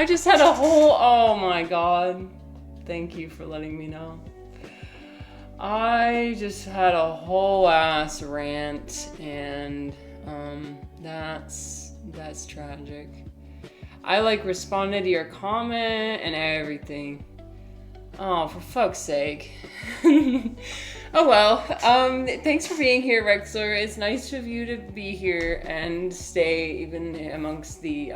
I just had a whole, oh my God. Thank you for letting me know. I just had a whole ass rant, and that's tragic. I like responded to your comment and everything. Oh, for fuck's sake. Oh well. Thanks for being here, Rexler. It's nice of you to be here and stay even amongst the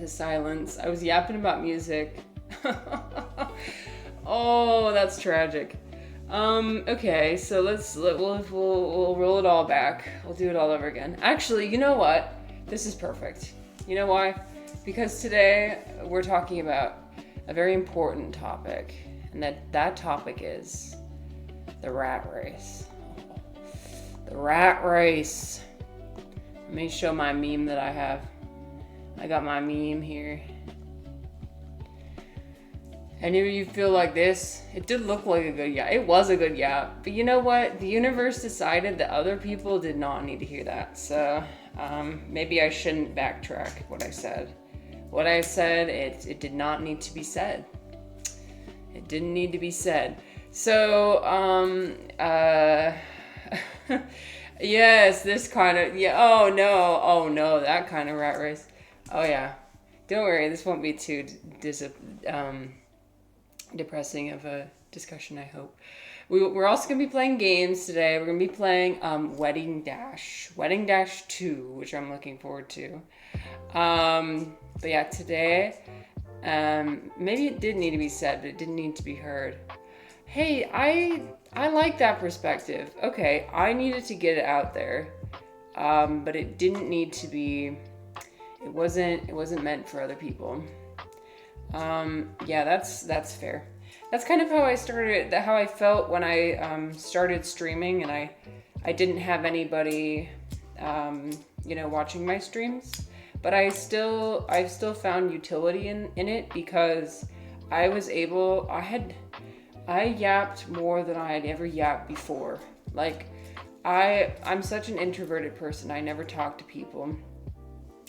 silence. I was yapping about music. Oh, that's tragic. Okay, so we'll roll it all back. We'll do it all over again. Actually, you know what? This is perfect. You know why? Because today we're talking about a very important topic, and that topic is the rat race. The rat race. Let me show my meme that I have. I got my meme here. Any of you feel like this? It did look like a good yap. It was a good yap. But you know what? The universe decided that other people did not need to hear that. So maybe I shouldn't backtrack what I said. What I said, it did not need to be said. It didn't need to be said. So, yes, this kind of, yeah, oh no, that kind of rat race. Oh yeah. Don't worry, this won't be too depressing of a discussion, I hope. We're also going to be playing games today. We're going to be playing Wedding Dash 2, which I'm looking forward to. But yeah, today, maybe it did need to be said, but it didn't need to be heard. Hey, I like that perspective. Okay, I needed to get it out there, but it didn't need to be. It wasn't meant for other people. Yeah, that's fair. That's kind of how I started. How I felt when I started streaming, and I didn't have anybody, watching my streams. But I still found utility in it because I was able. I yapped more than I had ever yapped before. Like, I'm such an introverted person. I never talk to people.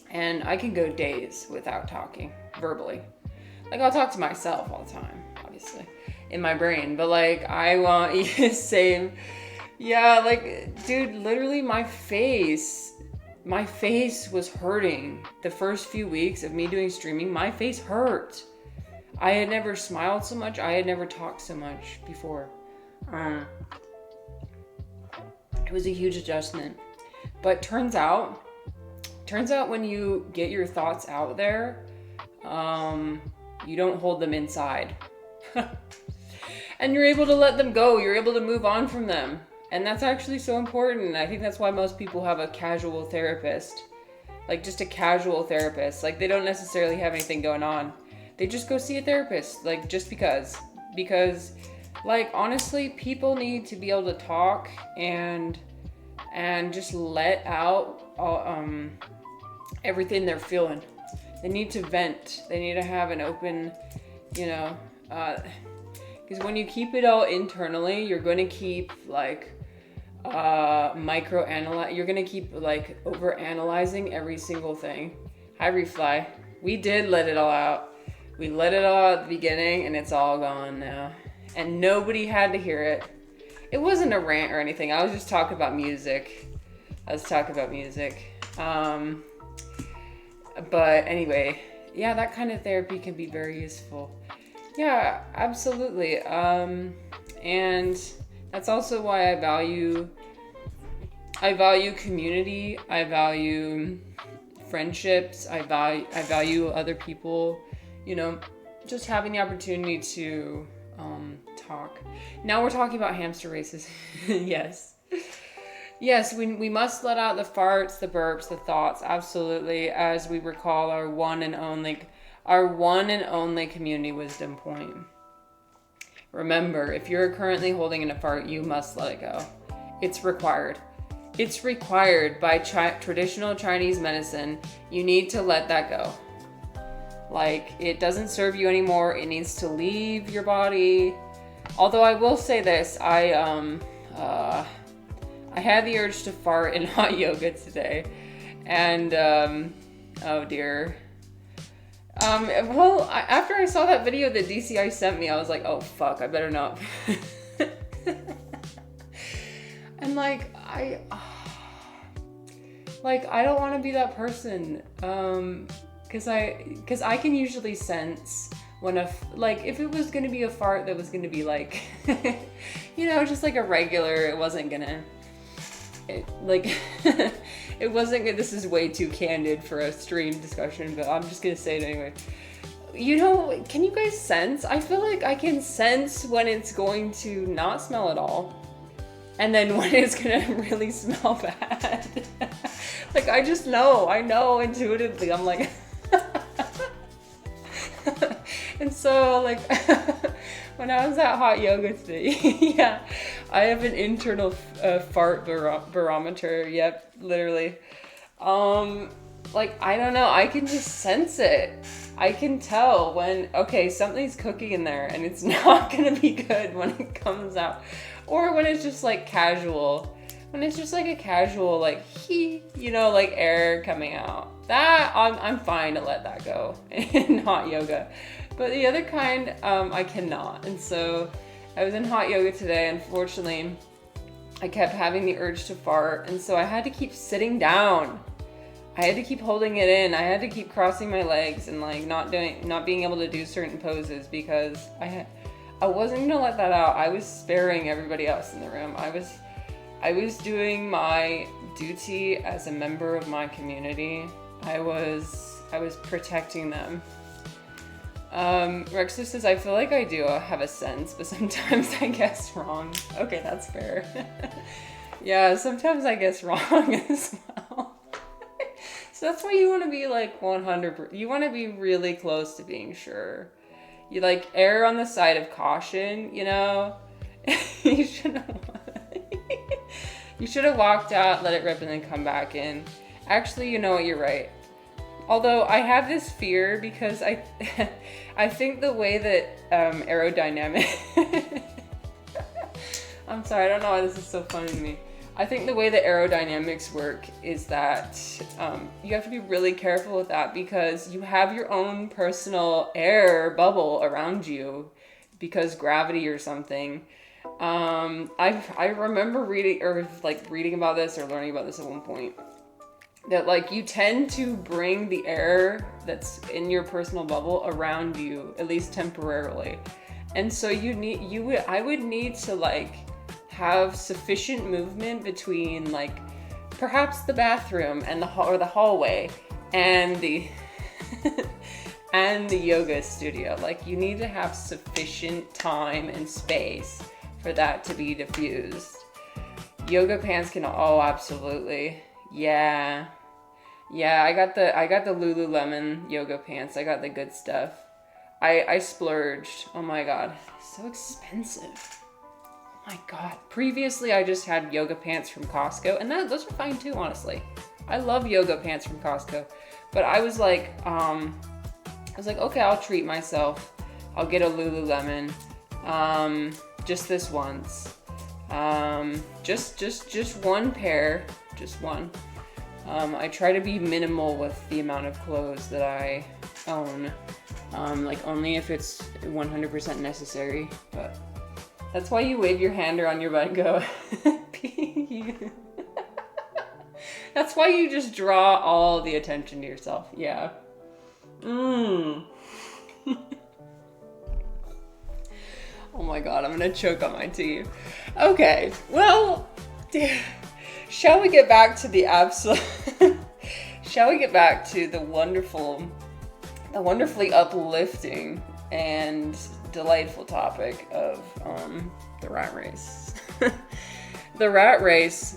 And I can go days without talking verbally. Like, I'll talk to myself all the time, obviously, in my brain. But, like, I want same. Yeah, like, dude, literally my face was hurting. The first few weeks of me doing streaming, my face hurt. I had never smiled so much. I had never talked so much before. It was a huge adjustment. But turns out when you get your thoughts out there, you don't hold them inside. And you're able to let them go. You're able to move on from them. And that's actually so important. I think that's why most people have a casual therapist. Like, just a casual therapist. Like, they don't necessarily have anything going on. They just go see a therapist, like, just because. Because, like, honestly, people need to be able to talk and just let out everything they're feeling. They need to vent. They need to have an open, because when you keep it all internally, you're going to keep, like, you're going to keep, like, over-analyzing every single thing. Hi, Refly. We did let it all out. We let it all out at the beginning, and it's all gone now. And nobody had to hear it. It wasn't a rant or anything. I was just talking about music. But anyway, yeah, that kind of therapy can be very useful. Yeah, absolutely. And that's also why I value community. I value friendships. I value other people. Just having the opportunity to talk. Now we're talking about hamster races. Yes, we must let out the farts, the burps, the thoughts, absolutely, as we recall our one and only community wisdom point. Remember, if you're currently holding in a fart, you must let it go. It's required. It's required by traditional Chinese medicine. You need to let that go. Like, it doesn't serve you anymore. It needs to leave your body. Although I will say this, I had the urge to fart in hot yoga today, and oh dear, Well, after I saw that video that DCI sent me, I was like, oh fuck, I better not. And like, I don't want to be that person. Cause I can usually sense when if it was gonna be a fart that was gonna be like, just like a regular, it wasn't gonna, it wasn't good. This is way too candid for a stream discussion, but I'm just gonna say it anyway. Can you guys sense? I feel like I can sense when it's going to not smell at all, and then when it's gonna really smell bad. Like, I just know. I know intuitively. I'm like, and so like, when I was at hot yoga today, yeah, I have an internal fart barometer. Yep, literally. Like, I don't know. I can just sense it. I can tell when, okay, something's cooking in there and it's not gonna be good when it comes out. Or when it's just like casual. When it's just like a casual, like, like air coming out. That, I'm fine to let that go in hot yoga. But the other kind, I cannot. And so I was in hot yoga today. Unfortunately, I kept having the urge to fart. And so I had to keep sitting down. I had to keep holding it in. I had to keep crossing my legs and like not being able to do certain poses because I wasn't gonna let that out. I was sparing everybody else in the room. I was doing my duty as a member of my community. I was protecting them. Rexer says, I feel like I do have a sense, but sometimes I guess wrong. Okay, that's fair. Yeah, sometimes I guess wrong as well. So that's why you want to be like 100%. You want to be really close to being sure. You like err on the side of caution, You should have walked out, let it rip, and then come back in. Actually, you know what? You're right. Although I have this fear because I think the way that aerodynamic... I'm sorry, I don't know why this is so funny to me. I think the way that aerodynamics work is that you have to be really careful with that because you have your own personal air bubble around you because gravity or something. I remember reading about this or learning about this at one point that like you tend to bring the air that's in your personal bubble around you, at least temporarily. And so I would need to like have sufficient movement between like perhaps the bathroom and the hallway and the and the yoga studio. Like you need to have sufficient time and space for that to be diffused. Yoga pants can, oh, absolutely. Yeah, I got the Lululemon yoga pants. I got the good stuff. I splurged. Oh my god, so expensive. My god. Previously, I just had yoga pants from Costco, and those are fine too, honestly. I love yoga pants from Costco, but I was like, okay, I'll treat myself. I'll get a Lululemon, just this once. Just one pair, just one. I try to be minimal with the amount of clothes that I own, like only if it's 100% necessary, but. That's why you wave your hand around your butt and go, That's why you just draw all the attention to yourself. Yeah. Oh my god, I'm gonna choke on my tea. Okay, well, shall we get back to the shall we get back to the wonderfully uplifting and delightful topic of the rat race. The rat race,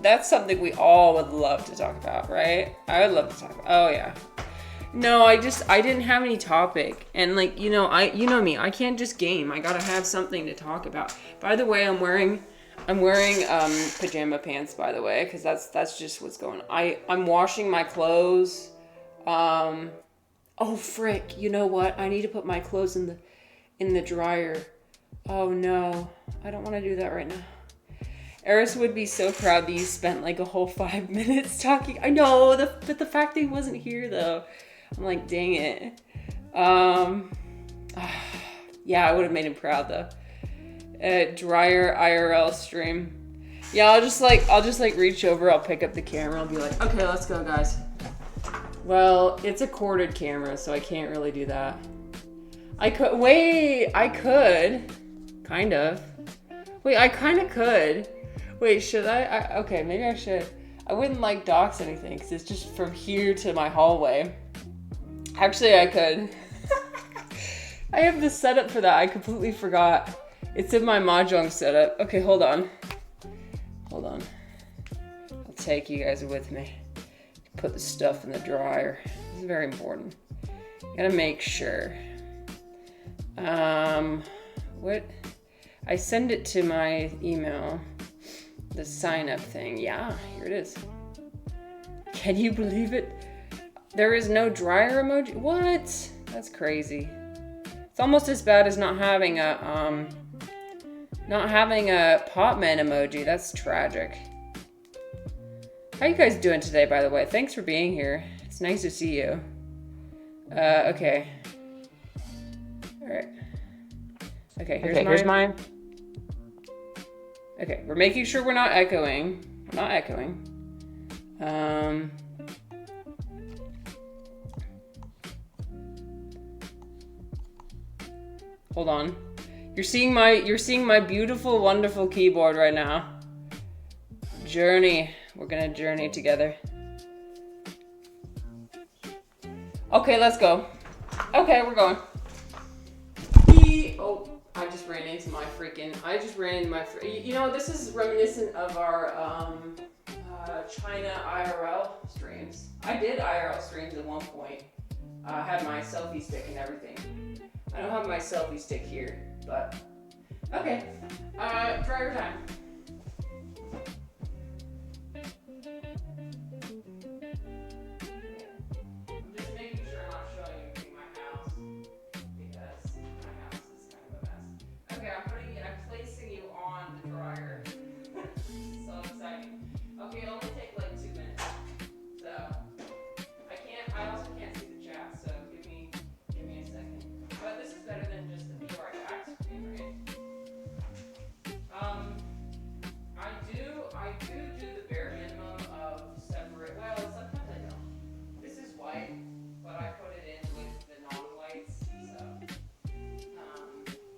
that's something we all would love to talk about, right? I would love to talk about. Oh yeah. No, I didn't have any topic, and like you know me, I can't just game. I gotta have something to talk about. By the way, I'm wearing pajama pants, by the way, because that's just what's going on. I'm washing my clothes. Oh frick, you know what? I need to put my clothes in the dryer. Oh no, I don't want to do that right now. Eris would be so proud that you spent like a whole 5 minutes talking. I know, but the fact that he wasn't here though, I'm like, dang it. Yeah, I would have made him proud though. Dryer IRL stream. Yeah, I'll just like reach over, I'll pick up the camera, I'll be like, okay, let's go guys. Well, it's a corded camera, so I can't really do that. I could, kind of. Wait, I kind of could. Wait, should I? Okay, maybe I should. I wouldn't like dox anything, because it's just from here to my hallway. Actually, I could. I have the setup for that, I completely forgot. It's in my Mahjong setup. Okay, hold on. Hold on. I'll take you guys with me. Put the stuff in the dryer. This is very important. Gotta make sure. What? I send it to my email. The sign up thing. Yeah, here it is. Can you believe it? There is no dryer emoji? What? That's crazy. It's almost as bad as not having a Popman emoji. That's tragic. How you guys doing today, by the way? Thanks for being here. It's nice to see you. Okay. Alright. Okay, here's mine. Okay, we're making sure we're not echoing. We're not echoing. Hold on. You're seeing my beautiful, wonderful keyboard right now. Journey. We're gonna journey together. Okay, let's go. Okay, we're going. Oh, I just ran into my you know, this is reminiscent of our China IRL streams. I did IRL streams at one point. I had my selfie stick and everything. I don't have my selfie stick here, but okay. Dryer time. I'm just making sure I'm not showing you my house because my house is kind of a mess. Okay, I'm placing you on the dryer. So exciting. Okay, it'll only take like 2 minutes. So I also can't see the chat, so give me a second. But this is better than just the be right back screen, right? I do the bare minimum of separate. Well, sometimes I don't. This is white, but I put it in with the non-whites, so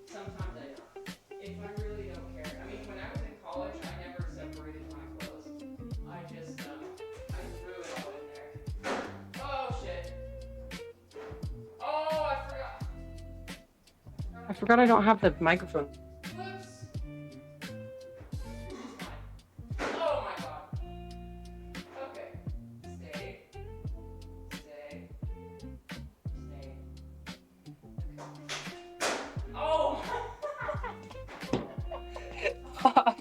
sometimes I don't. If I really don't care. I mean, when I was in college, I never separated my clothes. I just I threw it all in there. Oh shit. Oh, I forgot. I forgot I don't have the microphone. Whoops. Oh my god. Okay. Stay. Oh. Fuck.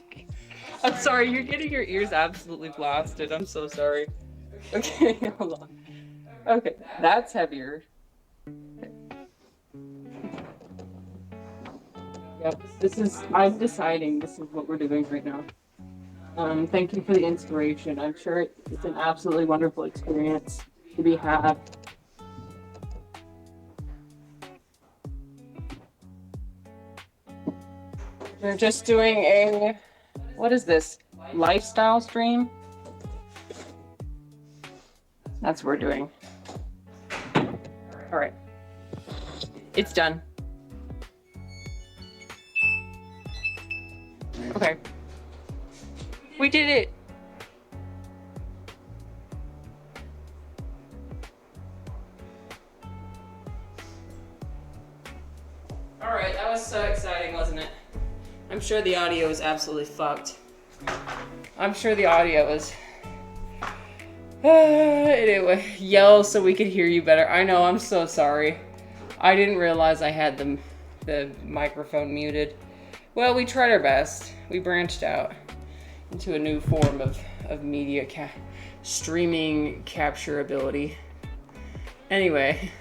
I'm sorry, you're getting your ears absolutely blasted. I'm so sorry. Okay, hold on. Okay, that's heavier. Yep, I'm deciding this is what we're doing right now. Thank you for the inspiration. I'm sure it's an absolutely wonderful experience to be had. We're just doing a, what is this? Lifestyle stream? That's what we're doing. All right. It's done. Okay. We did it. All right, that was so exciting, wasn't it? I'm sure the audio was absolutely fucked. I'm sure the audio was... Anyway, yell so we could hear you better. I know, I'm so sorry. I didn't realize I had the microphone muted. Well, we tried our best. We branched out into a new form of media streaming capturability. Anyway,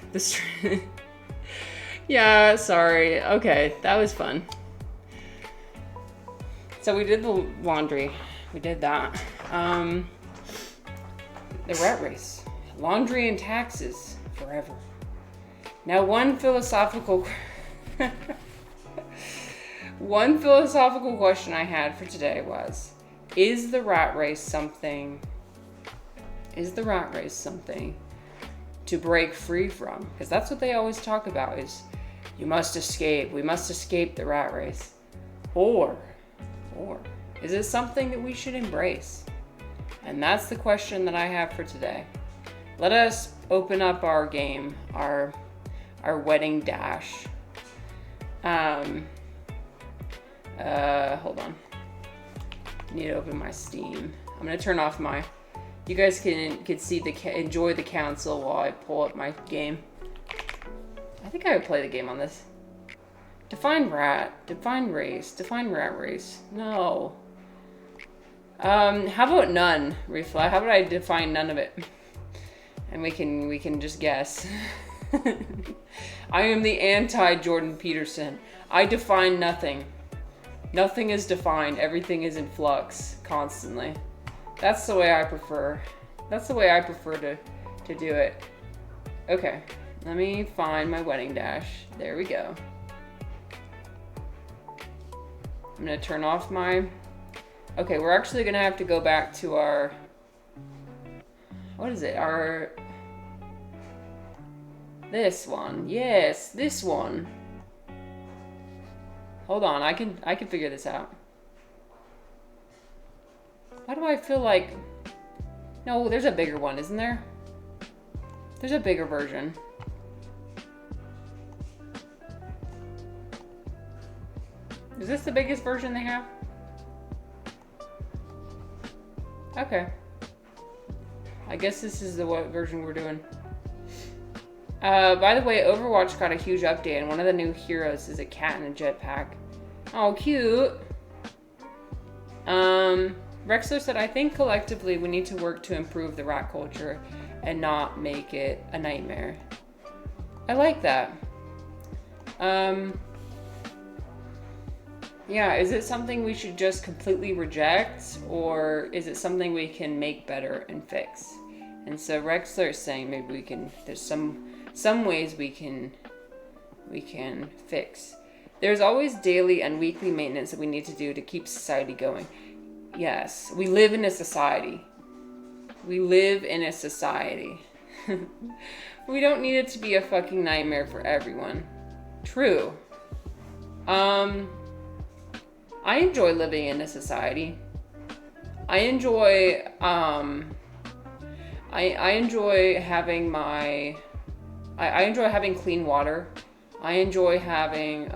yeah, sorry. Okay, that was fun. So we did the laundry. We did that. The rat race. Laundry and taxes forever. Now one philosophical question I had for today was, is the rat race something to break free from? Because that's what they always talk about, is you must escape. We must escape the rat race. Or is it something that we should embrace? And that's the question that I have for today. Let us open up our game, our wedding dash. Hold on. I need to open my Steam. I'm gonna turn off my. You guys can see enjoy the council while I pull up my game. I think I would play the game on this. Define rat race. No. How about none? Refly. How about I define none of it? And we can just guess. I am the anti-Jordan Peterson. I define nothing. Nothing is defined. Everything is in flux constantly. That's the way I prefer. That's the way I prefer to do it. Okay, let me find my wedding dash. There we go. I'm gonna turn off my. Okay, we're actually gonna have to go back to our. What is it? This one. Yes, this one. Hold on, I can figure this out. Why do I feel like... No, there's a bigger one, isn't there? There's a bigger version. Is this the biggest version they have? Okay. I guess this is the what version we're doing. By the way, Overwatch got a huge update, and one of the new heroes is a cat in a jetpack. Oh, cute. Rexler said, I think collectively we need to work to improve the rat culture and not make it a nightmare. I like that. Yeah, is it something we should just completely reject, or is it something we can make better and fix? And so Rexler is saying maybe we can, there's some ways we can fix. There's always daily and weekly maintenance that we need to do to keep society going. Yes, we live in a society. We live in a society. We don't need it to be a fucking nightmare for everyone. True. I enjoy living in a society. I enjoy having I enjoy having clean water. I enjoy having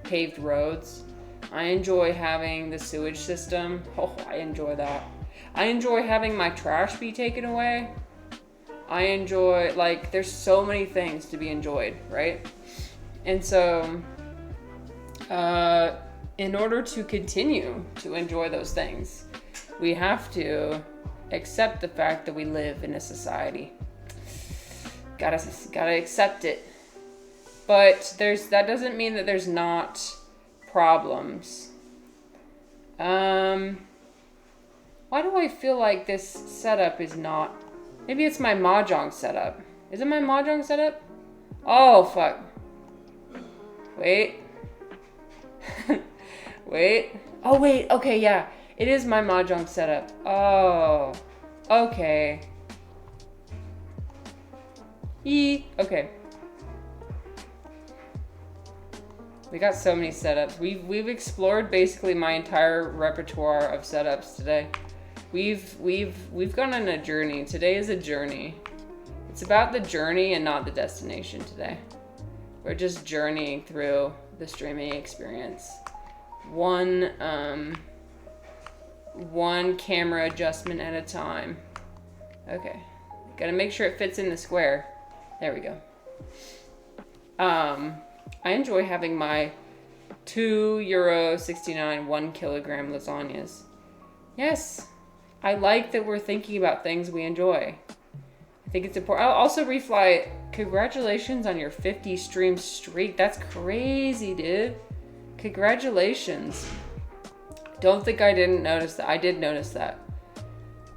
paved roads. I enjoy having the sewage system. Oh, I enjoy that. I enjoy having my trash be taken away. I enjoy, like, there's so many things to be enjoyed, right? And so, in order to continue to enjoy those things, we have to accept the fact that we live in a society. Gotta accept it. But that doesn't mean that there's not problems. Why do I feel like this setup is not... Maybe it's my Mahjong setup. Is it my Mahjong setup? Oh, fuck. Wait. Wait. Oh, wait. Okay, yeah. It is my Mahjong setup. Oh. Okay. Okay. We got so many setups. We've explored basically my entire repertoire of setups today. We've gone on a journey. Today is a journey. It's about the journey and not the destination today. We're just journeying through the streaming experience. One camera adjustment at a time. Okay. Gotta make sure it fits in the square. There we go. I enjoy having my €2.69 1 kilogram lasagnas. Yes, I like that we're thinking about things we enjoy. I think it's important. I'll also refly. Congratulations on your 50 stream streak. That's crazy, dude. Congratulations. Don't think I didn't notice that. I did notice that.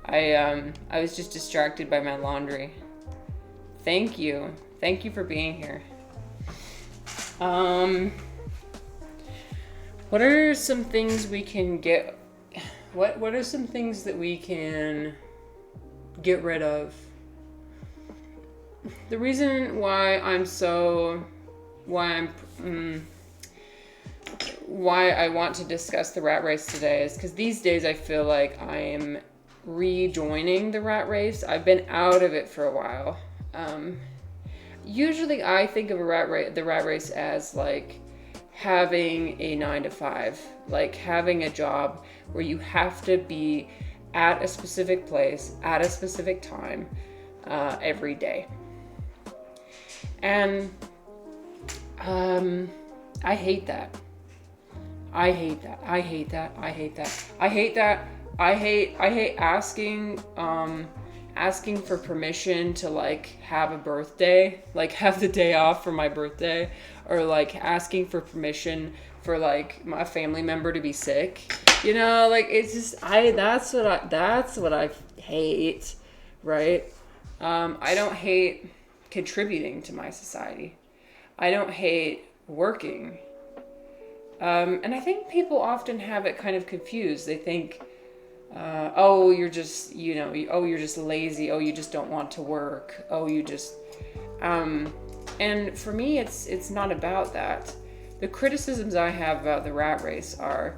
I was just distracted by my laundry. Thank you. Thank you for being here. What are some things we can get? What are some things that we can get rid of? The reason why I want to discuss the rat race today is because these days I feel like I am rejoining the rat race. I've been out of it for a while. Usually I think of the rat race as like having a 9-to-5, like having a job where you have to be at a specific place at a specific time every day. And I hate that. I hate asking for permission to like have a birthday, like have the day off for my birthday, or like asking for permission for like my family member to be sick. You know, like it's just that's what I hate, right? I don't hate contributing to my society. I don't hate working. And I think people often have it kind of confused. They think, oh, you're just lazy. Oh, you just don't want to work. Oh, you just, and for me, it's not about that. The criticisms I have about the rat race are,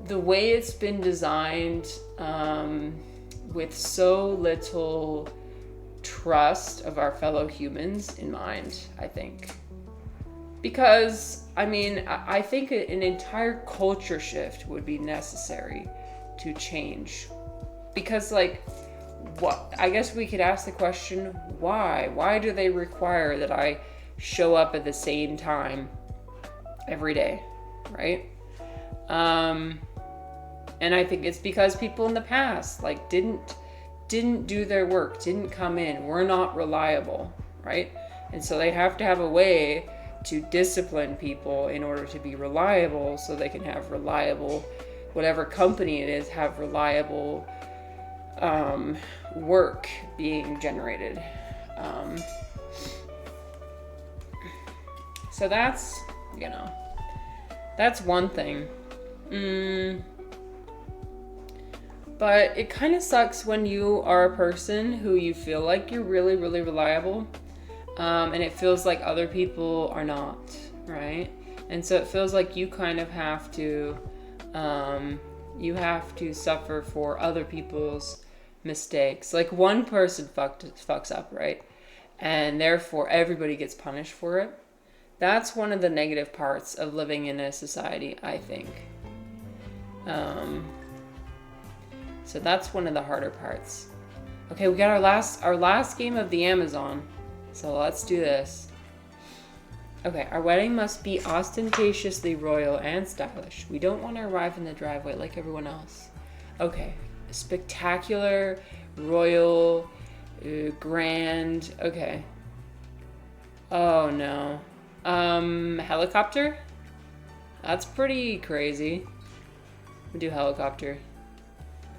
the way it's been designed, with so little trust of our fellow humans in mind, I think. Because, I mean, I think an entire culture shift would be necessary to change. Because, like, what? I guess we could ask the question, why? Why do they require that I show up at the same time every day, right? And I think it's because people in the past, like, didn't do their work, didn't come in, were not reliable, right? And so they have to have a way to discipline people in order to be reliable, so they can have reliable, whatever company it is, have reliable work being generated. So that's, that's one thing. But it kind of sucks when you are a person who you feel like you're really, really reliable, and it feels like other people are not, right? And so it feels like you kind of have to, suffer for other people's mistakes. Like one person fucks up, right? And therefore everybody gets punished for it. That's one of the negative parts of living in a society, I think. So that's one of the harder parts. Okay, we got our last game of the Amazon. So let's do this. Okay, our wedding must be ostentatiously royal and stylish. We don't want to arrive in the driveway like everyone else. Okay, spectacular, royal, grand. Okay. Oh no. Helicopter? That's pretty crazy. We'll do helicopter.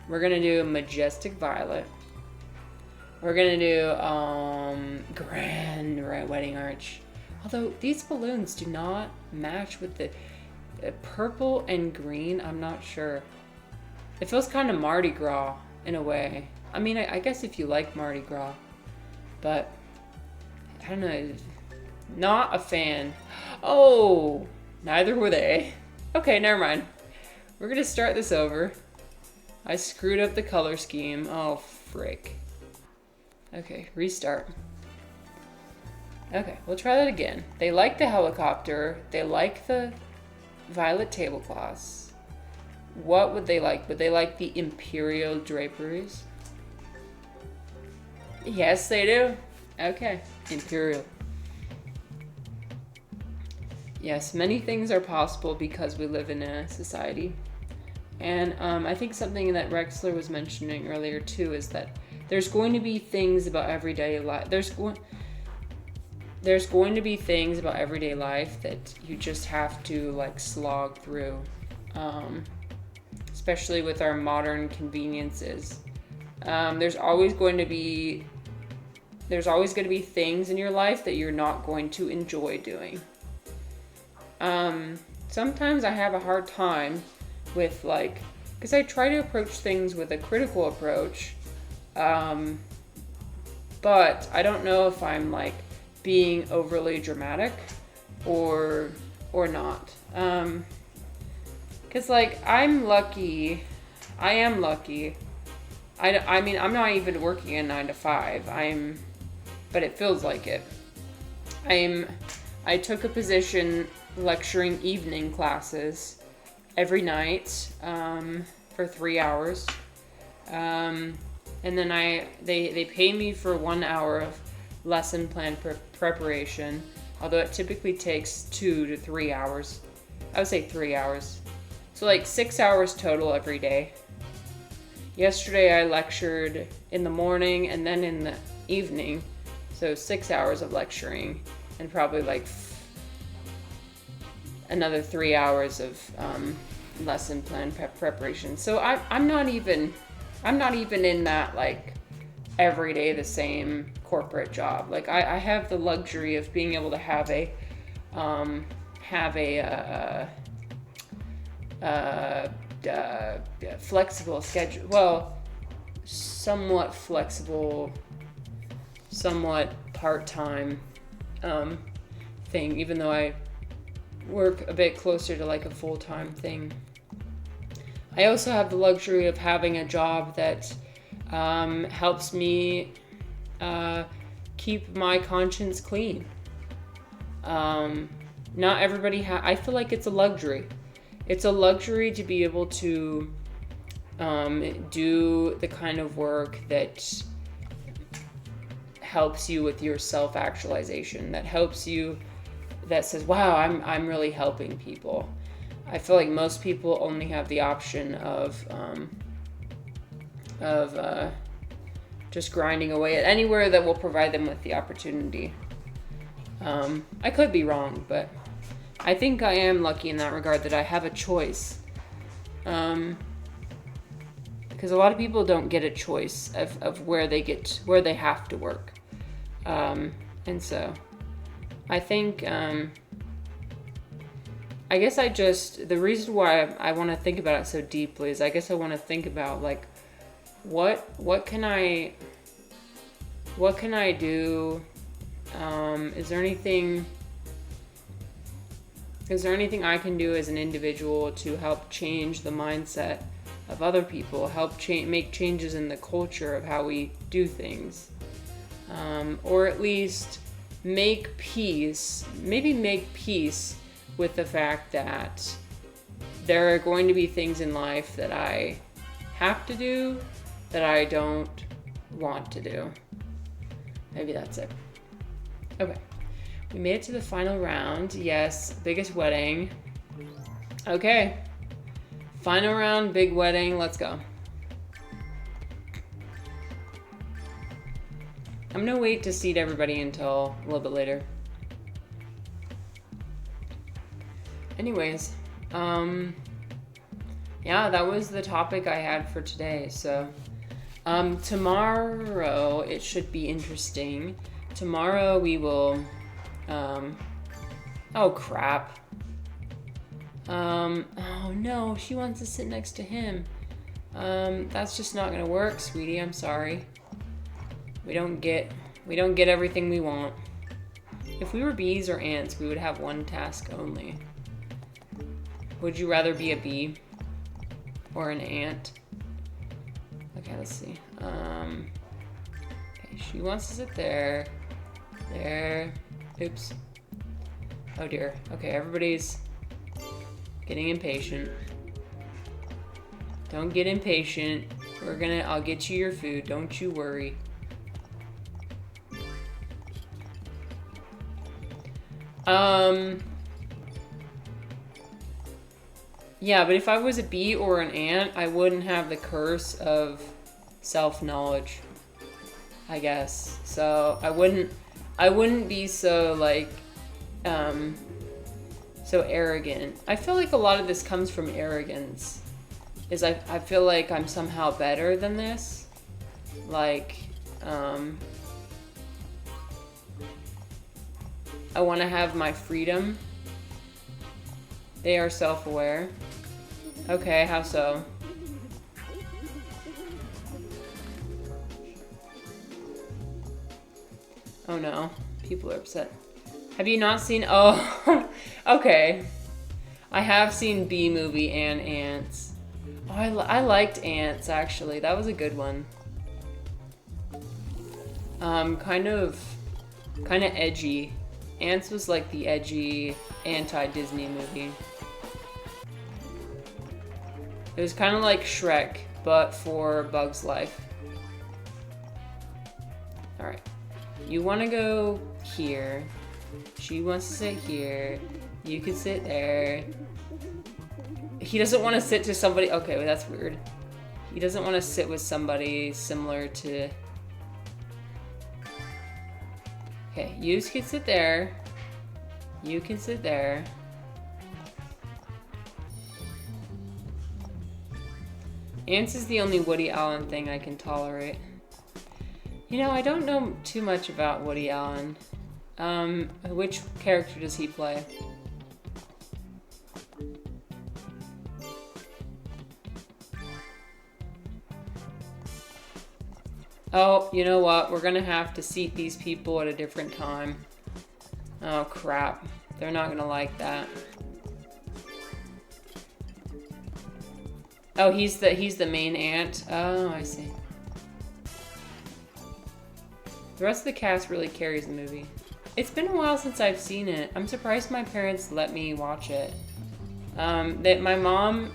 We're gonna do majestic violet. We're gonna do grand wedding arch. Although these balloons do not match with the purple and green, I'm not sure. It feels kind of Mardi Gras in a way. I mean, I guess if you like Mardi Gras, but I don't know. Not a fan. Oh, neither were they. Okay, never mind. We're gonna start this over. I screwed up the color scheme. Oh, frick. Okay, restart. Okay, we'll try that again. They like the helicopter. They like the violet tablecloths. What would they like? Would they like the imperial draperies? Yes, they do. Okay, imperial. Yes, many things are possible because we live in a society. And I think something that Rexler was mentioning earlier too is that there's going to be things about everyday life. there's going to be things about everyday life that you just have to like slog through, especially with our modern conveniences. There's always going to be things in your life that you're not going to enjoy doing. Sometimes I have a hard time with like, because I try to approach things with a critical approach, but I don't know if I'm like being overly dramatic or not. Because like I am lucky. I mean, I'm not even working a 9 to 5. But it feels like it. I took a position lecturing evening classes every night for 3 hours. And then they pay me for 1 hour of lesson plan preparation, although it typically takes 2 to 3 hours. I would say 3 hours. So like 6 hours total every day. Yesterday I lectured in the morning and then in the evening. So 6 hours of lecturing and probably like another 3 hours of lesson plan preparation. So I'm not even in that like every day the same corporate job. Like I have the luxury of being able to have a flexible schedule. Well, somewhat flexible, somewhat part-time thing, even though I work a bit closer to like a full-time thing. I also have the luxury of having a job that helps me keep my conscience clean. Not everybody I feel like it's a luxury. It's a luxury to be able to do the kind of work that helps you with your self-actualization, that helps you, that says, wow, I'm really helping people. I feel like most people only have the option of just grinding away at anywhere that will provide them with the opportunity. I could be wrong, but I think I am lucky in that regard that I have a choice. Because a lot of people don't get a choice of where they have to work. And so I think, I guess the reason why I want to think about it so deeply is I guess I want to think about like, what can I do? Is there anything I can do as an individual to help change the mindset of other people, help make changes in the culture of how we do things, or at least make peace with the fact that there are going to be things in life that I have to do that I don't want to do. Maybe that's it. Okay. We made it to the final round. Yes, biggest wedding. Okay. Final round, big wedding. Let's go. I'm gonna wait to seat everybody until a little bit later. Anyways, yeah, that was the topic I had for today. So, tomorrow it should be interesting. Tomorrow we will, oh crap. Oh no, she wants to sit next to him. That's just not gonna work, sweetie. I'm sorry. We don't get everything we want. If we were bees or ants, we would have one task only. Would you rather be a bee or an ant? Okay, let's see. Okay, she wants to sit there. There. Oops. Oh dear. Okay, everybody's getting impatient. Don't get impatient. I'll get you your food. Don't you worry. Yeah, but if I was a bee or an ant, I wouldn't have the curse of self-knowledge, I guess. So I wouldn't I wouldn't be so like so arrogant. I feel like a lot of this comes from arrogance. I feel like I'm somehow better than this. Like, I want to have my freedom. They are self-aware. Okay, how so? Oh no, people are upset. Have you not seen, oh, okay. I have seen Bee Movie and Ants. Oh, I liked Ants, actually. That was a good one. Kind of edgy. Ants was like the edgy anti-Disney movie. It was kind of like Shrek, but for Bug's Life. Alright. You want to go here. She wants to sit here. You can sit there. He doesn't want to sit to somebody... Okay, well, that's weird. He doesn't want to sit with somebody similar to... Okay, you can sit there. You can sit there. Ants is the only Woody Allen thing I can tolerate. You know, I don't know too much about Woody Allen. Which character does he play? Oh, you know what? We're gonna have to seat these people at a different time. Oh, crap. They're not gonna like that. Oh, he's the main ant. Oh, I see. The rest of the cast really carries the movie. It's been a while since I've seen it. I'm surprised my parents let me watch it. My mom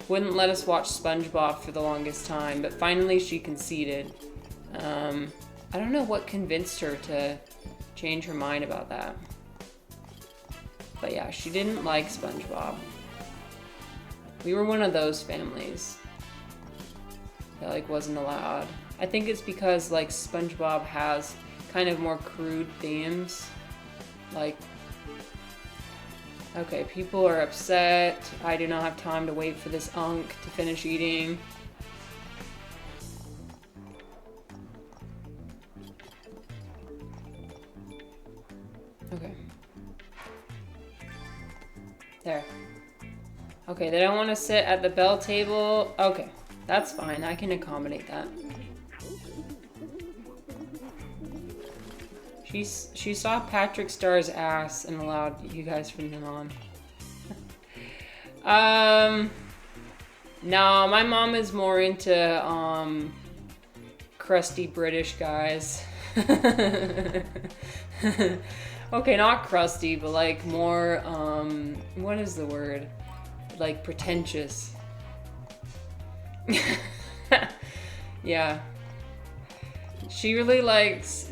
wouldn't let us watch SpongeBob for the longest time, but finally she conceded. I don't know what convinced her to change her mind about that. But yeah, she didn't like SpongeBob. We were one of those families that like wasn't allowed. I think it's because like SpongeBob has kind of more crude themes. Like, okay, people are upset. I do not have time to wait for this unk to finish eating. Okay. There. Okay, they don't want to sit at the bell table. Okay, that's fine. I can accommodate that. She saw Patrick Starr's ass and allowed you guys from then on. No, my mom is more into crusty British guys. Okay, not crusty, but like more what is the word? Like pretentious. Yeah. She really likes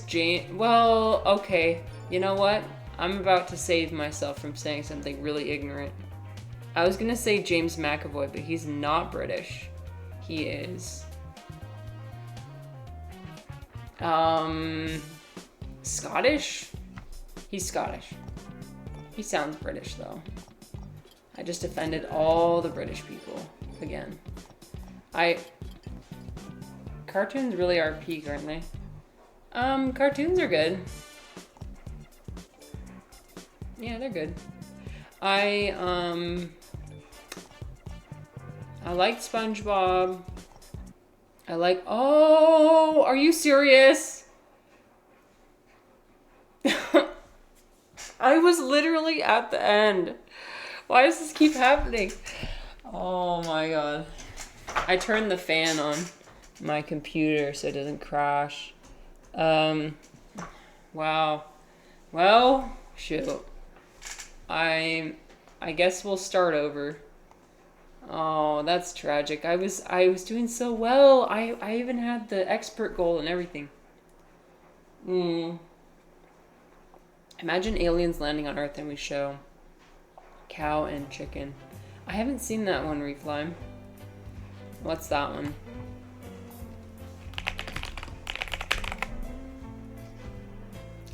Jane. Well, okay. You know what? I'm about to save myself from saying something really ignorant. I was gonna say James McAvoy, but he's not British. He is Scottish? He's Scottish. He sounds British though. I just offended all the British people again. Cartoons really are peak, aren't they? Cartoons are good. Yeah, they're good. I liked SpongeBob. Oh, are you serious? I was literally at the end. Why does this keep happening? Oh my god. I turned the fan on my computer so it doesn't crash. Wow. Well, shoot. I guess we'll start over. Oh, that's tragic. I was doing so well. I even had the expert goal and everything. Imagine aliens landing on Earth and we show cow and chicken. I haven't seen that one, Refly. What's that one?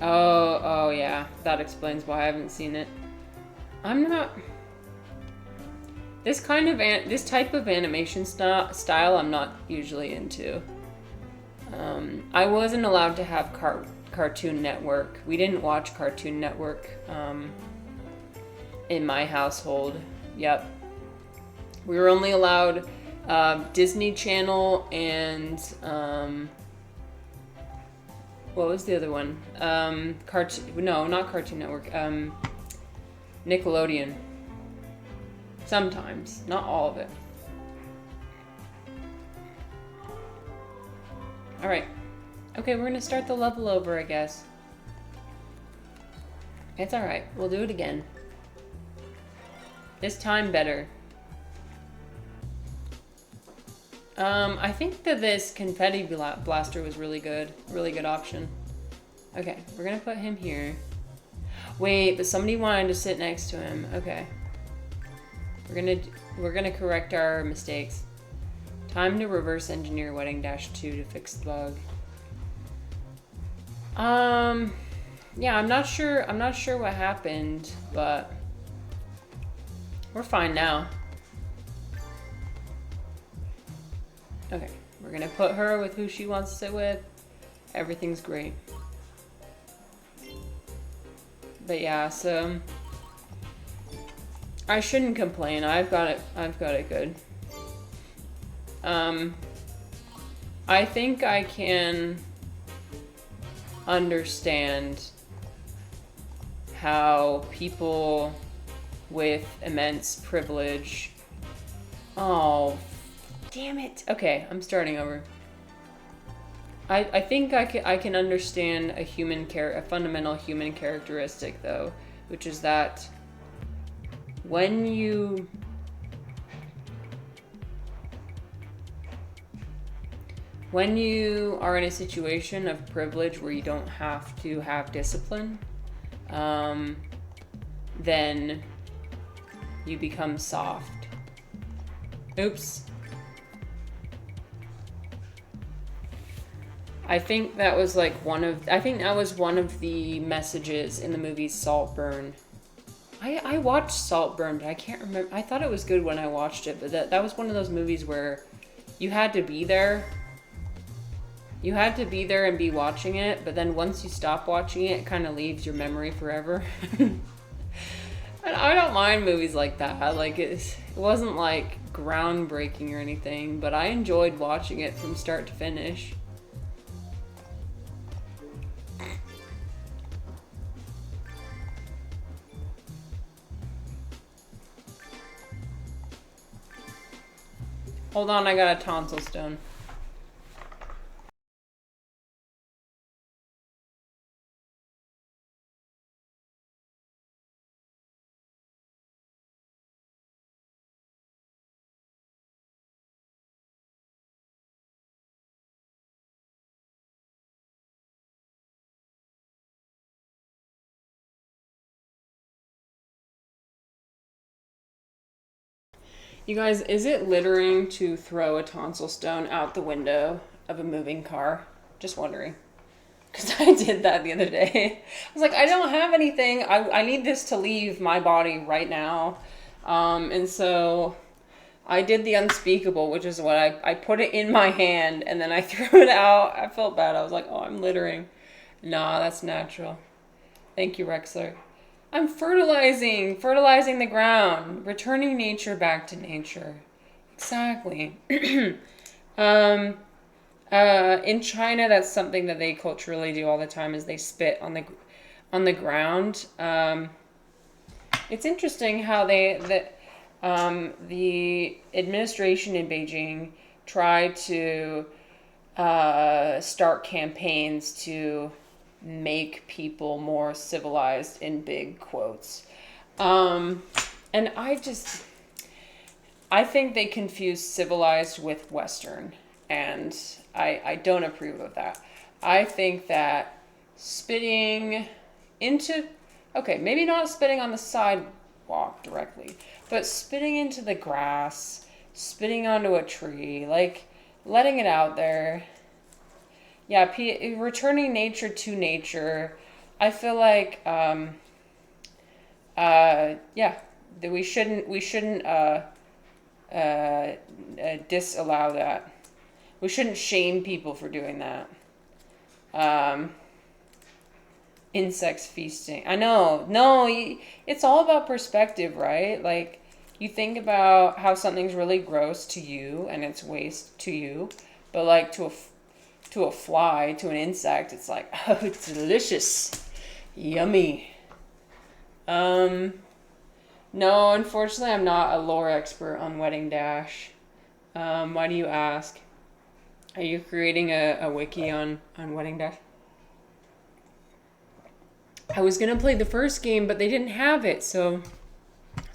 Oh, yeah. That explains why I haven't seen it. I'm not... This type of animation style I'm not usually into. I wasn't allowed to have Cartoon Network. We didn't watch Cartoon Network in my household. Yep. We were only allowed Disney Channel and what was the other one? No, not Cartoon Network. Nickelodeon. Sometimes, not all of it. All right. Okay, we're gonna start the level over, I guess. It's all right. We'll do it again. This time better. I think that this confetti blaster was really good option. Okay, we're gonna put him here. Wait, but somebody wanted to sit next to him. Okay. We're gonna correct our mistakes. Time to reverse engineer Wedding Dash 2 to fix the bug. Yeah, I'm not sure what happened, but we're fine now. Okay, we're gonna put her with who she wants to sit with. Everything's great. But yeah, so I shouldn't complain. I've got it good. I think I can understand how people with immense privilege... Oh, damn it. Okay, I'm starting over. I think I can understand a fundamental human characteristic, though, which is that when you are in a situation of privilege where you don't have to have discipline, then you become soft. Oops. I think that was one of the messages in the movie Saltburn. I watched Saltburn, but I can't remember. I thought it was good when I watched it, but that was one of those movies where you had to be there. You had to be there and be watching it, but then once you stop watching it, it kind of leaves your memory forever. And I don't mind movies like that. It wasn't groundbreaking or anything, but I enjoyed watching it from start to finish. Hold on, I got a tonsil stone. You guys, is it littering to throw a tonsil stone out the window of a moving car? Just wondering. Because I did that the other day. I was like, I don't have anything. I need this to leave my body right now. And so I did the unspeakable, which is what I put it in my hand and then I threw it out. I felt bad. I was like, oh, I'm littering. Nah, that's natural. Thank you, Rexler. I'm fertilizing the ground, returning nature back to nature. Exactly. In China, that's something that they culturally do all the time, is they spit on the ground. It's interesting how the administration in Beijing tried to start campaigns to make people more civilized, in big quotes. And I think they confuse civilized with Western, and I don't approve of that. I think that spitting into, okay, maybe not spitting on the sidewalk directly, but spitting into the grass, spitting onto a tree, letting it out there. Yeah, returning nature to nature, I feel like yeah, that we shouldn't disallow that. We shouldn't shame people for doing that. Um, Insects feasting. I know. No, it's all about perspective, right? Like, you think about how something's really gross to you and it's waste to you, but like to a fly, to an insect, it's like, oh, it's delicious, yummy. Um, no, unfortunately, I'm not a lore expert on Wedding Dash. Why do you ask? Are you creating a wiki on Wedding Dash? I was gonna play the first game, but they didn't have it, so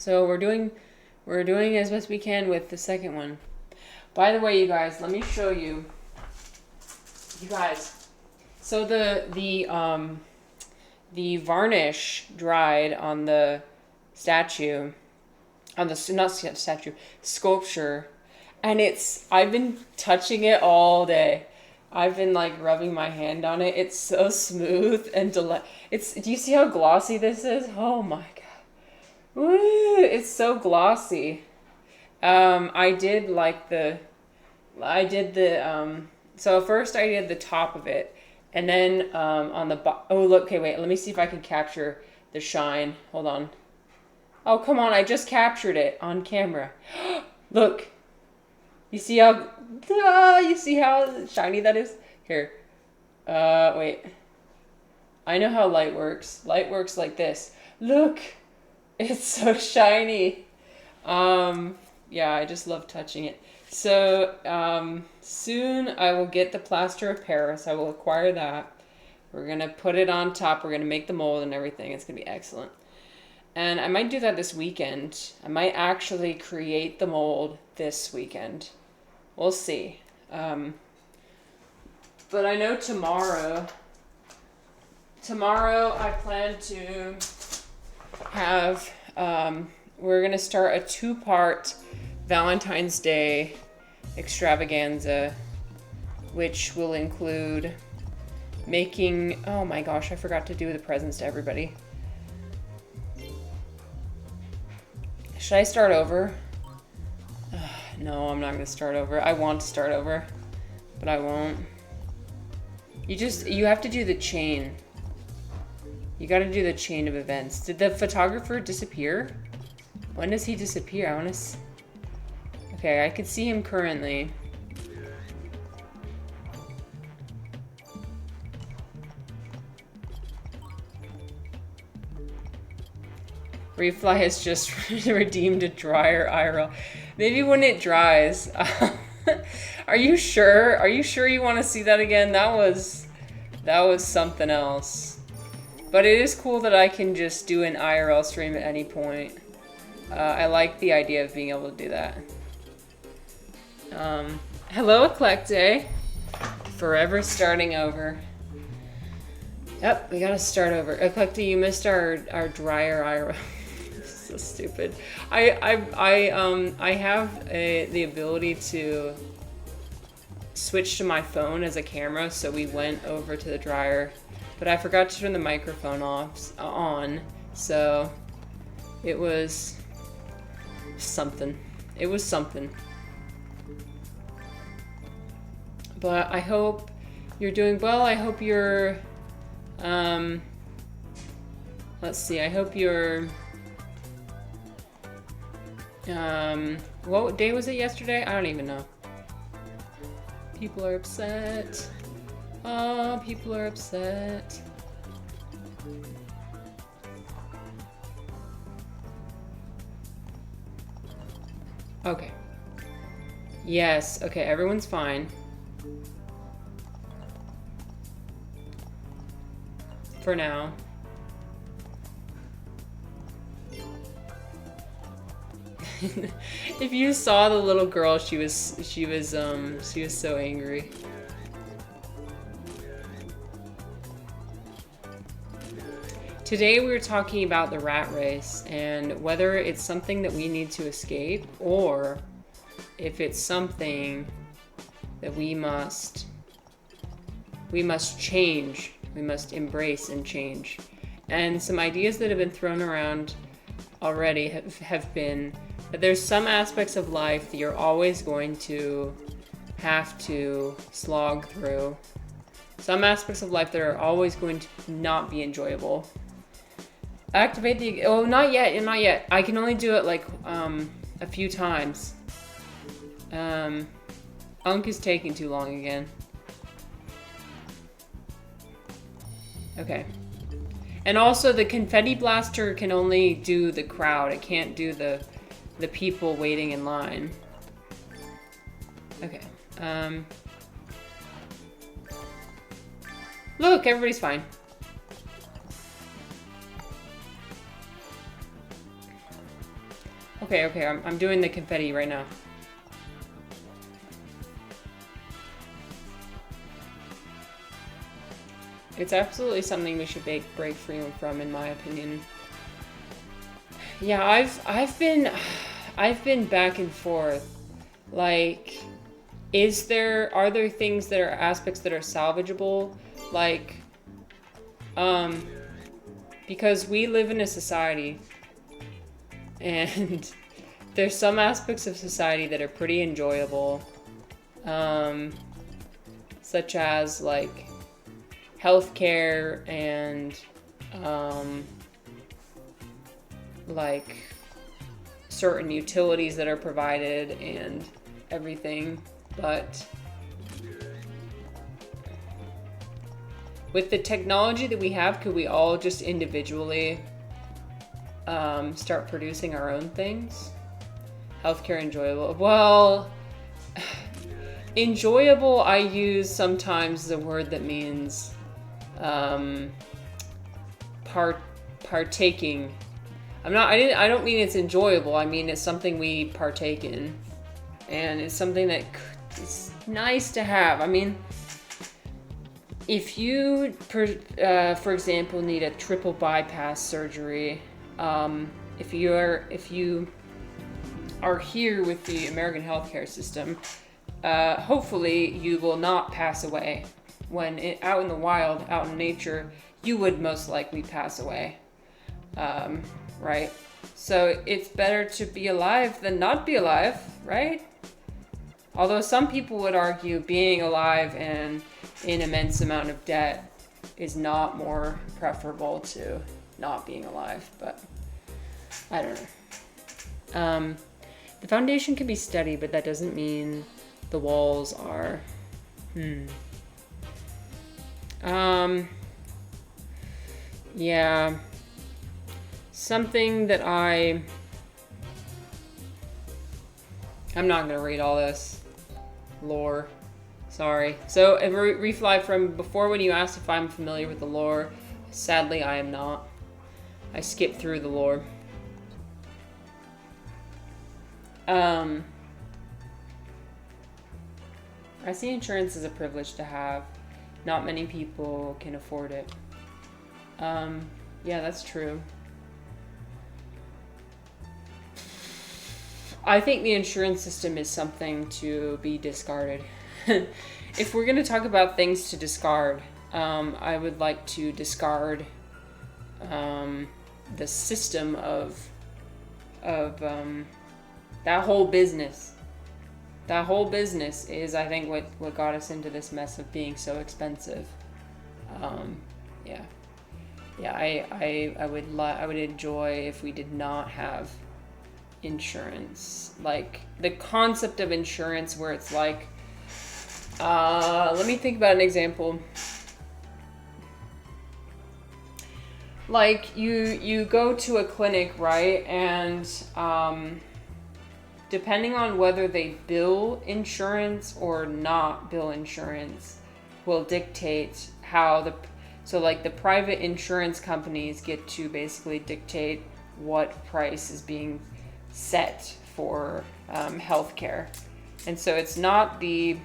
we're doing as best we can with the second one. By the way, you guys, let me show you. You guys, so the varnish dried on the statue, on the not statue sculpture, and I've been touching it all day. I've been like rubbing my hand on it. It's so smooth and do you see how glossy this is? Oh my god. Woo, it's so glossy. I did like so first I did the top of it, and then on the oh look, okay, wait, let me see if I can capture the shine. Hold on. Oh, come on, I just captured it on camera. Look. You see how shiny that is? Here. Wait. I know how light works. Light works like this. Look. It's so shiny. Yeah, I just love touching it. So, soon I will get the plaster of Paris. I will acquire that. We're gonna put it on top. We're gonna make the mold and everything. It's gonna be excellent. And I might do that this weekend. I might actually create the mold this weekend. We'll see. But I know tomorrow I plan to have, we're going to start a 2-part Valentine's Day extravaganza, which will include making, oh my gosh, I forgot to do the presents to everybody. Should I start over? No, I'm not going to start over. I want to start over, but I won't. You have to do the chain. You got to do the chain of events. Did the photographer disappear? When does he disappear? I want to... Okay, I could see him currently. Refly has just redeemed a dryer IRL. Maybe when it dries. Are you sure? Are you sure you want to see that again? That was something else. But it is cool that I can just do an IRL stream at any point. I like the idea of being able to do that. Hello, Eclecte. Forever starting over. Yep, we gotta start over. Eclecte, you missed our dryer IRL. So stupid. I have the ability to switch to my phone as a camera, so we went over to the dryer, but I forgot to turn the microphone on, so it was something. It was something. But I hope you're doing well. I hope you're, let's see, I hope you're, what day was it yesterday? I don't even know. People are upset. Oh, people are upset. Okay. Yes, okay, everyone's fine. For now. If you saw the little girl, she was so angry. Today we were talking about the rat race and whether it's something that we need to escape or if it's something that we must change We must embrace and change. And some ideas that have been thrown around already have been that there's some aspects of life that you're always going to have to slog through. Some aspects of life that are always going to not be enjoyable. Activate the... Oh, not yet. Not yet. I can only do it like a few times. Unk is taking too long again. Okay. And also the confetti blaster can only do the crowd. It can't do the people waiting in line. Okay. Look, everybody's fine. Okay, I'm doing the confetti right now. It's absolutely something we should break free from, in my opinion. Yeah, I've been back and forth. Like, are there things that are aspects that are salvageable? Like, because we live in a society, and there's some aspects of society that are pretty enjoyable, such as like healthcare and like certain utilities that are provided and everything, but with the technology that we have, could we all just individually start producing our own things? Healthcare enjoyable. Well, enjoyable, I use sometimes the word that means partaking. I don't mean it's enjoyable. I mean it's something we partake in, and it's something that is nice to have. I mean, if you, for example, need a triple bypass surgery, if you are here with the American healthcare system, hopefully you will not pass away. When out in the wild, out in nature, you would most likely pass away, right? So it's better to be alive than not be alive, right? Although some people would argue being alive and in immense amount of debt is not more preferable to not being alive, but I don't know. The foundation can be steady, but that doesn't mean the walls are. Yeah. Something that I'm not gonna read all this lore. Sorry. So, a refly from before when you asked if I'm familiar with the lore. Sadly, I am not. I skipped through the lore. I see insurance as a privilege to have. Not many people can afford it. Yeah, that's true. I think the insurance system is something to be discarded. If we're going to talk about things to discard, I would like to discard the system of that whole business. That whole business is, I think, what got us into this mess of being so expensive. I would enjoy if we did not have insurance. Like the concept of insurance, where it's like, let me think about an example. Like you go to a clinic, right, and depending on whether they bill insurance or not bill insurance will dictate how the private insurance companies get to basically dictate what price is being set for healthcare. And so it's not the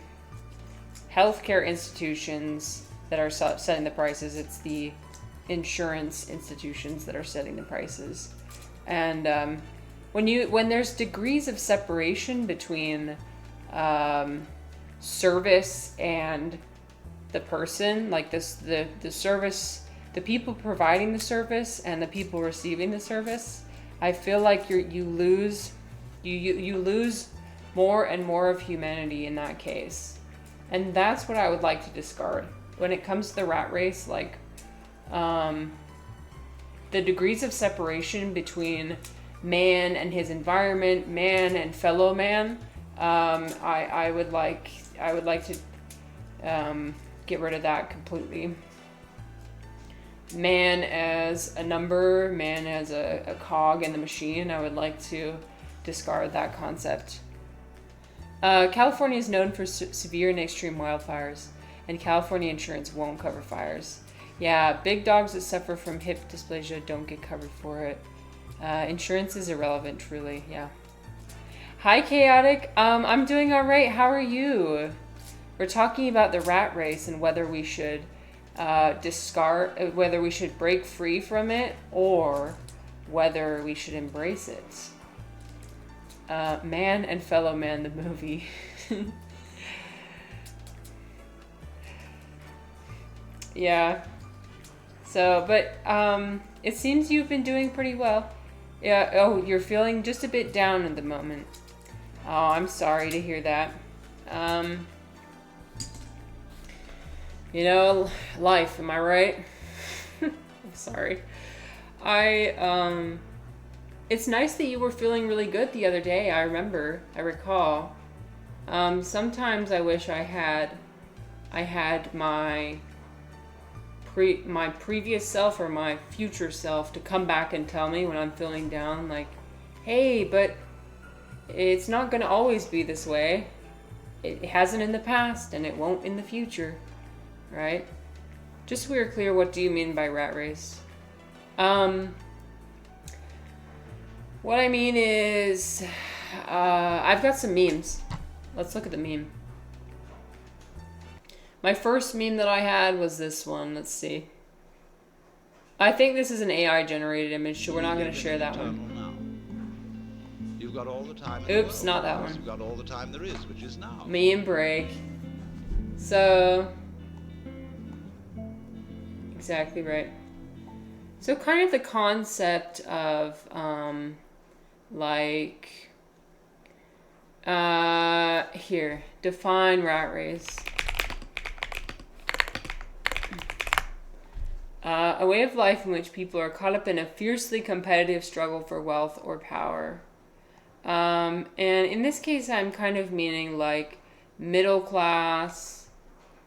healthcare institutions that are setting the prices, it's the insurance institutions that are setting the prices. And when there's degrees of separation between service and the person, like the service, the people providing the service and the people receiving the service, I feel like you lose more and more of humanity in that case. And that's what I would like to discard. When it comes to the rat race, like the degrees of separation between man and his environment, man and fellow man, I would like to get rid of that completely. Man as a number, man as a cog in the machine, I would like to discard that concept. California is known for severe and extreme wildfires, and California insurance won't cover fires. Yeah, big dogs that suffer from hip dysplasia don't get covered for it. Insurance is irrelevant, truly, yeah. Hi, Chaotic. I'm doing all right. How are you? We're talking about the rat race and whether we should whether we should break free from it or whether we should embrace it. Man and Fellow Man, the movie. Yeah. So, but it seems you've been doing pretty well. Yeah. Oh, you're feeling just a bit down at the moment. Oh, I'm sorry to hear that. You know, life, am I right? I'm sorry. It's nice that you were feeling really good the other day. I recall. Sometimes I wish I had my previous self or my future self to come back and tell me when I'm feeling down, like, hey, but it's not going to always be this way. It hasn't in the past, and it won't in the future, right? Just so we're clear, what do you mean by rat race? What I mean is, I've got some memes. Let's look at the meme. My first meme that I had was this one. Let's see. I think this is an AI generated image, so we're not going to share that one. You've got all the time. Oops, not that one. You've got all the time there is, which is now. Meme break. So, exactly right. So kind of the concept of, here, define rat race. A way of life in which people are caught up in a fiercely competitive struggle for wealth or power. And in this case, I'm kind of meaning like middle class,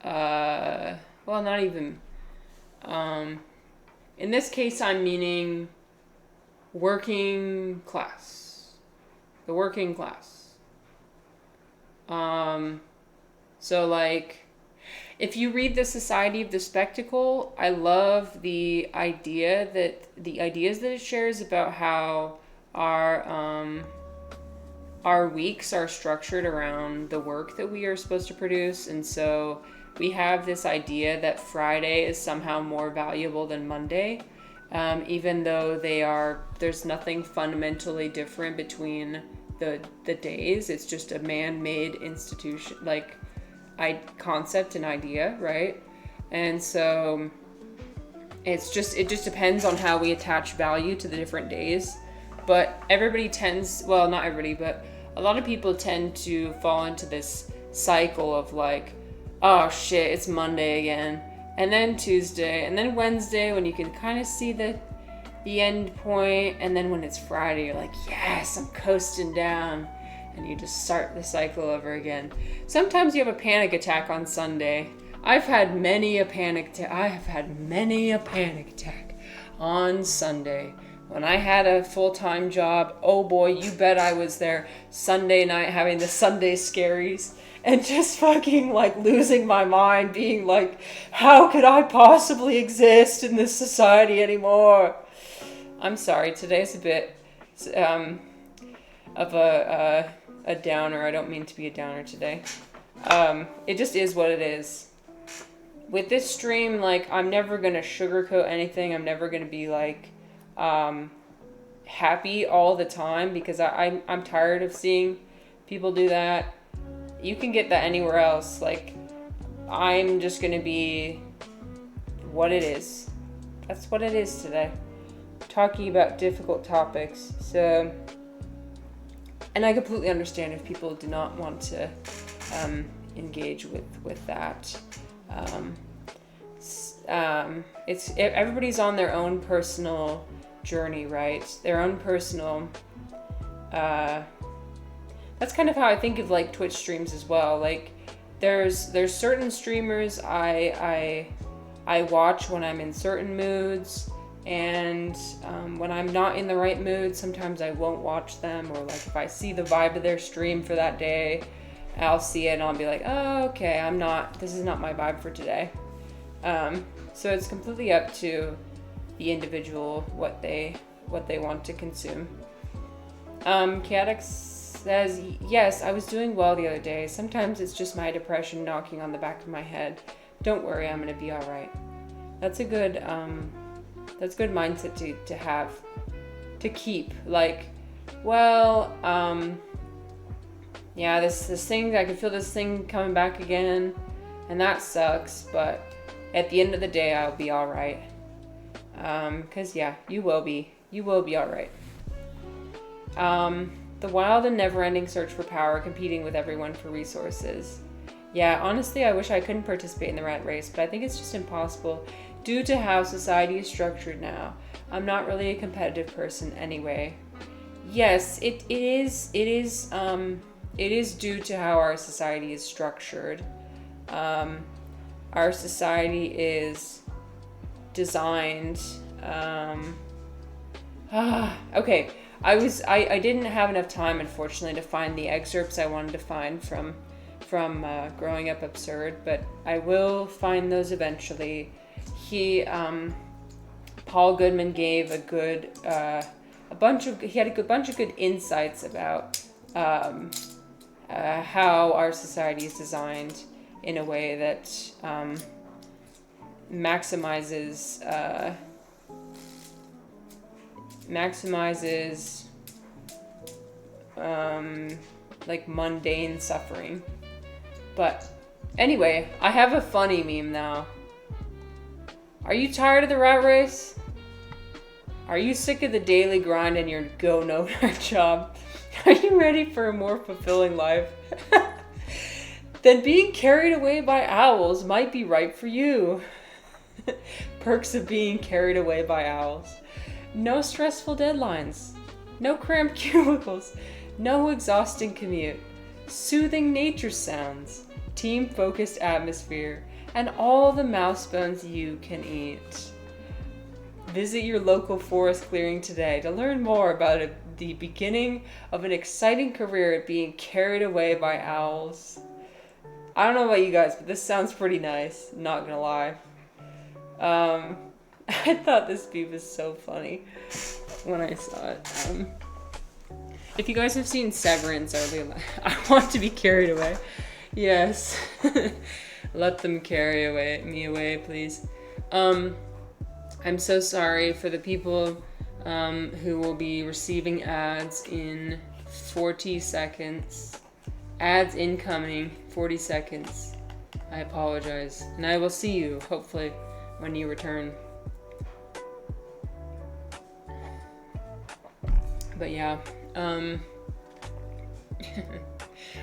well, not even, in this case, I'm meaning working class, the working class. So like, if you read The Society of the Spectacle, I love the ideas that it shares about how our weeks are structured around the work that we are supposed to produce. And so we have this idea that Friday is somehow more valuable than Monday, even though there's nothing fundamentally different between the days. It's just a man-made institution, like concept and idea, right? And so it just depends on how we attach value to the different days. But everybody tends, well, not everybody, but a lot of people tend to fall into this cycle of like, oh shit, it's Monday again, and then Tuesday, and then Wednesday when you can kind of see the end point, and then when it's Friday, you're like, yes, I'm coasting down, and you just start the cycle over again. Sometimes you have a panic attack on Sunday. I've had many a panic attack on Sunday. When I had a full-time job, oh boy, you bet I was there Sunday night having the Sunday scaries and just fucking like losing my mind, being like, how could I possibly exist in this society anymore? I'm sorry, today's a bit of a downer. I don't mean to be a downer today. It just is what it is. With this stream, like, I'm never going to sugarcoat anything. I'm never going to be like happy all the time, because I'm tired of seeing people do that. You can get that anywhere else. Like, I'm just gonna be what it is. That's what it is today. Talking about difficult topics. So, and I completely understand if people do not want to engage with that. Everybody's on their own personal journey, right? Their own personal. That's kind of how I think of like Twitch streams as well. Like, there's certain streamers I watch when I'm in certain moods, and when I'm not in the right mood, sometimes I won't watch them. Or like if I see the vibe of their stream for that day, I'll see it and I'll be like, oh, okay, this is not my vibe for today. So it's completely up to the individual what they want to consume. Chaotix says, yes, I was doing well the other day. Sometimes it's just my depression knocking on the back of my head. Don't worry, I'm gonna be all right. That's a good mindset to have, to keep. Like, well, yeah, this thing, I can feel this thing coming back again, and that sucks, but at the end of the day, I'll be all right. 'Cause yeah, you will be all right. The wild and never-ending search for power, competing with everyone for resources. Yeah, honestly, I wish I couldn't participate in the rat race, but I think it's just impossible due to how society is structured now. I'm not really a competitive person anyway. Yes, it is due to how our society is structured. Our society is designed. Okay. I didn't have enough time, unfortunately, to find the excerpts I wanted to find from Growing Up Absurd, but I will find those eventually. Paul Goodman gave a bunch of good insights about how our society is designed in a way that maximizes like mundane suffering. But anyway, I have a funny meme now. Are you tired of the rat race? Are you sick of the daily grind and your go nowhere job? Are you ready for a more fulfilling life? Then being carried away by owls might be right for you. Perks of being carried away by owls. No stressful deadlines. No cramped cubicles. No exhausting commute. Soothing nature sounds. Team-focused atmosphere. And all the mouse bones you can eat. Visit your local forest clearing today to learn more about the beginning of an exciting career at being carried away by owls. I don't know about you guys, but this sounds pretty nice. Not gonna lie. I thought this beef was so funny when I saw it. If you guys have seen Severance, I want to be carried away. Yes. Let them carry me away, please. I'm so sorry for the people who will be receiving ads in 40 seconds. Ads incoming, 40 seconds. I apologize. And I will see you, hopefully, when you return. But yeah,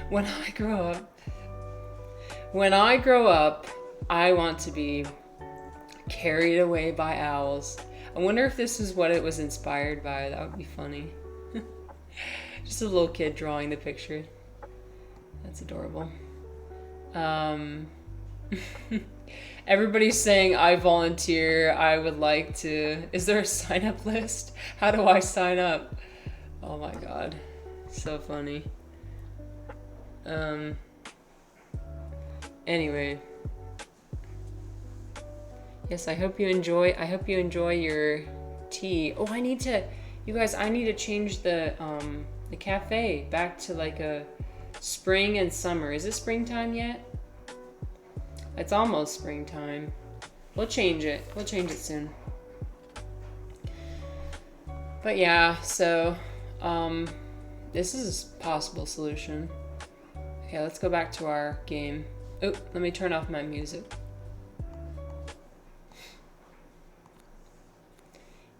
when I grow up, I want to be carried away by owls. I wonder if this is what it was inspired by. That would be funny. Just a little kid drawing the picture. That's adorable. Everybody's saying I volunteer. I would like to. Is there a sign up list? How do I sign up? Oh my god. So funny. Anyway. Yes, I hope you enjoy your tea. Oh, you guys, I need to change the cafe back to like a spring and summer. Is it springtime yet? It's almost springtime. We'll change it soon. But yeah, so this is a possible solution. Okay, let's go back to our game. Oh, let me turn off my music.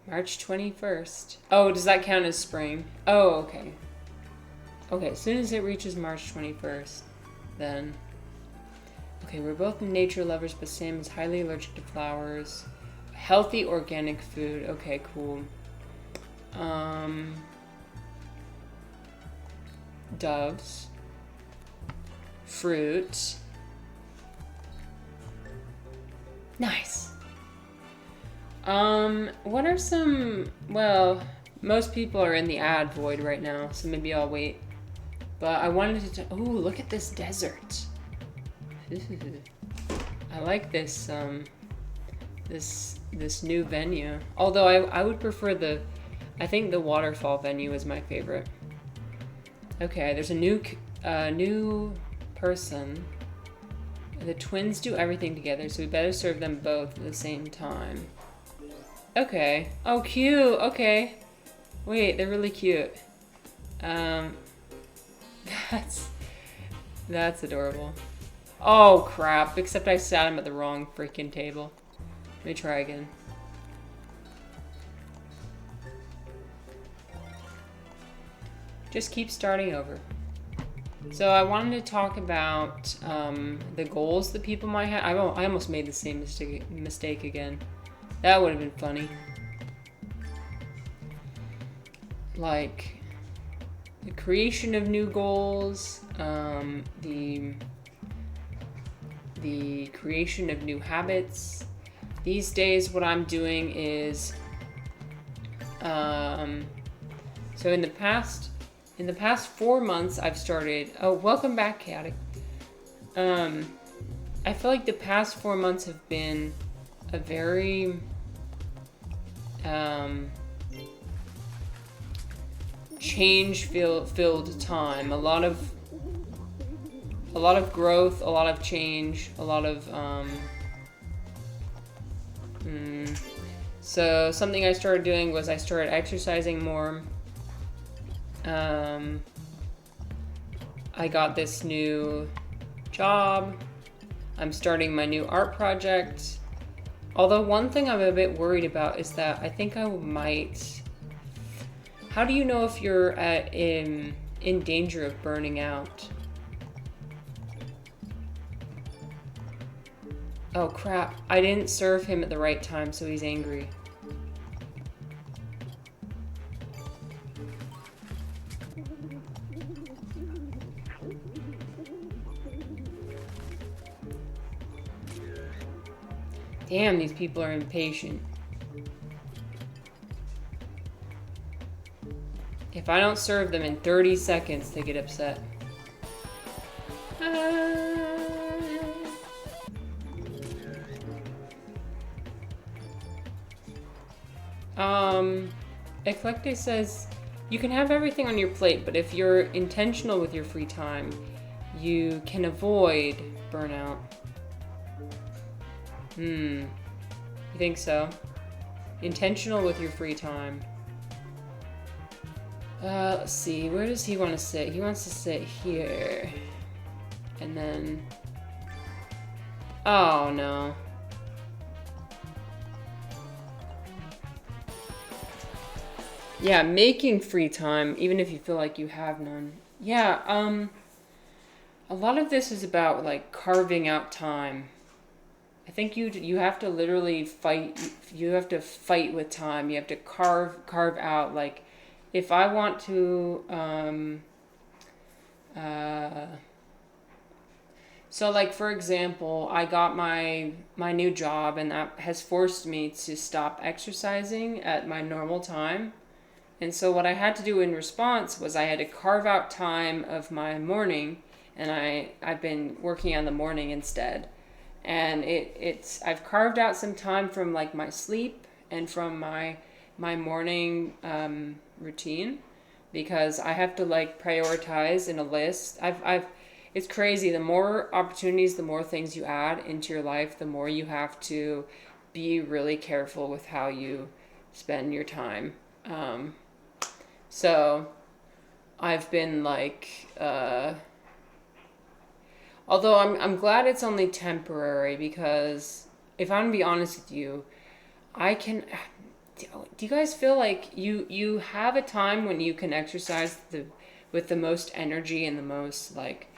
March 21st. Oh, does that count as spring? Oh, okay. Okay, as soon as it reaches March 21st, then... Okay, we're both nature lovers, but Sam is highly allergic to flowers. Healthy organic food. Okay, cool. Doves. Fruit. Nice. What are some... Well, most people are in the ad void right now, so maybe I'll wait. But I wanted to... Ooh, look at this desert. I like this, this new venue. Although I would prefer the... I think the waterfall venue is my favorite. Okay, there's a new person. The twins do everything together, so we better serve them both at the same time. Okay. Oh, cute. Okay. Wait, they're really cute. That's adorable. Oh, crap. Except I sat him at the wrong freaking table. Let me try again. Just keep starting over. So I wanted to talk about the goals that people might have. I almost made the same mistake again. That would have been funny. Like the creation of new goals, the creation of new habits. These days, what I'm doing is, so in the past 4 months, I've started. Oh, welcome back, Caddy. I feel like the past 4 months have been a very change-filled time. A lot of growth, a lot of change, a lot of So something I started doing was I started exercising more. I got this new job. I'm starting my new art project. Although one thing I'm a bit worried about is that I think I might... How do you know if you're in danger of burning out? Oh crap, I didn't serve him at the right time, so he's angry. Damn, these people are impatient. If I don't serve them in 30 seconds, they get upset. Eclecte says, you can have everything on your plate, but if you're intentional with your free time, you can avoid burnout. You think so? Intentional with your free time. Let's see, where does he want to sit? He wants to sit here. And then... Oh, no. Yeah, making free time, even if you feel like you have none. Yeah, a lot of this is about, like, carving out time. I think you have to literally fight. You have to fight with time. You have to carve out. Like, if I want to, so like for example, I got my new job, and that has forced me to stop exercising at my normal time. And so what I had to do in response was I had to carve out time of my morning, and I've been working on the morning instead. And I've carved out some time from like my sleep and from my morning routine, because I have to like prioritize in a list. It's crazy. The more opportunities, the more things you add into your life, the more you have to be really careful with how you spend your time. So I've been like, Although I'm glad it's only temporary, because if I'm gonna be honest with you, I can. Do you guys feel like you have a time when you can exercise with the most energy and the most like,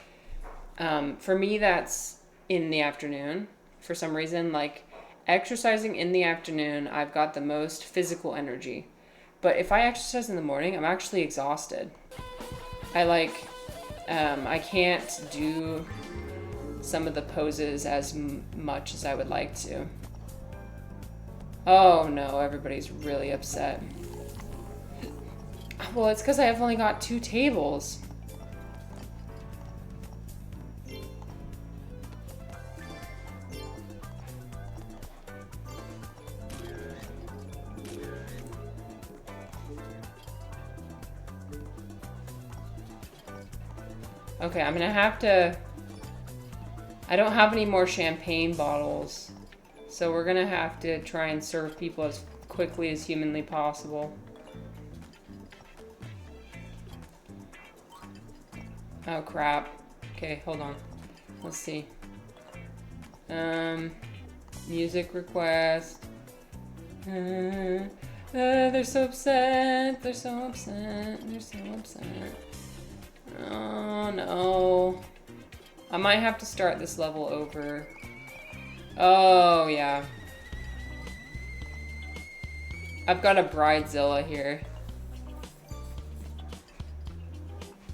for me that's in the afternoon. For some reason, like exercising in the afternoon, I've got the most physical energy. But if I exercise in the morning, I'm actually exhausted. I like, I can't do some of the poses as much as I would like to. Oh no, everybody's really upset. Well, it's because I've only got 2 tables. Okay, I'm gonna have to... I don't have any more champagne bottles, so we're gonna have to try and serve people as quickly as humanly possible. Oh crap. Okay, hold on. Let's see. Music request. They're so upset. They're so upset. They're so upset. Oh no. I might have to start this level over. Oh yeah. I've got a bridezilla here.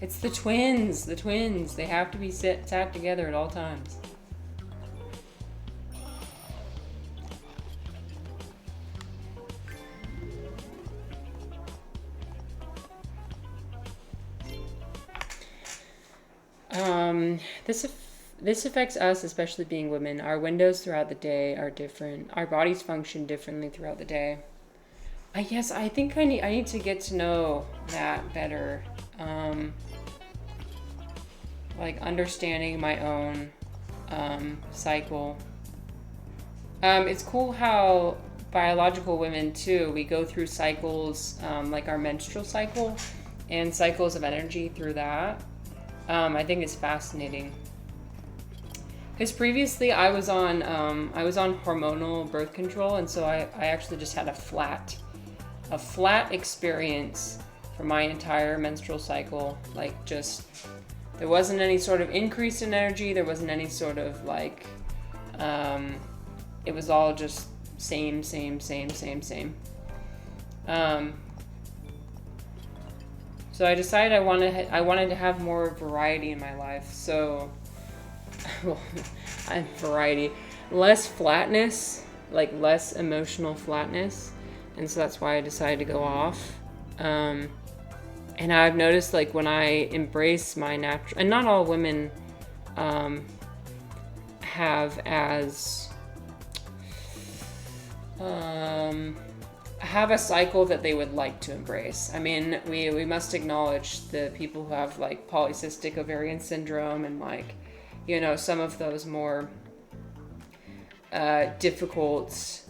It's the twins. The twins. They have to be sat together at all times. This affects us, especially being women. Our windows throughout the day are different. Our bodies function differently throughout the day. Yes, I think I need to get to know that better. Like understanding my own cycle. It's cool how biological women too, we go through cycles, like our menstrual cycle and cycles of energy through that. I think it's fascinating. Because previously I was on hormonal birth control, and so I actually just had a flat experience for my entire menstrual cycle. Like, just, there wasn't any sort of increase in energy, there wasn't any sort of like, it was all just same. So I decided I wanted to have more variety in my life. So, well, variety, less flatness, like less emotional flatness, and so that's why I decided to go off. And I've noticed, like, when I embrace my natural, and not all women have as have a cycle that they would like to embrace. I mean, we must acknowledge the people who have like polycystic ovarian syndrome and, like, you know, some of those more difficult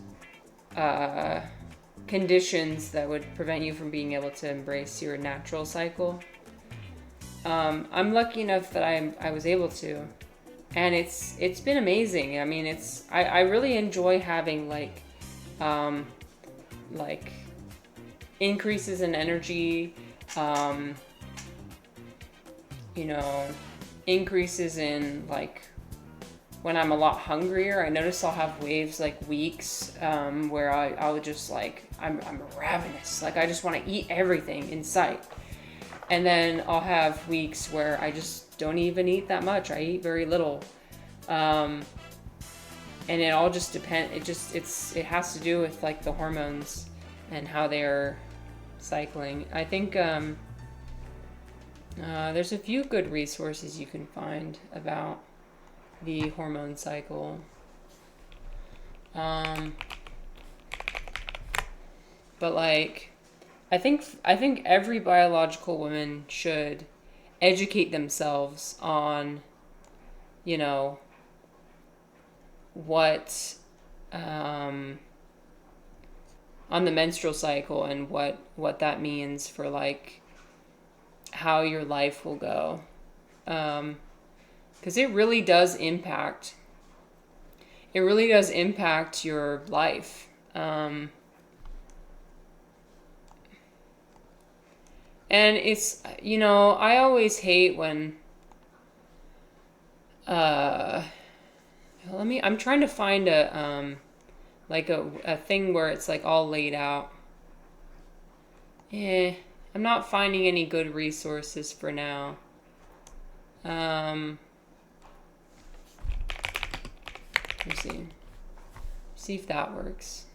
conditions that would prevent you from being able to embrace your natural cycle. I'm lucky enough that I was able to, and it's been amazing. I mean, I really enjoy having like increases in energy, you know, increases in, like, when I'm a lot hungrier. I notice I'll have waves, like weeks, where I'll just, like, I'm ravenous. Like, I just want to eat everything in sight. And then I'll have weeks where I just don't even eat that much. I eat very little. And it all just depends. It has to do with, like, the hormones and how they're cycling. I think there's a few good resources you can find about the hormone cycle. But, like, I think every biological woman should educate themselves on, you know, what on the menstrual cycle and what that means for, like, how your life will go. Because it really does impact. It really does impact your life. And it's, you know, I always hate when, I'm trying to find like a thing where it's like all laid out. I'm not finding any good resources for now. Let me see. See if that works.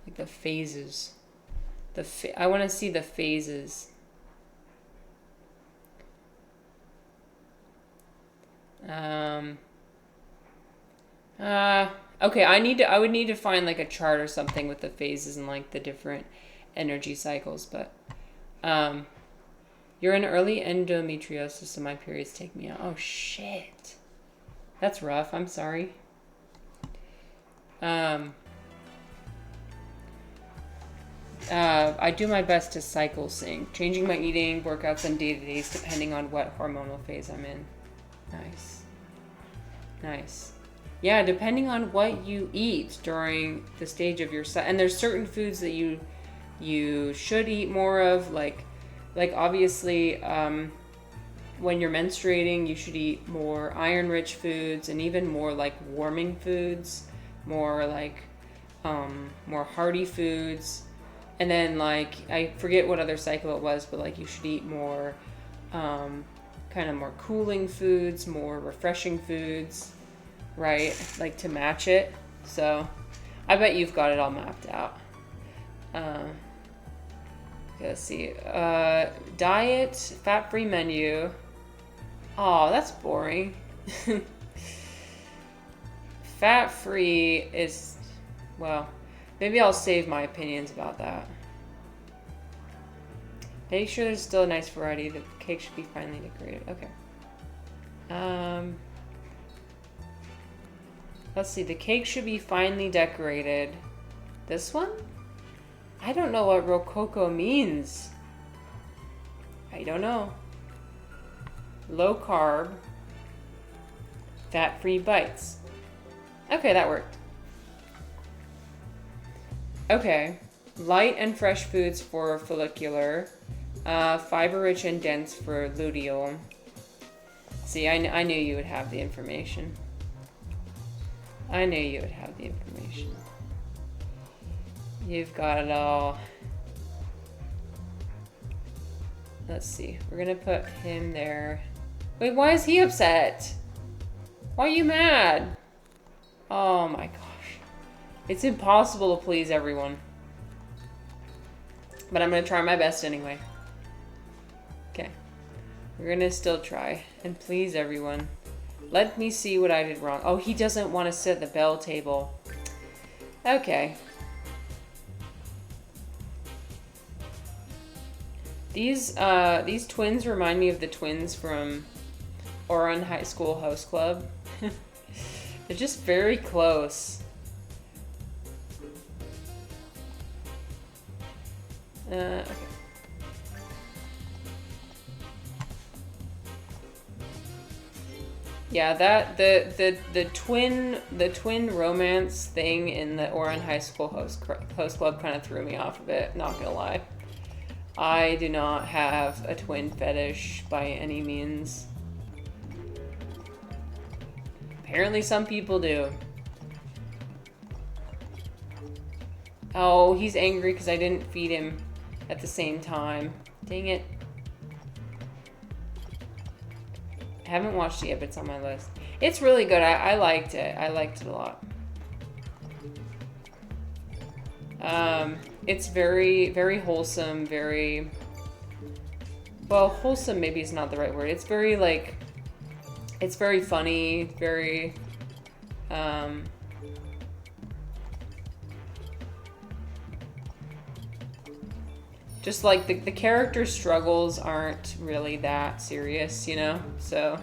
Like the phases. I want to see the phases. Okay, I would need to find like a chart or something with the phases and like the different energy cycles, but you're in early endometriosis, so my periods take me out. Oh shit. That's rough. I'm sorry. I do my best to cycle sync, changing my eating, workouts, and day-to-days depending on what hormonal phase I'm in. Nice. Nice. Yeah, depending on what you eat during the stage of your and there's certain foods that you should eat more of, like obviously when you're menstruating, you should eat more iron-rich foods and even more like warming foods, more like more hearty foods. And then like I forget what other cycle it was, but like you should eat more kind of more cooling foods, more refreshing foods, right? Like to match it. So I bet you've got it all mapped out. Let's see. Diet, fat-free menu. Oh, that's boring. Fat-free is, well, maybe I'll save my opinions about that. Make sure there's still a nice variety. The cake should be finely decorated. Okay. Let's see. The cake should be finely decorated. This one? I don't know what rococo means. I don't know. Low carb. Fat-free bites. Okay, that worked. Okay. Light and fresh foods for follicular. Fiber-rich and dense for luteal. See, I knew you would have the information. I knew you would have the information. You've got it all. Let's see. We're gonna put him there. Wait, why is he upset? Why are you mad? Oh my gosh. It's impossible to please everyone. But I'm gonna try my best anyway. Okay. We're gonna still try and please everyone. Let me see what I did wrong. Oh, he doesn't want to sit at the bell table. Okay. These twins remind me of the twins from Oran High School Host Club. They're just very close. Okay. Yeah, that the twin romance thing in the Oran High School Host Club kind of threw me off a bit. Not gonna lie. I do not have a twin fetish by any means. Apparently some people do. Oh, he's angry because I didn't feed him at the same time. Dang it. I haven't watched it yet, but it's on my list. It's really good. I liked it. I liked it a lot. It's very, very wholesome, very... Well, wholesome maybe is not the right word. It's very, like... It's very funny, very... just like the character struggles aren't really that serious, you know? So...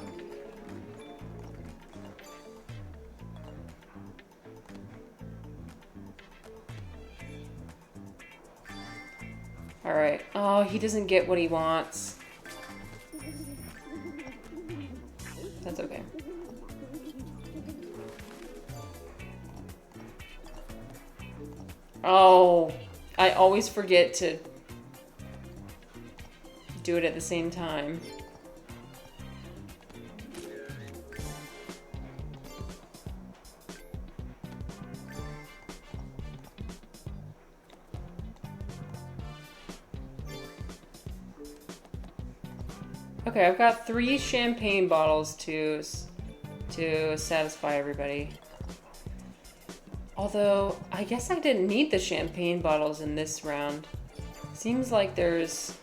Alright. Oh, he doesn't get what he wants. Oh, I always forget to do it at the same time. Okay, I've got 3 champagne bottles to satisfy everybody. Although, I guess I didn't need the champagne bottles in this round. Seems like there's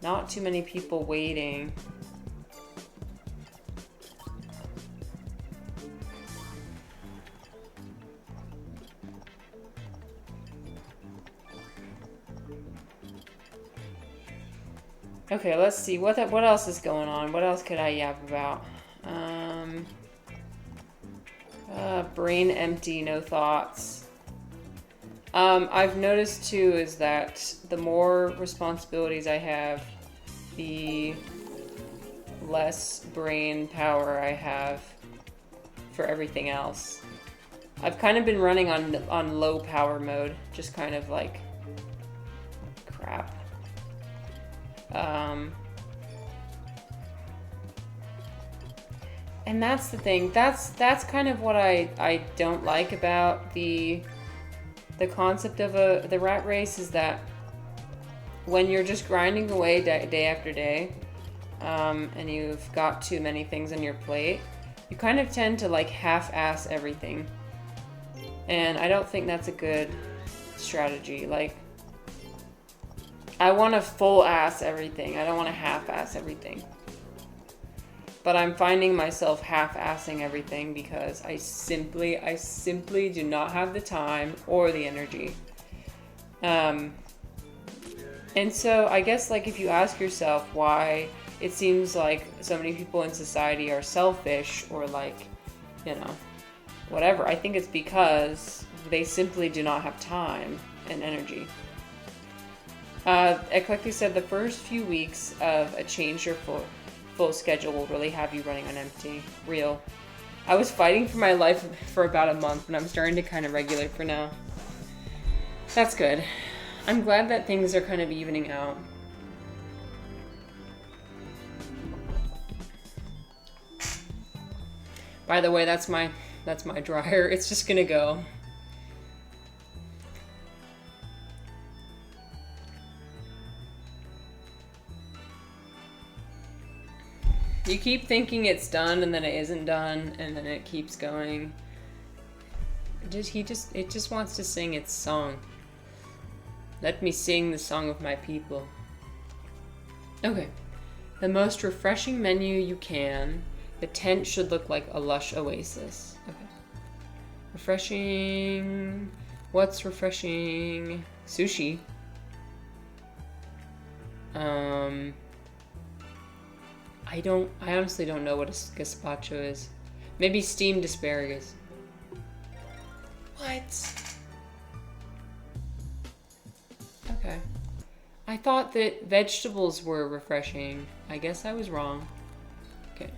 not too many people waiting. Okay, let's see. What else is going on? What else could I yap about? Brain empty, no thoughts. I've noticed too is that the more responsibilities I have, the less brain power I have for everything else. I've kind of been running on low power mode, just kind of like crap. And that's the thing. That's kind of what I don't like about the concept of the rat race is that when you're just grinding away day after day, and you've got too many things on your plate, you kind of tend to like half-ass everything. And I don't think that's a good strategy. Like, I want to full-ass everything. I don't want to half-ass everything. But I'm finding myself half-assing everything because I simply do not have the time or the energy. And so I guess like if you ask yourself why it seems like so many people in society are selfish or like, you know, whatever, I think it's because they simply do not have time and energy. Eclectic said the first few weeks of a change your full schedule will really have you running on empty. Real. I was fighting for my life for about a month, and I'm starting to kind of regulate for now. That's good. I'm glad that things are kind of evening out. By the way, that's my dryer. It's just gonna go. You keep thinking it's done and then it isn't done and then it keeps going. It just wants to sing its song. Let me sing the song of my people. Okay. The most refreshing menu you can. The tent should look like a lush oasis. Okay. Refreshing. What's refreshing? Sushi. I honestly don't know what a gazpacho is. Maybe steamed asparagus. What? Okay. I thought that vegetables were refreshing. I guess I was wrong. Okay.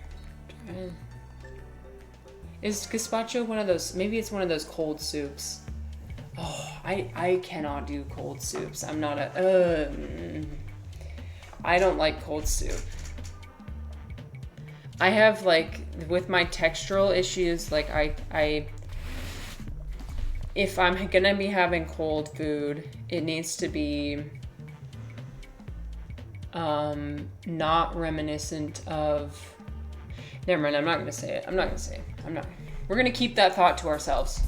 Is gazpacho one of those? Maybe it's one of those cold soups. Oh, I cannot do cold soups. I'm not a. I don't like cold soup. I have like with my textural issues, like I if I'm gonna be having cold food, it needs to be not reminiscent of. Never mind. I'm not gonna say it. We're gonna keep that thought to ourselves.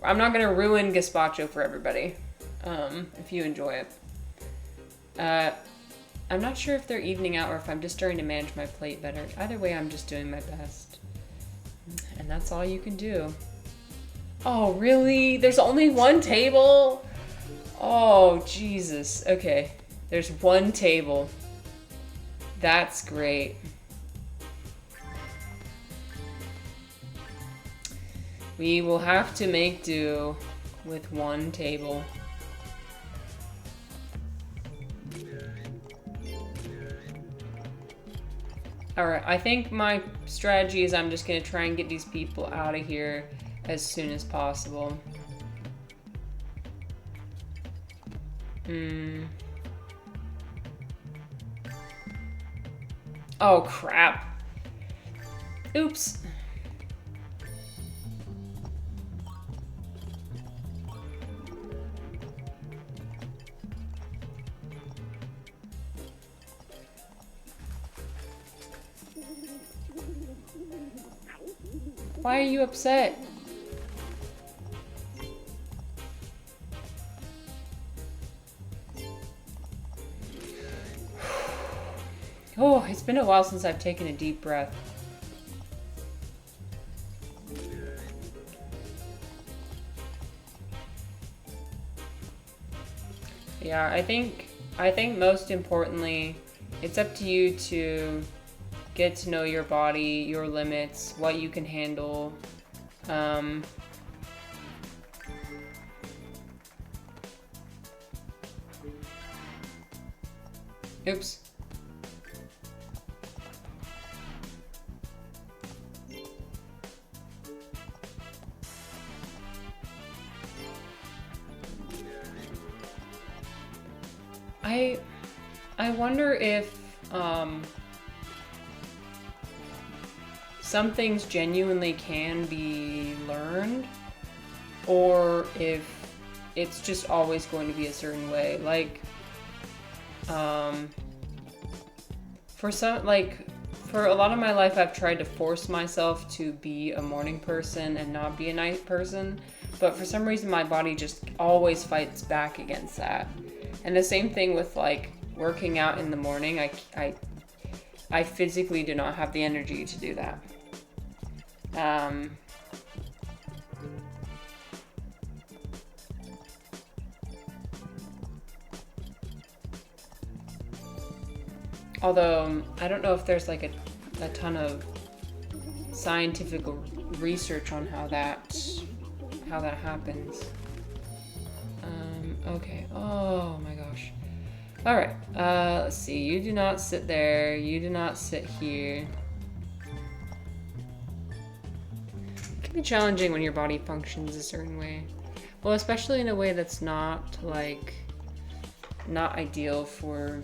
I'm not gonna ruin gazpacho for everybody. If you enjoy it. I'm not sure if they're evening out or if I'm just starting to manage my plate better. Either way, I'm just doing my best. And that's all you can do. Oh, really? There's only one table? Oh, Jesus. Okay. There's one table. That's great. We will have to make do with one table. Alright, I think my strategy is I'm just going to try and get these people out of here as soon as possible. Oh, crap. Oops. Why are you upset? Oh, it's been a while since I've taken a deep breath. Yeah, I think most importantly, it's up to you to get to know your body, your limits, what you can handle. Oops. I wonder if some things genuinely can be learned, or if it's just always going to be a certain way. Like, for a lot of my life, I've tried to force myself to be a morning person and not be a night person, but for some reason my body just always fights back against that. And the same thing with like working out in the morning. I physically do not have the energy to do that. Although I don't know if there's like a ton of scientific research on how that happens. Okay. Oh my gosh. All right. Let's see. You do not sit there. You do not sit here. It can be challenging when your body functions a certain way. Well, especially in a way that's not ideal for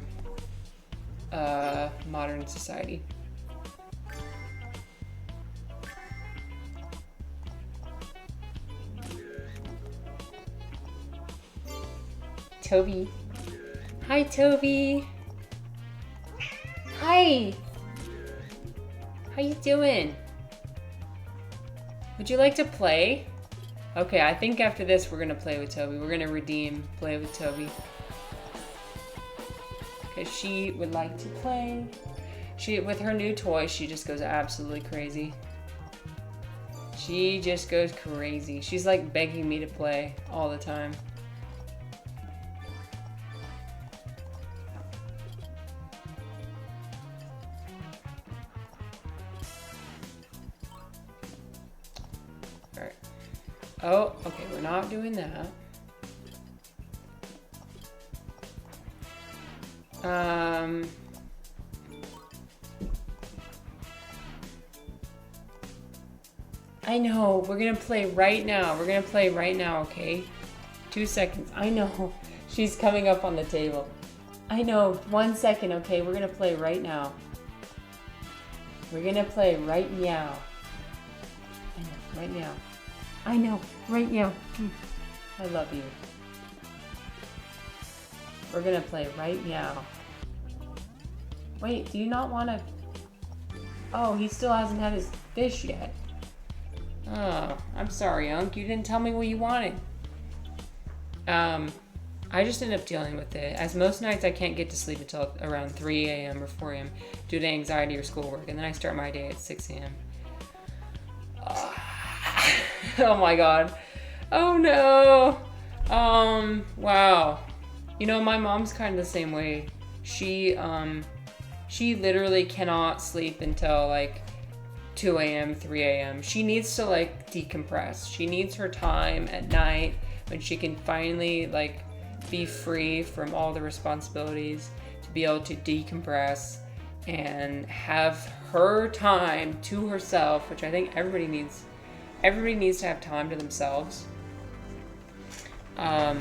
modern society. Tobi. Hi, Tobi. Hi. How you doing? Would you like to play? Okay, I think after this we're gonna play with Tobi. We're gonna play with Tobi. Because she would like to play. With her new toy, she just goes absolutely crazy. She just goes crazy. She's like begging me to play all the time. Alright. Oh, okay, we're not doing that. I know, we're gonna play right now. We're gonna play right now, okay? 2 seconds. I know. She's coming up on the table. I know. 1 second, okay? We're gonna play right now. We're gonna play right now. I know, right now. I know, right now. I love you. We're gonna play right now. Wait, do you not want to... Oh, he still hasn't had his fish yet. Oh, I'm sorry, Unc. You didn't tell me what you wanted. I just end up dealing with it. As most nights I can't get to sleep until around 3 a.m. or 4 a.m. due to anxiety or schoolwork, and then I start my day at 6 a.m. Oh my god. Oh no. Wow. You know, my mom's kind of the same way. She literally cannot sleep until like 2 a.m., 3 a.m. She needs to like decompress. She needs her time at night when she can finally like be free from all the responsibilities to be able to decompress and have her time to herself, which I think everybody needs. Everybody needs to have time to themselves. But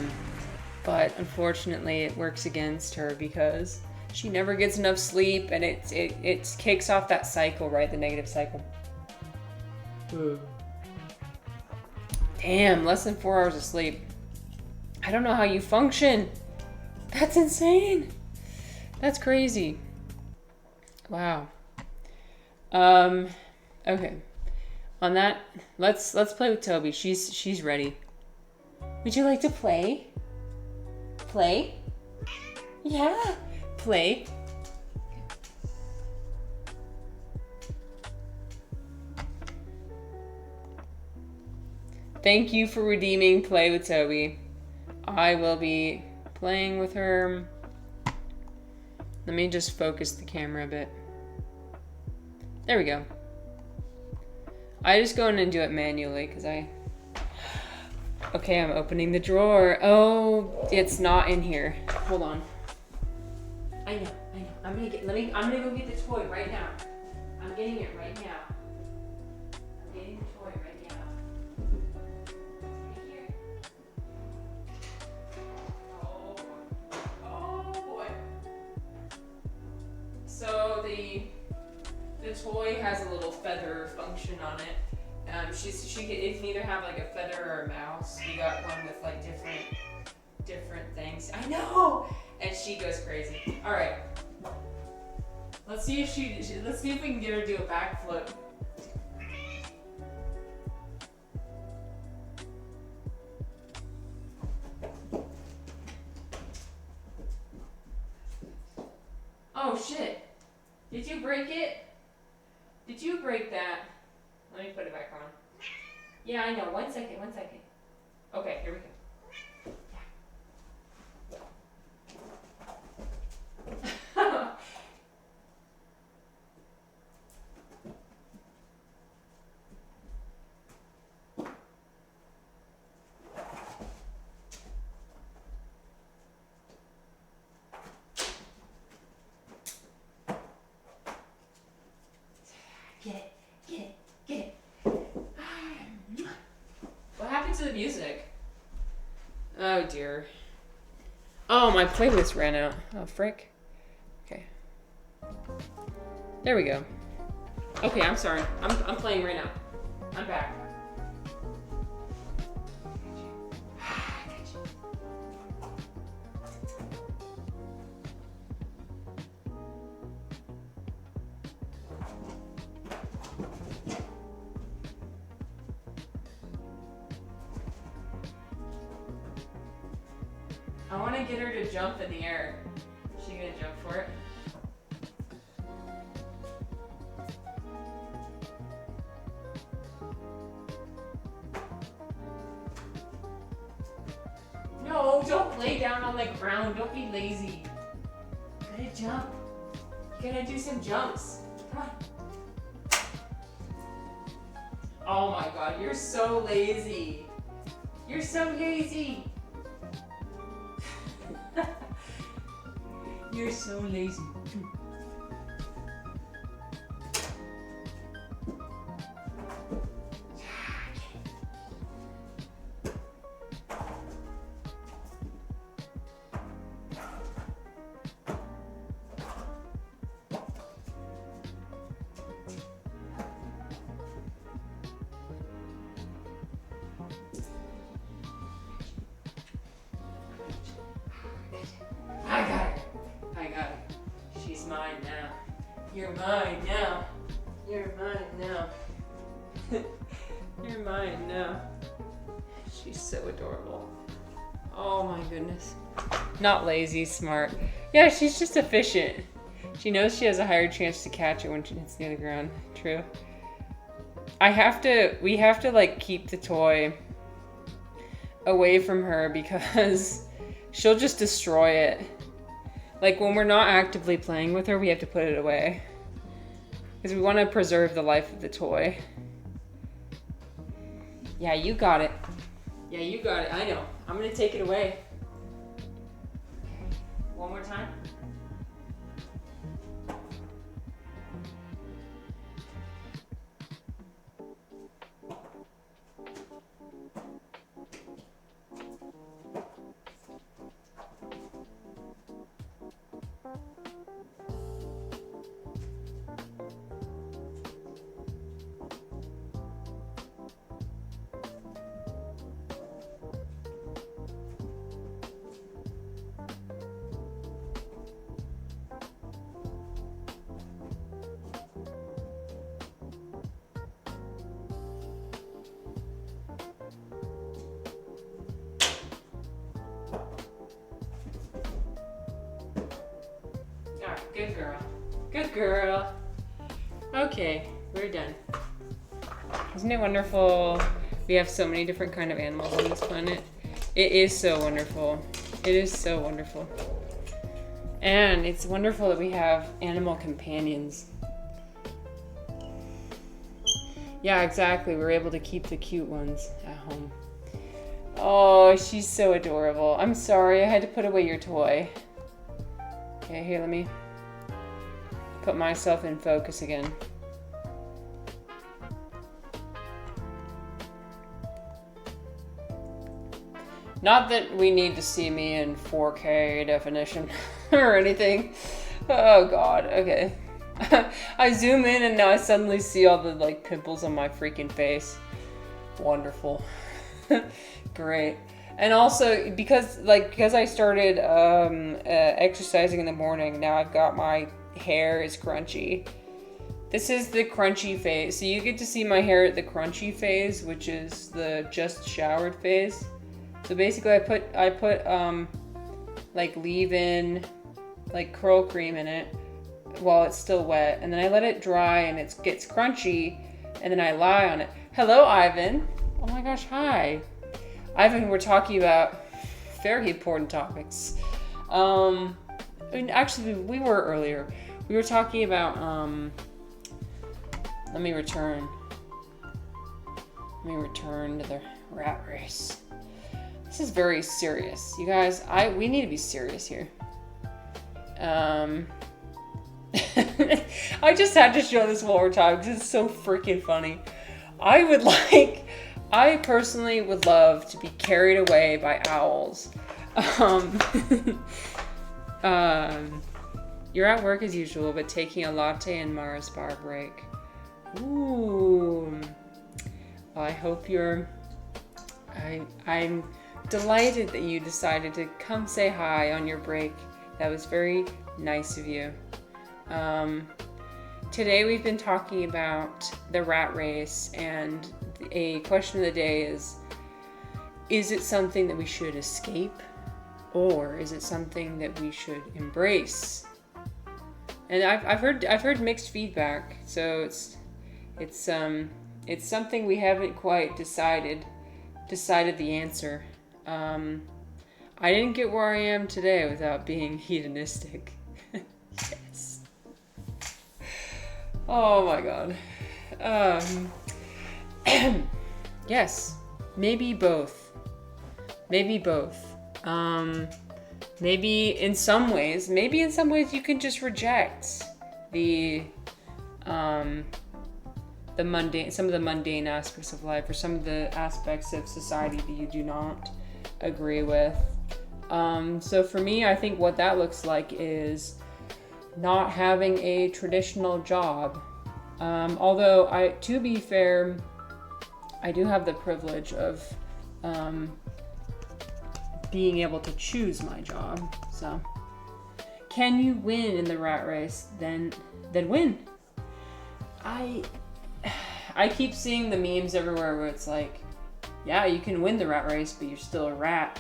but unfortunately it works against her because she never gets enough sleep, and it kicks off that cycle, right? The negative cycle. Damn, less than 4 hours of sleep. I don't know how you function. That's insane. That's crazy. Wow. Okay. On that, let's play with Tobi. She's ready. Would you like to play? Play? Yeah. Play. Thank you for redeeming Play with Tobi. I will be playing with her. Let me just focus the camera a bit. There we go. I just go in and do it manually because Okay, I'm opening the drawer. Oh, it's not in here. Hold on. I know. I'm gonna go get the toy right now. I'm getting it right now. I'm getting the toy right now. Right here. Oh boy. So the toy has a little feather function on it. It can either have like a feather or a mouse. We got one with like different things. I know, and she goes crazy. All right, let's see if we can get her to do a backflip. Oh shit! Did you break it? Did you break that? Let me put it back on. Yeah, I know. 1 second. Okay, here we go. Get it. What happened to the music? Oh dear. Oh, my playlist ran out. Oh, frick. Okay. There we go. Okay, I'm sorry. I'm playing right now. I'm back. I want to get her to jump in the air. Is she gonna jump for it? No, don't lay down on the ground. Don't be lazy. You gotta jump. You gotta do some jumps. Come on. Oh my god, you're so lazy. You're so lazy. You're so lazy. I got it. She's mine now. You're mine now. You're mine now. You're mine now. She's so adorable. Oh my goodness. Not lazy, smart. Yeah, she's just efficient. She knows she has a higher chance to catch it when she hits near the ground. True. We have to like keep the toy away from her because she'll just destroy it. Like when we're not actively playing with her, we have to put it away. Because we want to preserve the life of the toy. Yeah, you got it. Yeah, you got it. I know. I'm going to take it away. Okay. One more time. Good girl. Okay, we're done. Isn't it wonderful? We have so many different kind of animals on this planet. It is so wonderful. It is so wonderful. And it's wonderful that we have animal companions. Yeah, exactly. We're able to keep the cute ones at home. Oh, she's so adorable. I'm sorry, I had to put away your toy. Okay, here, let me put myself in focus again. Not that we need to see me in 4K definition or anything. Oh god, okay. I zoom in and now I suddenly see all the like pimples on my freaking face. Wonderful. Great. And also because I started exercising in the morning, now I've got my hair is crunchy. This is the crunchy phase. So you get to see my hair at the crunchy phase, which is the just showered phase. So basically I put like leave-in like curl cream in it while it's still wet, and then I let it dry and it gets crunchy, and then I lie on it. Hello, Ivan. Oh my gosh, hi. Ivan, we're talking about very important topics. Actually, we were earlier. We were talking about, let me return to the rat race. This is very serious. You guys, we need to be serious here. I just had to show this one more time because it's so freaking funny. I personally would love to be carried away by owls. You're at work as usual, but taking a latte and Mars bar break. Ooh. Well, I hope I'm delighted that you decided to come say hi on your break. That was very nice of you. Today we've been talking about the rat race, and a question of the day is it something that we should escape, or is it something that we should embrace? And I've heard mixed feedback, so it's something we haven't quite decided the answer. I didn't get where I am today without being hedonistic. Yes. Oh my god. Yes. Maybe both. Maybe in some ways you can just reject the mundane, some of the mundane aspects of life, or some of the aspects of society that you do not agree with. So for me, I think what that looks like is not having a traditional job. Although to be fair, I do have the privilege of being able to choose my job. So, can you win in the rat race? Then win. I keep seeing the memes everywhere where it's like, yeah, you can win the rat race, but you're still a rat.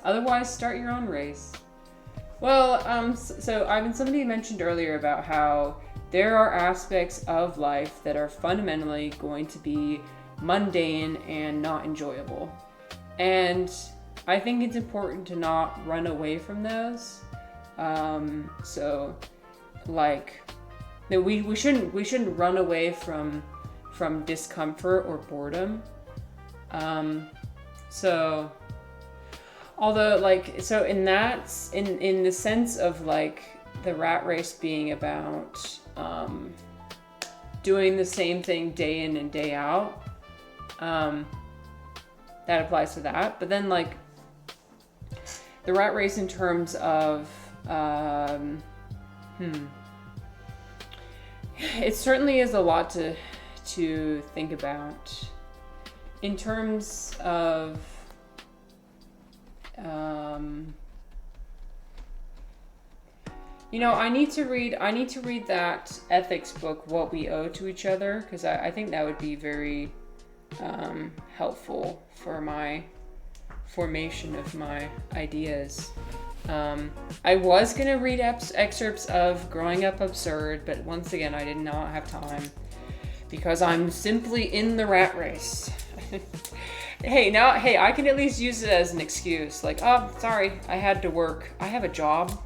Otherwise, start your own race. Well, so somebody mentioned earlier about how there are aspects of life that are fundamentally going to be mundane and not enjoyable. And I think it's important to not run away from those. So like that we shouldn't run away from discomfort or boredom. So although in the sense of like the rat race being about doing the same thing day in and day out, that applies to that. But then like the rat race in terms of it certainly is a lot to think about in terms of I need to read that ethics book, What We Owe to Each Other, because I think that would be very helpful for my formation of my ideas. I was going to read excerpts of Growing Up Absurd, but once again, I did not have time because I'm simply in the rat race. Hey, I can at least use it as an excuse. Like, oh, sorry, I had to work. I have a job.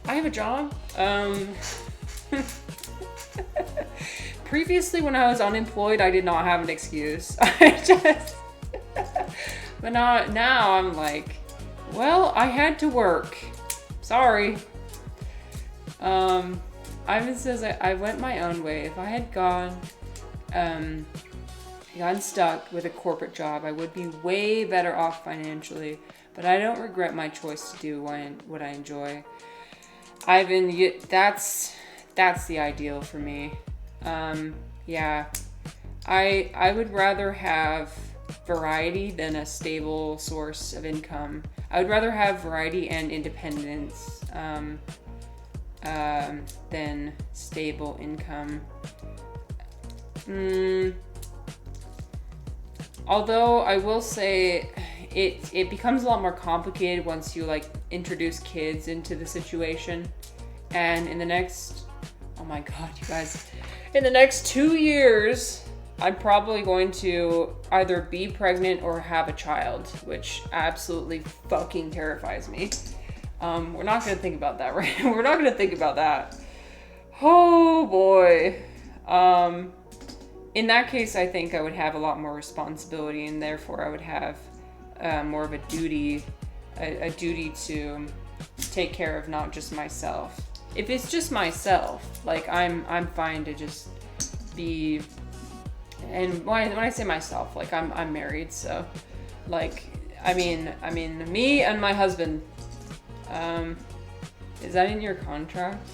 I have a job. Previously, when I was unemployed, I did not have an excuse. But now I'm like, well, I had to work. Sorry. Ivan says I went my own way. If I had gotten stuck with a corporate job, I would be way better off financially. But I don't regret my choice to do what I enjoy. Ivan, that's the ideal for me. Yeah, I would rather have variety than a stable source of income. I would rather have variety and independence than stable income. Although I will say it becomes a lot more complicated once you like introduce kids into the situation. And in the next, oh my God, you guys, in the next 2 years, I'm probably going to either be pregnant or have a child, which absolutely fucking terrifies me. We're not going to think about that, right? We're not going to think about that. Oh boy. In that case, I think I would have a lot more responsibility, and therefore I would have more of a duty to take care of not just myself. If it's just myself, like I'm fine to just be. And when I say myself, like I'm married, so like I mean me and my husband. Is that in your contract?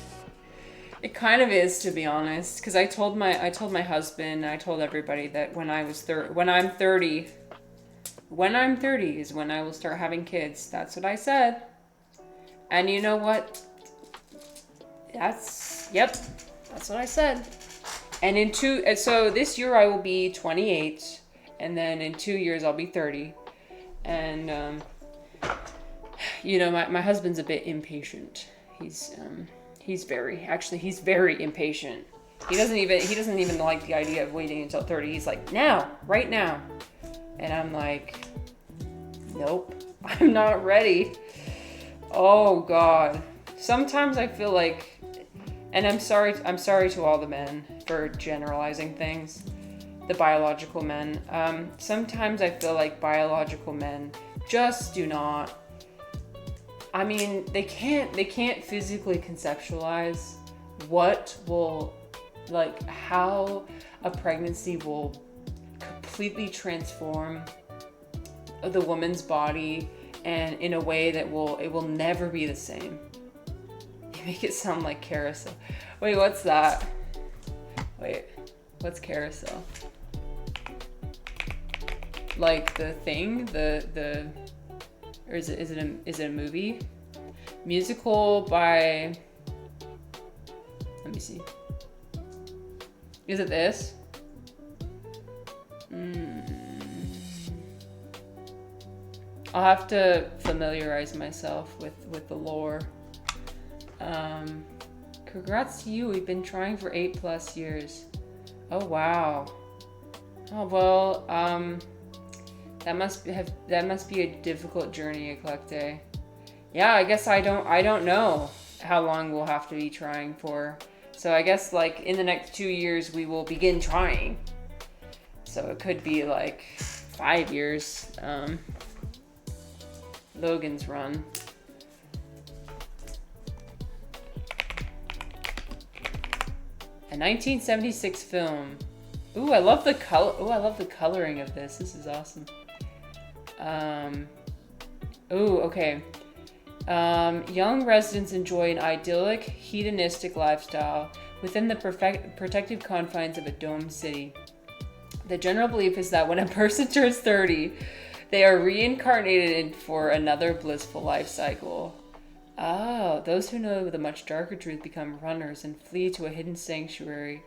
It kind of is, to be honest, because I told my husband, I told everybody that when I'm 30 is when I will start having kids. That's what I said. And you know what? That's what I said. And so this year I will be 28, and then in 2 years I'll be 30. And my husband's a bit impatient. He's very impatient. He doesn't even like the idea of waiting until 30. He's like, now, right now. And I'm like, nope, I'm not ready. Oh God. Sometimes I feel like, and I'm sorry to all the men for generalizing things, the biological men. Sometimes I feel like biological men just do not, I mean, they can't physically conceptualize how a pregnancy will completely transform the woman's body, and in a way that it will never be the same. You make it sound like carousel. Wait, what's that? Wait, what's carousel? Like the thing, or is it a movie? Musical by, let me see. Is it this? I'll have to familiarize myself with the lore. Congrats to you. We've been trying for 8+ years. Oh wow. Oh well. That must be a difficult journey, Eclecte. Yeah, I guess I don't know how long we'll have to be trying for. So I guess like in the next 2 years we will begin trying. So it could be like 5 years. Logan's Run. A 1976 film. Ooh, I love the color. Ooh, I love the coloring of this. This is awesome. Ooh, okay. Young residents enjoy an idyllic, hedonistic lifestyle within the protective confines of a domed city. The general belief is that when a person turns 30, they are reincarnated for another blissful life cycle. Oh, those who know the much darker truth become runners and flee to a hidden sanctuary.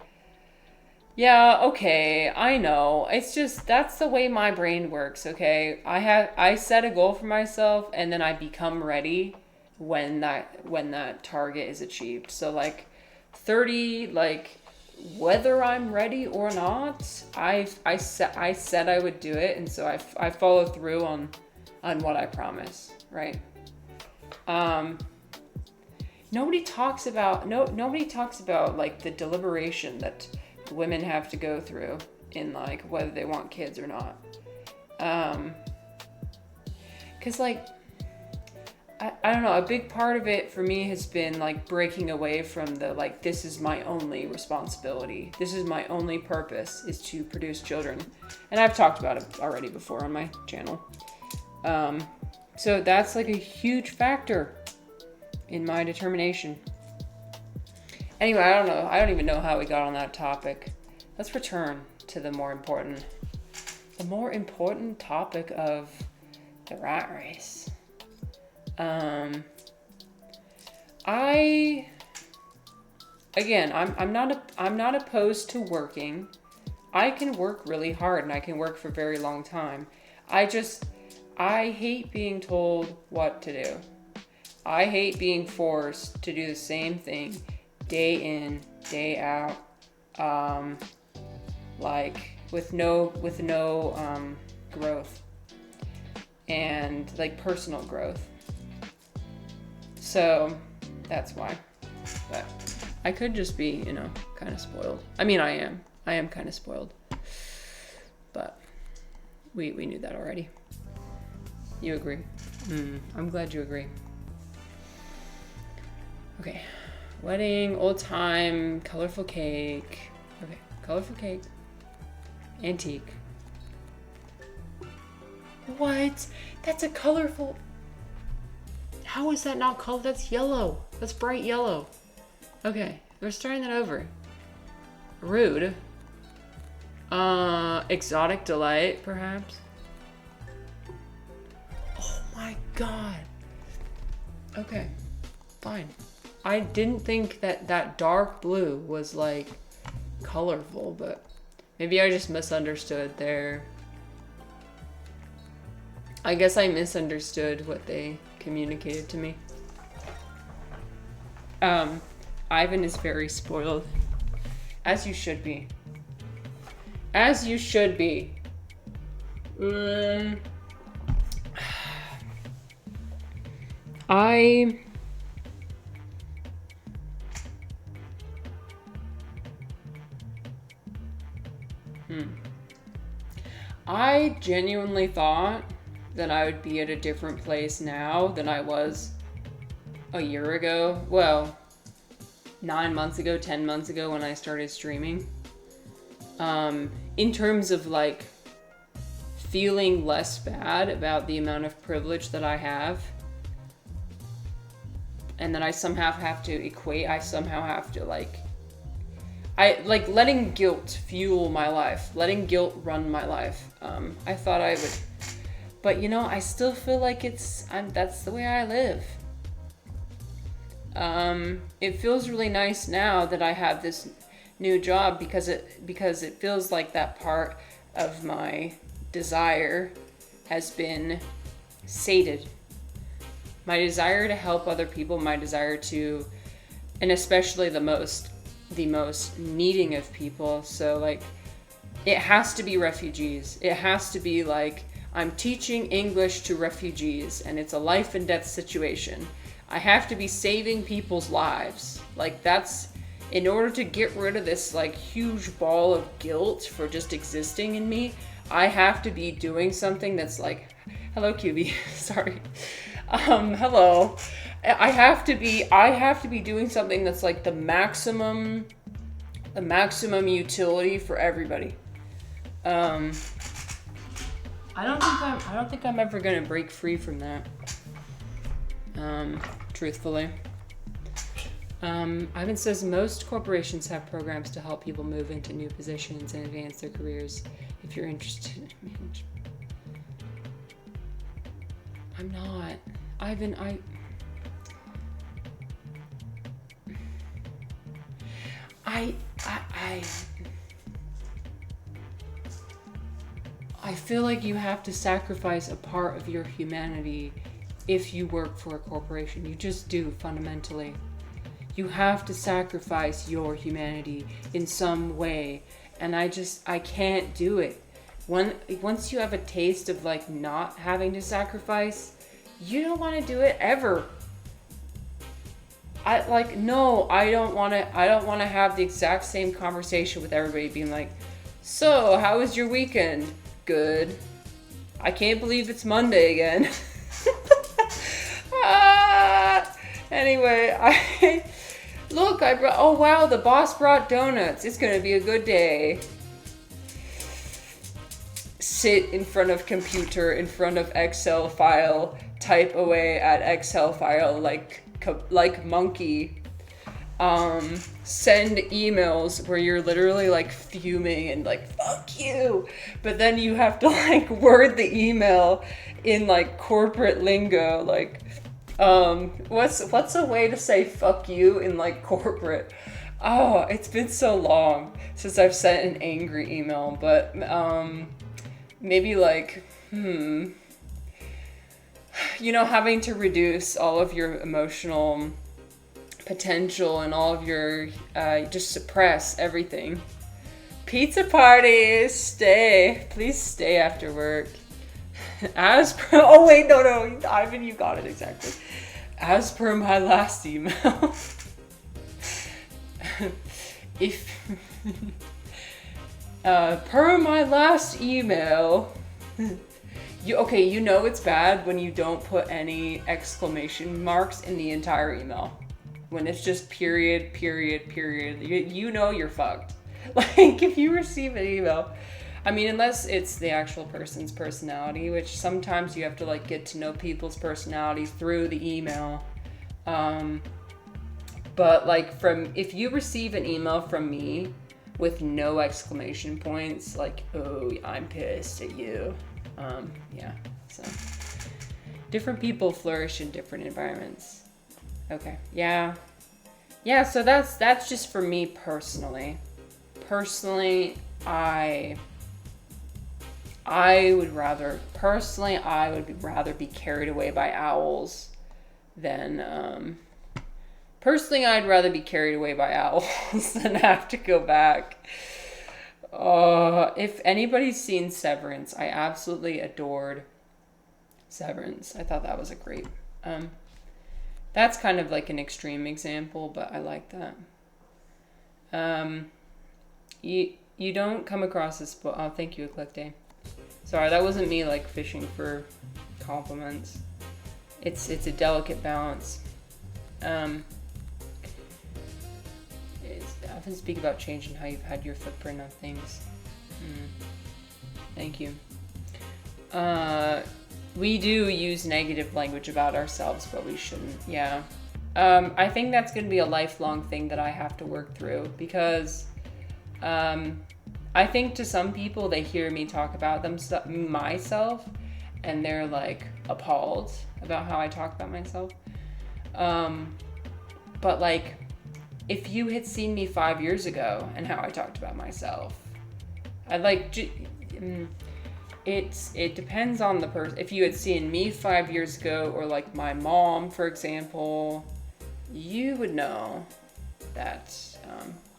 Yeah, okay, I know. It's just that's the way my brain works, okay? I set a goal for myself and then I become ready when that target is achieved. So like 30, like whether I'm ready or not, I said I would do it, and so I follow through on what I promise, right? Um nobody talks about like the deliberation that women have to go through in like whether they want kids or not. Because like I don't know, a big part of it for me has been like breaking away from the like this is my only responsibility, this is my only purpose is to produce children, and I've talked about it already before on my channel. So that's like a huge factor in my determination. Anyway, I don't know. I don't even know how we got on that topic. Let's return to the more important topic of the rat race. I'm not opposed to working. I can work really hard and I can work for a very long time. I hate being told what to do. I hate being forced to do the same thing day in, day out, like with no growth and like personal growth. So that's why. But I could just be, kind of spoiled. I mean, I am kind of spoiled. But we knew that already. You agree? I'm glad you agree. Okay. Wedding, old time, colorful cake. Okay, colorful cake. Antique. What? That's a colorful... How is that not color? That's yellow. That's bright yellow. Okay, we're starting that over. Rude. Exotic delight, perhaps? Oh my god. Okay, fine. I didn't think that dark blue was like colorful, but maybe I just misunderstood there. I guess I misunderstood what they communicated to me. Ivan is very spoiled. As you should be. As you should be. I genuinely thought that I would be at a different place now than I was a year ago. Well, 9 months ago, 10 months ago when I started streaming. In terms of like feeling less bad about the amount of privilege that I have. And that I somehow have to letting guilt fuel my life, letting guilt run my life. I thought I would, but I still feel like that's the way I live. It feels really nice now that I have this new job because it feels like that part of my desire has been sated. My desire to help other people, my desire to, and especially the most needing of people. So like, it has to be refugees. It has to be like, I'm teaching English to refugees and it's a life and death situation. I have to be saving people's lives. Like that's, in order to get rid of this like huge ball of guilt for just existing in me, I have to be doing something that's like, hello QB, sorry. Hello. I have to be doing something that's like the maximum utility for everybody. I don't think I'm ever gonna break free from that. Truthfully. Ivan says most corporations have programs to help people move into new positions and advance their careers. If you're interested in management. I'm not. Ivan, I feel like you have to sacrifice a part of your humanity if you work for a corporation. You just do, fundamentally. You have to sacrifice your humanity in some way. And I can't do it. Once you have a taste of like not having to sacrifice, you don't want to do it ever. I don't want to have the exact same conversation with everybody being like, so how was your weekend? Good. I can't believe it's Monday again. Anyway, oh wow, the boss brought donuts. It's gonna be a good day. Sit in front of computer, in front of Excel file, type away at Excel file like monkey. Send emails where you're literally like fuming and like fuck you, but then you have to like word the email in like corporate lingo, like what's a way to say fuck you in like corporate? Oh, it's been so long since I've sent an angry email, but maybe like having to reduce all of your emotional potential and all of your just suppress everything. Pizza parties, please stay after work. As per no, Ivan, you got it exactly. As per my last email, if per my last email, you know it's bad when you don't put any exclamation marks in the entire email. When it's just period, you know you're fucked. Like, if you receive an email, I mean, unless it's the actual person's personality, which sometimes you have to, like, get to know people's personalities through the email. But, like, if you receive an email from me with no exclamation points, like, oh, I'm pissed at you. Yeah, so. Different people flourish in different environments. Okay, yeah, so that's just for me personally. I would rather be carried away by owls than I'd rather be carried away by owls than have to go back. If anybody's seen Severance, I absolutely adored Severance. I thought that was a great that's kind of like an extreme example, but I like that. You don't come across this book. Oh, thank you, Eclecte. Sorry, that wasn't me like fishing for compliments. It's a delicate balance. I often speak about changing how you've had your footprint on things. Thank you. We do use negative language about ourselves, but we shouldn't. Yeah. I think that's going to be a lifelong thing that I have to work through because I think to some people, they hear me talk about myself and they're like appalled about how I talk about myself. But like, if you had seen me 5 years ago and how I talked about myself, I'd like... It depends on the person. If you had seen me 5 years ago, or like my mom, for example, you would know that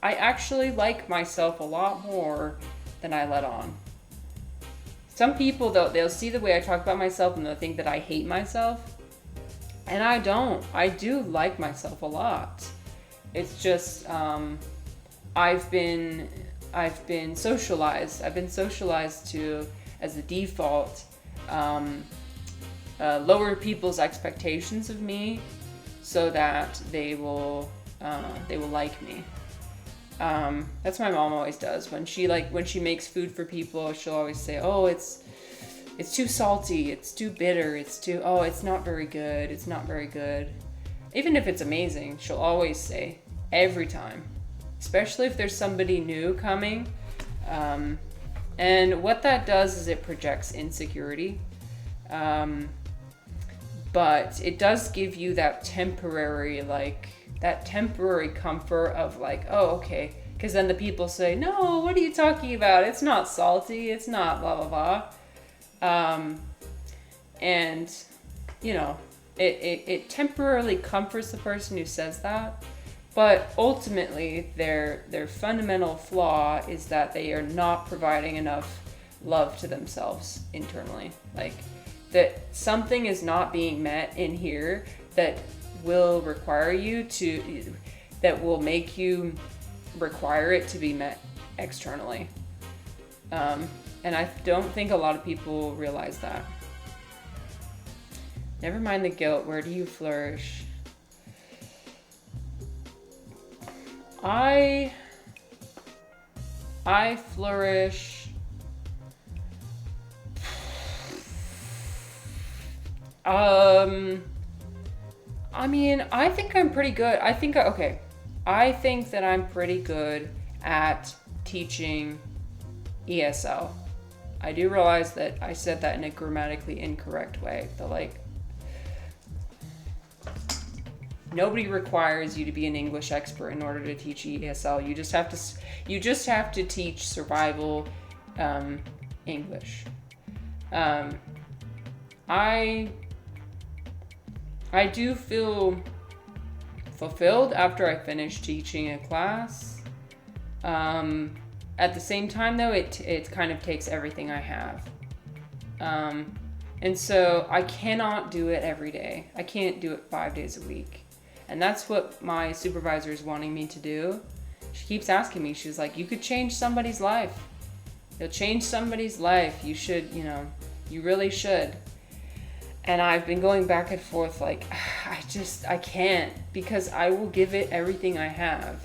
I actually like myself a lot more than I let on. Some people, though, they'll see the way I talk about myself and they'll think that I hate myself. And I don't. I do like myself a lot. It's just I've been socialized. I've been socialized to, as a default, lower people's expectations of me so that they will like me. That's what my mom always does. When she makes food for people, she'll always say, oh, it's too salty, it's too bitter, it's not very good, it's not very good. Even if it's amazing, she'll always say, every time. Especially if there's somebody new coming. And what that does is it projects insecurity. But it does give you that temporary comfort of like, oh, okay, Because then the people say, no, what are you talking about? It's not salty. It's not blah, blah, blah. And, you know, it temporarily comforts the person who says that. But ultimately, their fundamental flaw is that they are not providing enough love to themselves internally. Like, that something is not being met in here that will require you to, that will make you require it to be met externally. And I don't think a lot of people realize that. Never mind the guilt. Where do you flourish? I flourish. I mean, I think I'm pretty good. I think that I'm pretty good at teaching ESL. I do realize that I said that in a grammatically incorrect way. But like, nobody requires you to be an English expert in order to teach ESL. You just have to teach survival English. I do feel fulfilled after I finish teaching a class. At the same time, though, it kind of takes everything I have. And so I cannot do it every day. I can't do it 5 days a week. And that's what my supervisor is wanting me to do. She keeps asking me, she's like, you could change somebody's life. You'll change somebody's life. You should, you really should. And I've been going back and forth like, I can't, because I will give it everything I have.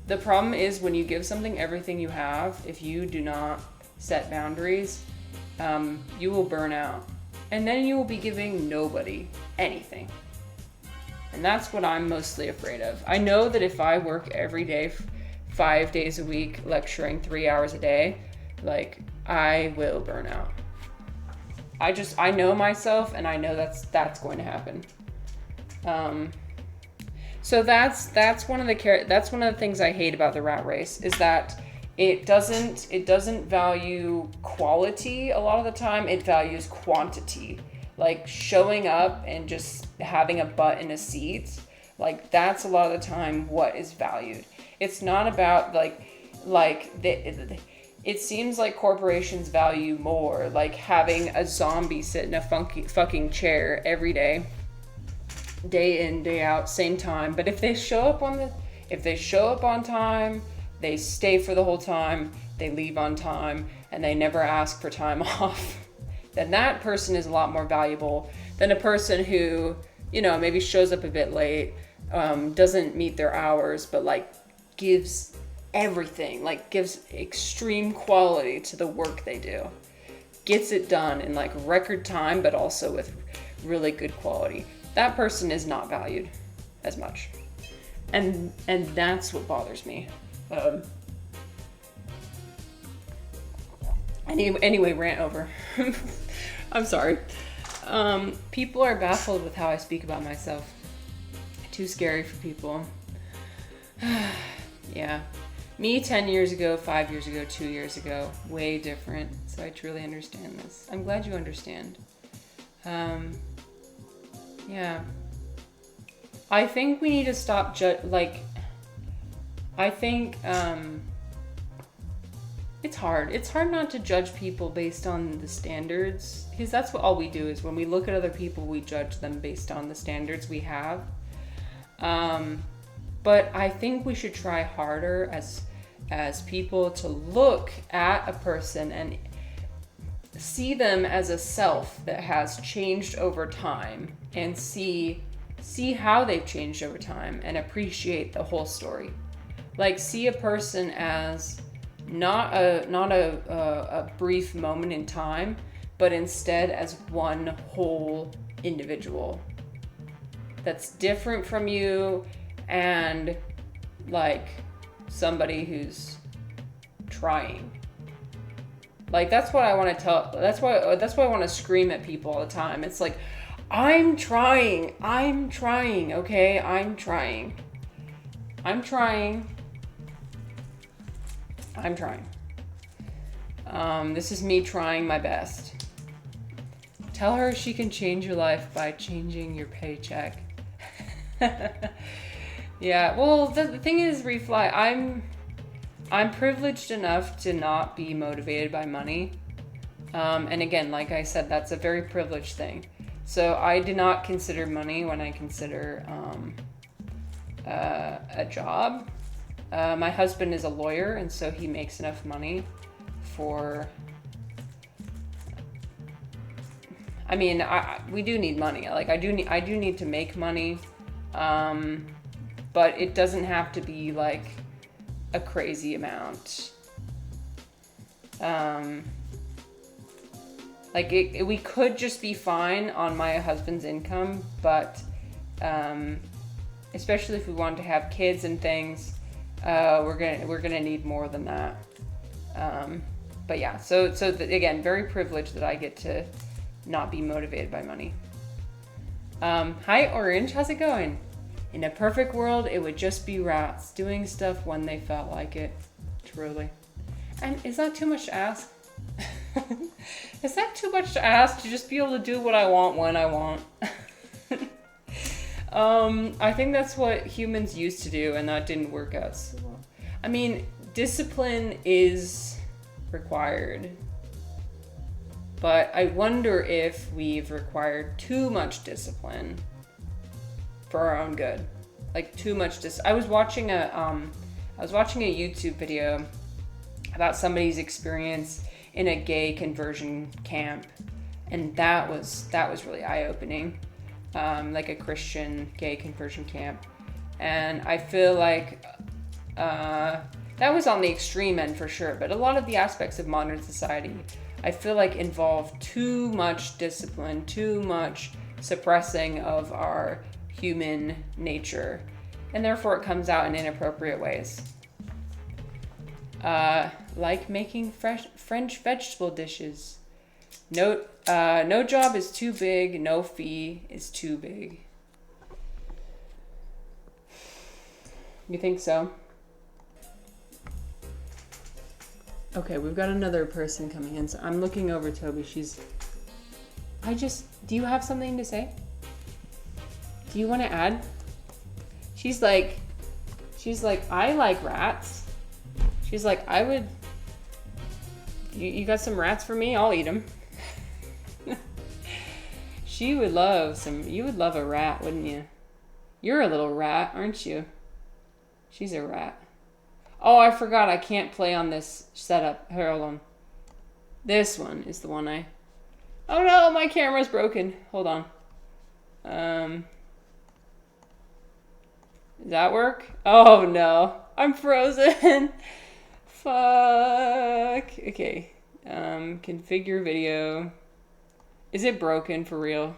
The problem is when you give something everything you have, if you do not set boundaries, you will burn out. And then you will be giving nobody anything. And that's what I'm mostly afraid of. I know that if I work every day, 5 days a week, lecturing 3 hours a day, like, I will burn out. I know myself, and I know that's going to happen. So that's one of the things I hate about the rat race, is that it doesn't value quality a lot of the time. It values quantity. Like showing up and just having a butt in a seat, like that's a lot of the time what is valued. It's not about it seems like corporations value more like having a zombie sit in a fucking chair every day in, day out, same time. But if they show up on time, they stay for the whole time, they leave on time, and they never ask for time off, then that person is a lot more valuable than a person who, maybe shows up a bit late, doesn't meet their hours, but like gives everything, like gives extreme quality to the work they do, gets it done in like record time, but also with really good quality. That person is not valued as much. And that's what bothers me. Anyway, rant over. I'm sorry. People are baffled with how I speak about myself. Too scary for people. Yeah. Me 10 years ago, 5 years ago, 2 years ago, way different. So I truly understand this. I'm glad you understand. Yeah. I think we need to stop it's hard. It's hard not to judge people based on the standards, because that's what all we do is when we look at other people, we judge them based on the standards we have. But I think we should try harder as people to look at a person and see them as a self that has changed over time, and see how they've changed over time and appreciate the whole story. Like, see a person as not a brief moment in time, but instead as one whole individual that's different from you, and like somebody who's trying. Like, that's what I want to tell. That's why I want to scream at people all the time. It's like, I'm trying, okay? I'm trying. I'm trying. This is me trying my best. Tell her she can change your life by changing your paycheck. Yeah, well, the thing is, Refly, I'm privileged enough to not be motivated by money. And again, like I said, that's a very privileged thing. So I do not consider money when I consider a job. My husband is a lawyer, and so he makes enough money for... I mean, we do need money. Like, I do need to make money, but it doesn't have to be like a crazy amount. Like, we could just be fine on my husband's income, but especially if we want to have kids and things, we're gonna need more than that. But yeah, so again, very privileged that I get to not be motivated by money. Hi Orange, how's it going? In a perfect world, it would just be rats doing stuff when they felt like it. Truly. And is that too much to ask? Is that too much to ask, to just be able to do what I want when I want? I think that's what humans used to do, and that didn't work out so well. I mean, discipline is required, but I wonder if we've required too much discipline for our own good. Like, too much I was watching a YouTube video about somebody's experience in a gay conversion camp, and that was really eye-opening. Like a Christian gay conversion camp, and I feel like that was on the extreme end for sure, but a lot of the aspects of modern society I feel like involve too much discipline, too much suppressing of our human nature, and therefore it comes out in inappropriate ways. Like making French vegetable dishes. No job is too big, no fee is too big. You think so? Okay, we've got another person coming in, so I'm looking over Tobi. Do you have something to say? Do you want to add? She's like, I like rats. She's like, you got some rats for me? I'll eat them. You would love a rat, wouldn't you? You're a little rat, aren't you? She's a rat. Oh, I forgot I can't play on this setup. Hold on. This one is the one oh no, my camera's broken. Hold on. Does that work? Oh no, I'm frozen. Fuck. Okay. Configure video. Is it broken for real?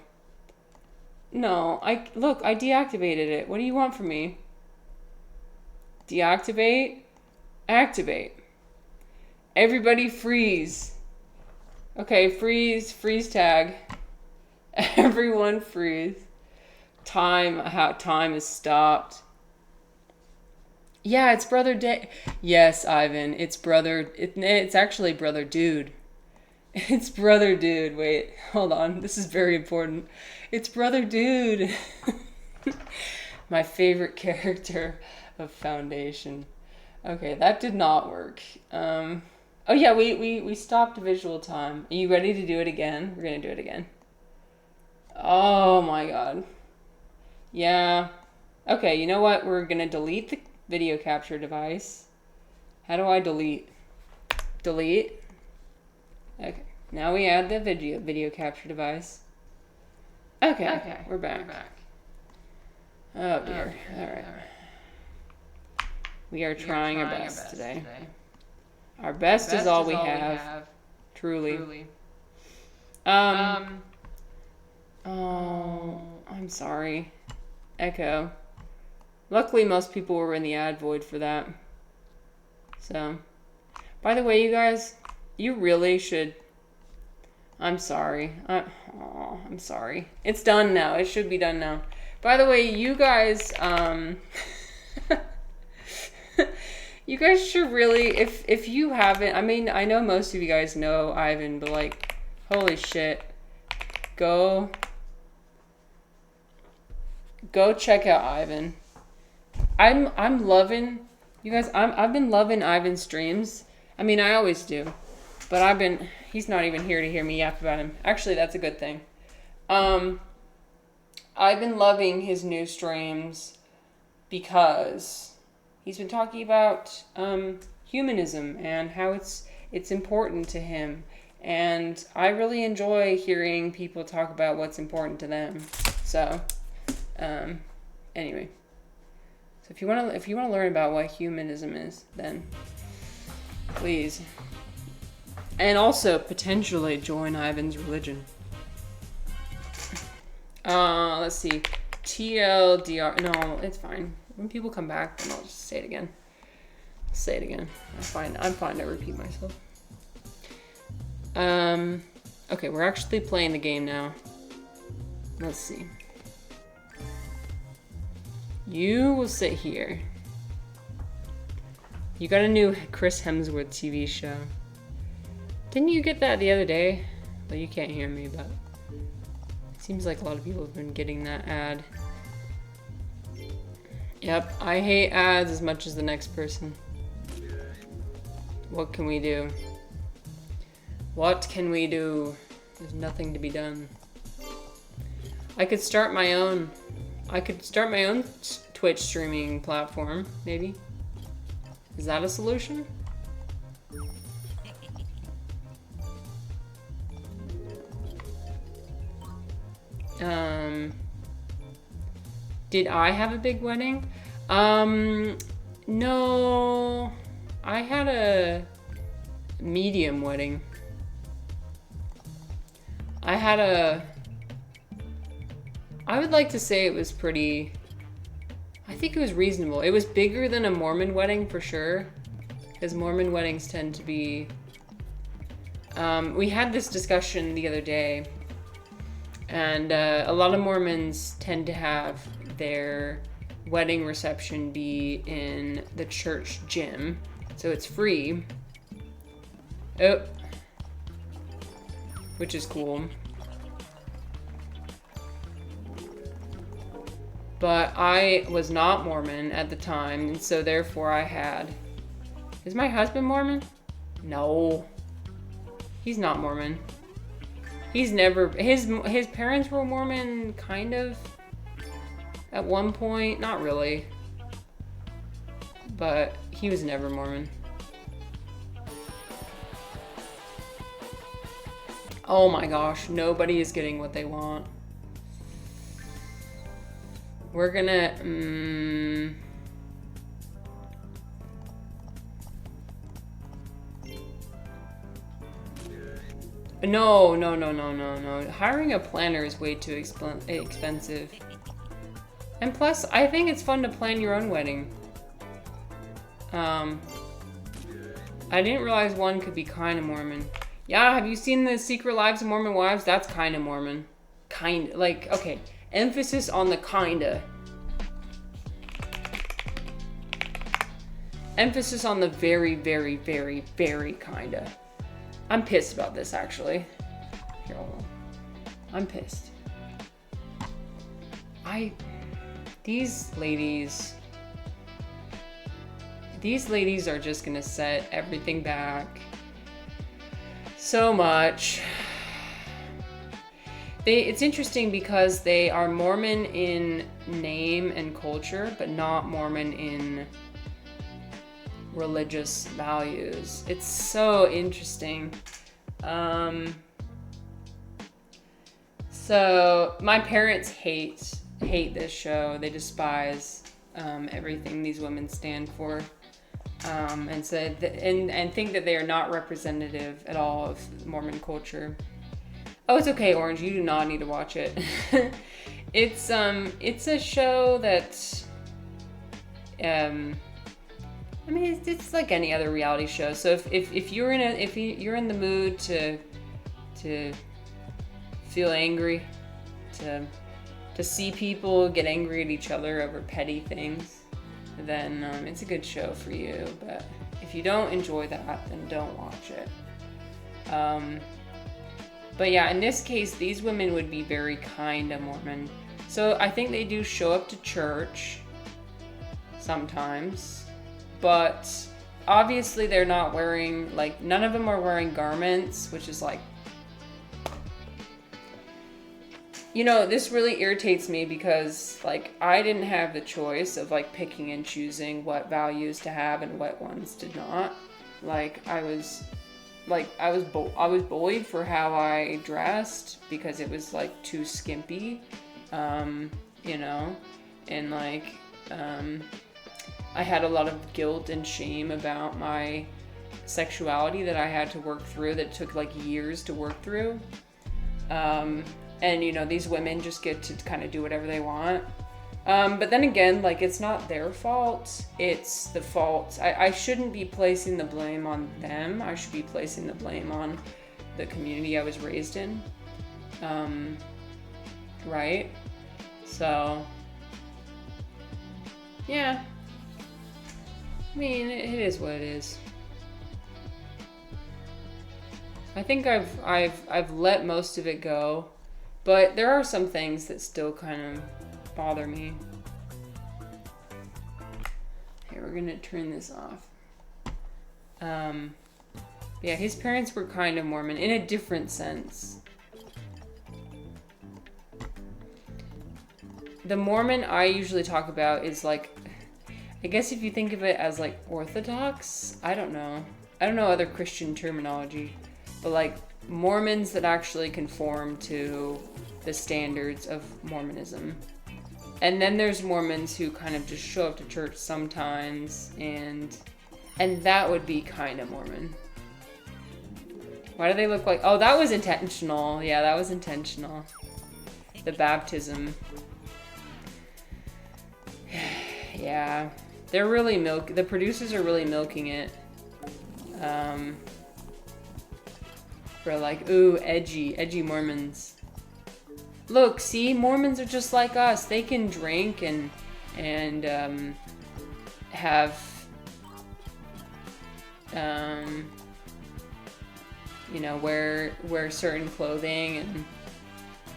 No, I deactivated it. What do you want from me? Deactivate? Activate. Everybody freeze. Okay, freeze tag. Everyone freeze. Time is stopped. Yeah, it's Brother Day. Yes, Ivan, it's actually Brother Dude. It's Brother Dude. Wait, hold on. This is very important. It's Brother Dude. My favorite character of Foundation. Okay, that did not work. Oh yeah, we stopped visual time. Are you ready to do it again? We're gonna do it again. Oh my god. Yeah. Okay, you know what? We're gonna delete the video capture device. How do I delete? Delete. Okay, now we add the video capture device. Okay, we're back. Oh dear. All right. We are trying our best today. Our best is all we have. Truly. Oh, I'm sorry. Echo. Luckily, most people were in the ad void for that. So, by the way, you guys, you really should... I'm sorry. I'm sorry. It's done now. It should be done now. By the way, you guys, You guys should really, if you haven't, I mean, I know most of you guys know Ivan, but like, holy shit, go check out Ivan. I'm loving, you guys, I've been loving Ivan's streams. I mean, I always do, but he's not even here to hear me yap about him. Actually, that's a good thing. I've been loving his new streams because he's been talking about humanism and how it's important to him, and I really enjoy hearing people talk about what's important to them. So, anyway, so if you want to learn about what humanism is, then please, and also potentially join Ivan's religion. Let's see, TLDR. No, it's fine. When people come back, then I'll just say it again. I'm fine to repeat myself. Okay, we're actually playing the game now. Let's see. You will sit here. You got a new Chris Hemsworth TV show. Didn't you get that the other day? Well, you can't hear me, but it seems like a lot of people have been getting that ad. Yep, I hate ads as much as the next person. What can we do? What can we do? There's nothing to be done. I could start my own Twitch streaming platform, maybe. Is that a solution? Did I have a big wedding? No. I had a medium wedding. I would like to say it was pretty, I think it was reasonable. It was bigger than a Mormon wedding for sure, because Mormon weddings tend to be, we had this discussion the other day, and a lot of Mormons tend to have their wedding reception be in the church gym, so it's free. Oh, which is cool. But I was not Mormon at the time, and so therefore I had... Is my husband Mormon? No. He's not Mormon. He's never... His parents were Mormon, kind of. At one point. Not really. But he was never Mormon. Oh my gosh, nobody is getting what they want. We're gonna, No. Hiring a planner is way too expensive. And plus, I think it's fun to plan your own wedding. I didn't realize one could be kind of Mormon. Yeah, have you seen the Secret Lives of Mormon Wives? That's kind of Mormon. Okay. Emphasis on the kinda. Emphasis on the very, very, very, very kinda. I'm pissed about this, actually. Here, hold on. I'm pissed. These ladies are just gonna set everything back so much. It's interesting because they are Mormon in name and culture, but not Mormon in religious values. It's so interesting. So my parents hate this show. They despise everything these women stand for, and said and think that they are not representative at all of Mormon culture. Oh, it's okay, Orange. You do not need to watch it. It's a show that, I mean, it's like any other reality show. So if you're in the mood to feel angry, to see people get angry at each other over petty things, then it's a good show for you. But if you don't enjoy that, then don't watch it. But yeah, in this case, these women would be very kind of Mormon. So I think they do show up to church sometimes, but obviously they're not wearing, like, none of them are wearing garments, which is like, you know, this really irritates me because, like, I didn't have the choice of, like, picking and choosing what values to have and what ones did not. Like, I was bullied for how I dressed because it was, like, too skimpy, you know, and, like, I had a lot of guilt and shame about my sexuality that I had to work through, that took, like, years to work through. And, you know, these women just get to kind of do whatever they want. But then again, like, it's not their fault. It's the fault. I shouldn't be placing the blame on them. I should be placing the blame on the community I was raised in. Right? So, yeah. I mean, it is what it is. I think I've let most of it go. But there are some things that still kind of bother me. Here, we're gonna turn this off. Yeah, his parents were kind of Mormon in a different sense. The Mormon I usually talk about is like, I guess if you think of it as like Orthodox, I don't know other Christian terminology, but like Mormons that actually conform to the standards of Mormonism. And then there's Mormons who kind of just show up to church sometimes, and that would be kind of Mormon. Why do they look like... Oh, that was intentional. Yeah, that was intentional. The baptism. Yeah. They're really the producers are really milking it. For like, ooh, edgy Mormons. Look, see, Mormons are just like us. They can drink and have, you know, wear certain clothing and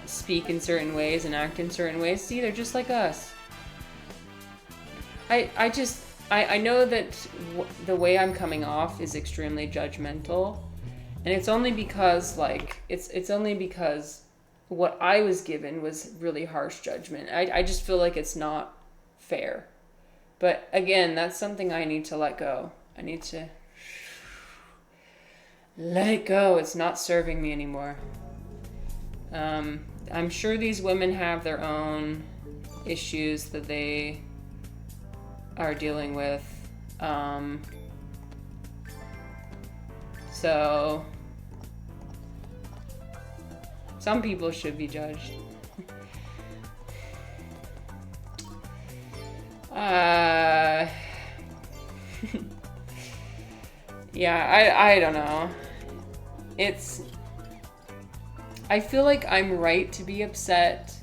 speak in certain ways and act in certain ways. See, they're just like us. I know that the way I'm coming off is extremely judgmental, and it's only because, like, it's only because what I was given was really harsh judgment. I just feel like it's not fair. But again, that's something I need to let go. I need to let it go. It's not serving me anymore. I'm sure these women have their own issues that they are dealing with. So some people should be judged. Yeah, I don't know. I feel like I'm right to be upset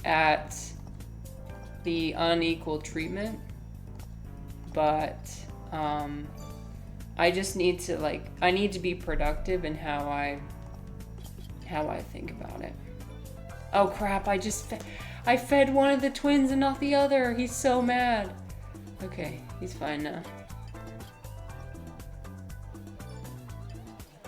at the unequal treatment, but I just need to, like, I need to be productive in how I think about it. Oh crap, I fed one of the twins and not the other. He's so mad. Okay, he's fine now.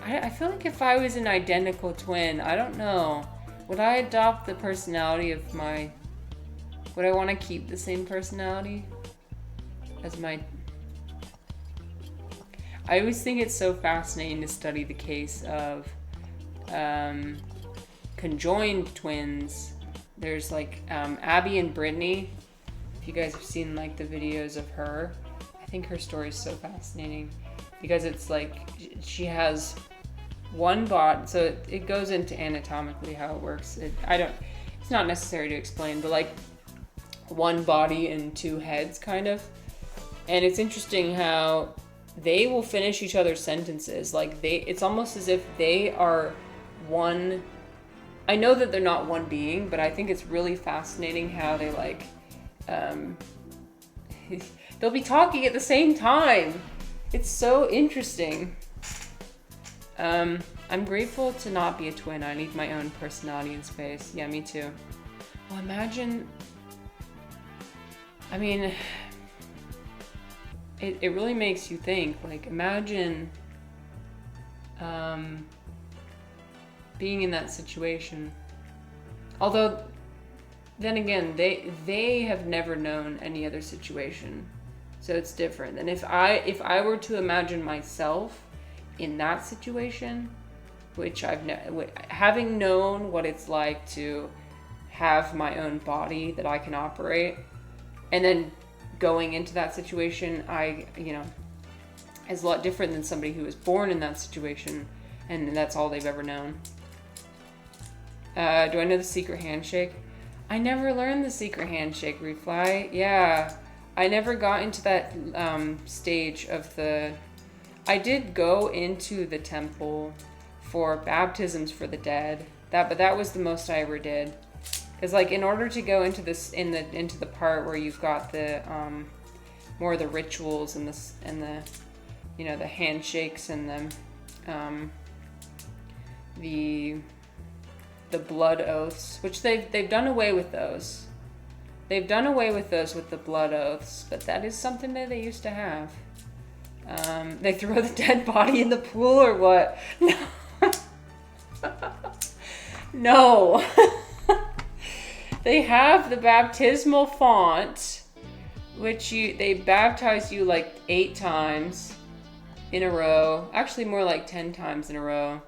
I feel like if I was an identical twin, I don't know. Would I adopt the personality of my... Would I want to keep the same personality as my... I always think it's so fascinating to study the case of conjoined twins. There's like Abby and Brittany. If you guys have seen like the videos of her, I think her story is so fascinating because it's like she has one body. So it goes into anatomically how it works. It's not necessary to explain, but like one body and two heads kind of. And it's interesting how they will finish each other's sentences. Like it's almost as if they are one. I know that they're not one being, but I think it's really fascinating how they like, they'll be talking at the same time. It's so interesting. I'm grateful to not be a twin. I need my own personality and space. Yeah, me too. Well, imagine, I mean, it really makes you think. Like, imagine being in that situation. Although, then again, they have never known any other situation, so it's different. And if I were to imagine myself in that situation, which having known what it's like to have my own body that I can operate, and then going into that situation, is a lot different than somebody who was born in that situation and that's all they've ever known. Do I know the secret handshake? I never learned the secret handshake, Refly. Yeah, I never got into that stage of the... I did go into the temple for baptisms for the dead. But that was the most I ever did. Because, like, in order to go into this into the part where you've got the more of the rituals and the the handshakes and the blood oaths, which they've done away with those. They've done away with those with the blood oaths, but that is something that they used to have. They throw the dead body in the pool or what? No. They have the baptismal font, which they baptize you like 8 times in a row. Actually, more like 10 times in a row.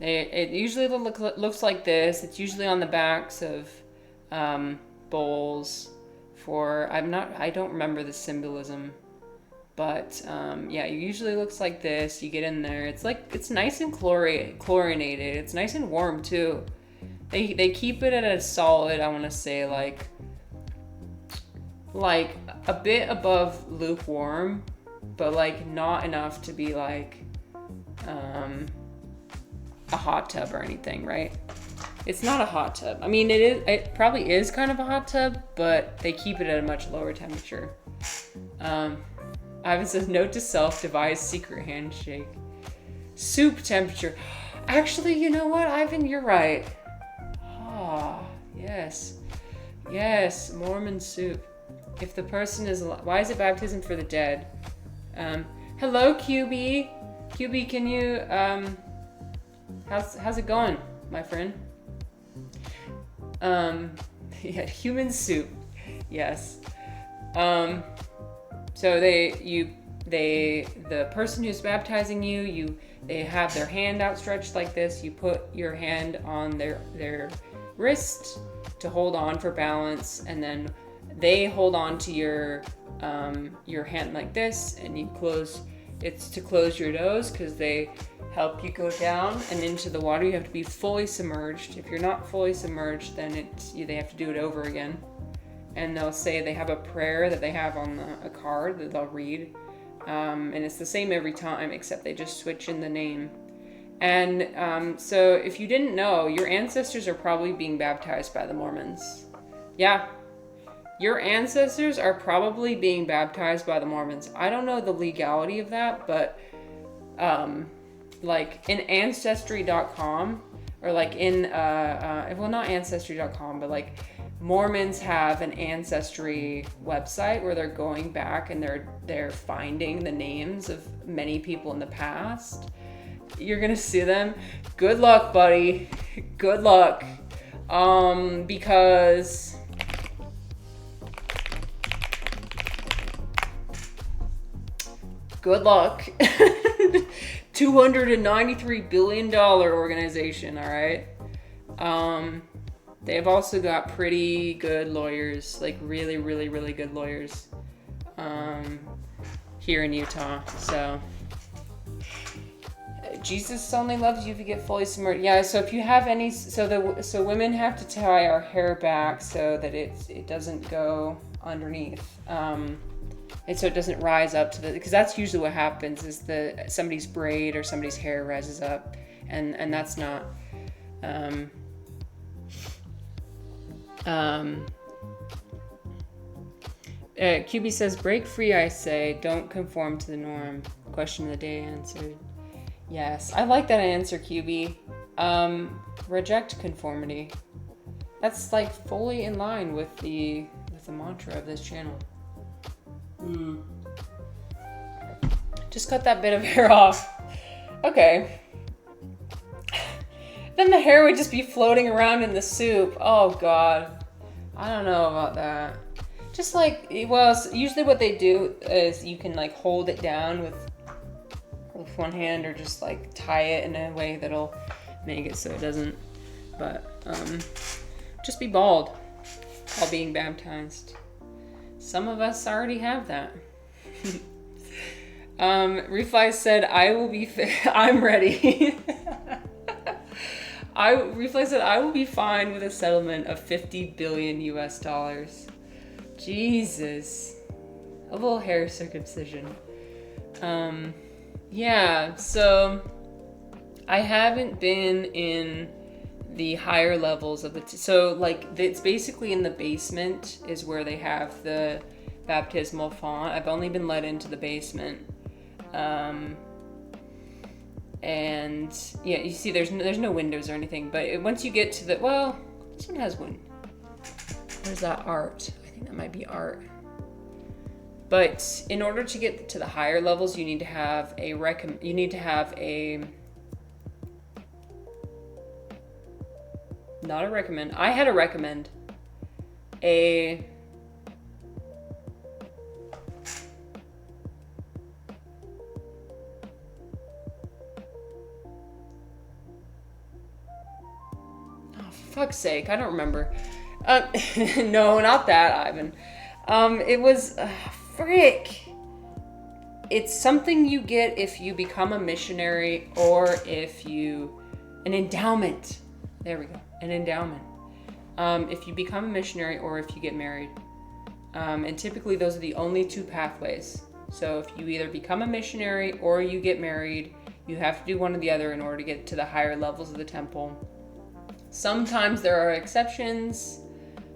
It usually looks like this. It's usually on the backs of bowls. I don't remember the symbolism, but yeah, it usually looks like this. You get in there. It's nice and chlorinated. It's nice and warm too. They keep it at a solid, I want to say like a bit above lukewarm, but like not enough to be like a hot tub or anything, right? It's not a hot tub. I mean, it probably is kind of a hot tub, but they keep it at a much lower temperature. Ivan says, note to self, devise secret handshake. Soup temperature. Actually, you know what, Ivan, you're right. Ah, yes. Yes, Mormon soup. If the person is alive. Why is it baptism for the dead? Hello, QB. QB, can you, how's it going, my friend? Yeah, human soup. Yes. So the person who's baptizing they have their hand outstretched like this. You put your hand on their wrist to hold on for balance, and then they hold on to your hand like this, and you close. It's to close your nose because they help you go down and into the water. You have to be fully submerged. If you're not fully submerged, then they have to do it over again. And they'll say they have a prayer that they have on a card that they'll read. And it's the same every time, except they just switch in the name. And so if you didn't know, your ancestors are probably being baptized by the Mormons. Yeah. Your ancestors are probably being baptized by the Mormons. I don't know the legality of that, but like in Ancestry.com, or like in, well, not Ancestry.com, but like Mormons have an ancestry website where they're going back and they're finding the names of many people in the past. You're gonna see them. Good luck, buddy. Good luck. Because good luck. $293 billion organization, all right? They've also got pretty good lawyers, like really, really, really good lawyers here in Utah. So Jesus only loves you if you get fully submerged. Yeah, so if you have any, so women have to tie our hair back so that it doesn't go underneath. And so it doesn't rise up because that's usually what happens is somebody's braid or somebody's hair rises up and that's not. QB says, break free, I say. Don't conform to the norm. Question of the day answered. Yes, I like that answer, QB. Reject conformity. That's like fully in line with the mantra of this channel. Just cut that bit of hair off. Okay. Then the hair would just be floating around in the soup. Oh God. I don't know about that. Just like, well, usually what they do is you can like hold it down with one hand, or just like tie it in a way that'll make it so it doesn't, but just be bald while being baptized. Some of us already have that. Refly said, I will be I'm ready. Refly said, I will be fine with a settlement of $50 billion US. Jesus. A little hair circumcision. Yeah, so I haven't been in the higher levels of so like it's basically in the basement is where they have the baptismal font. I've only been let into the basement. And yeah, you see there's no windows or anything, but once you get to the, well, this one has one. Where's that art? I think that might be art. But in order to get to the higher levels, you need to have a not a recommend. I had a recommend. A fuck's sake, I don't remember. No, not that, Ivan. It was, frick. It's something you get if you become a missionary or if you, an endowment. There we go, an endowment. If you become a missionary or if you get married. And typically those are the only two pathways. So if you either become a missionary or you get married, you have to do one or the other in order to get to the higher levels of the temple. Sometimes there are exceptions,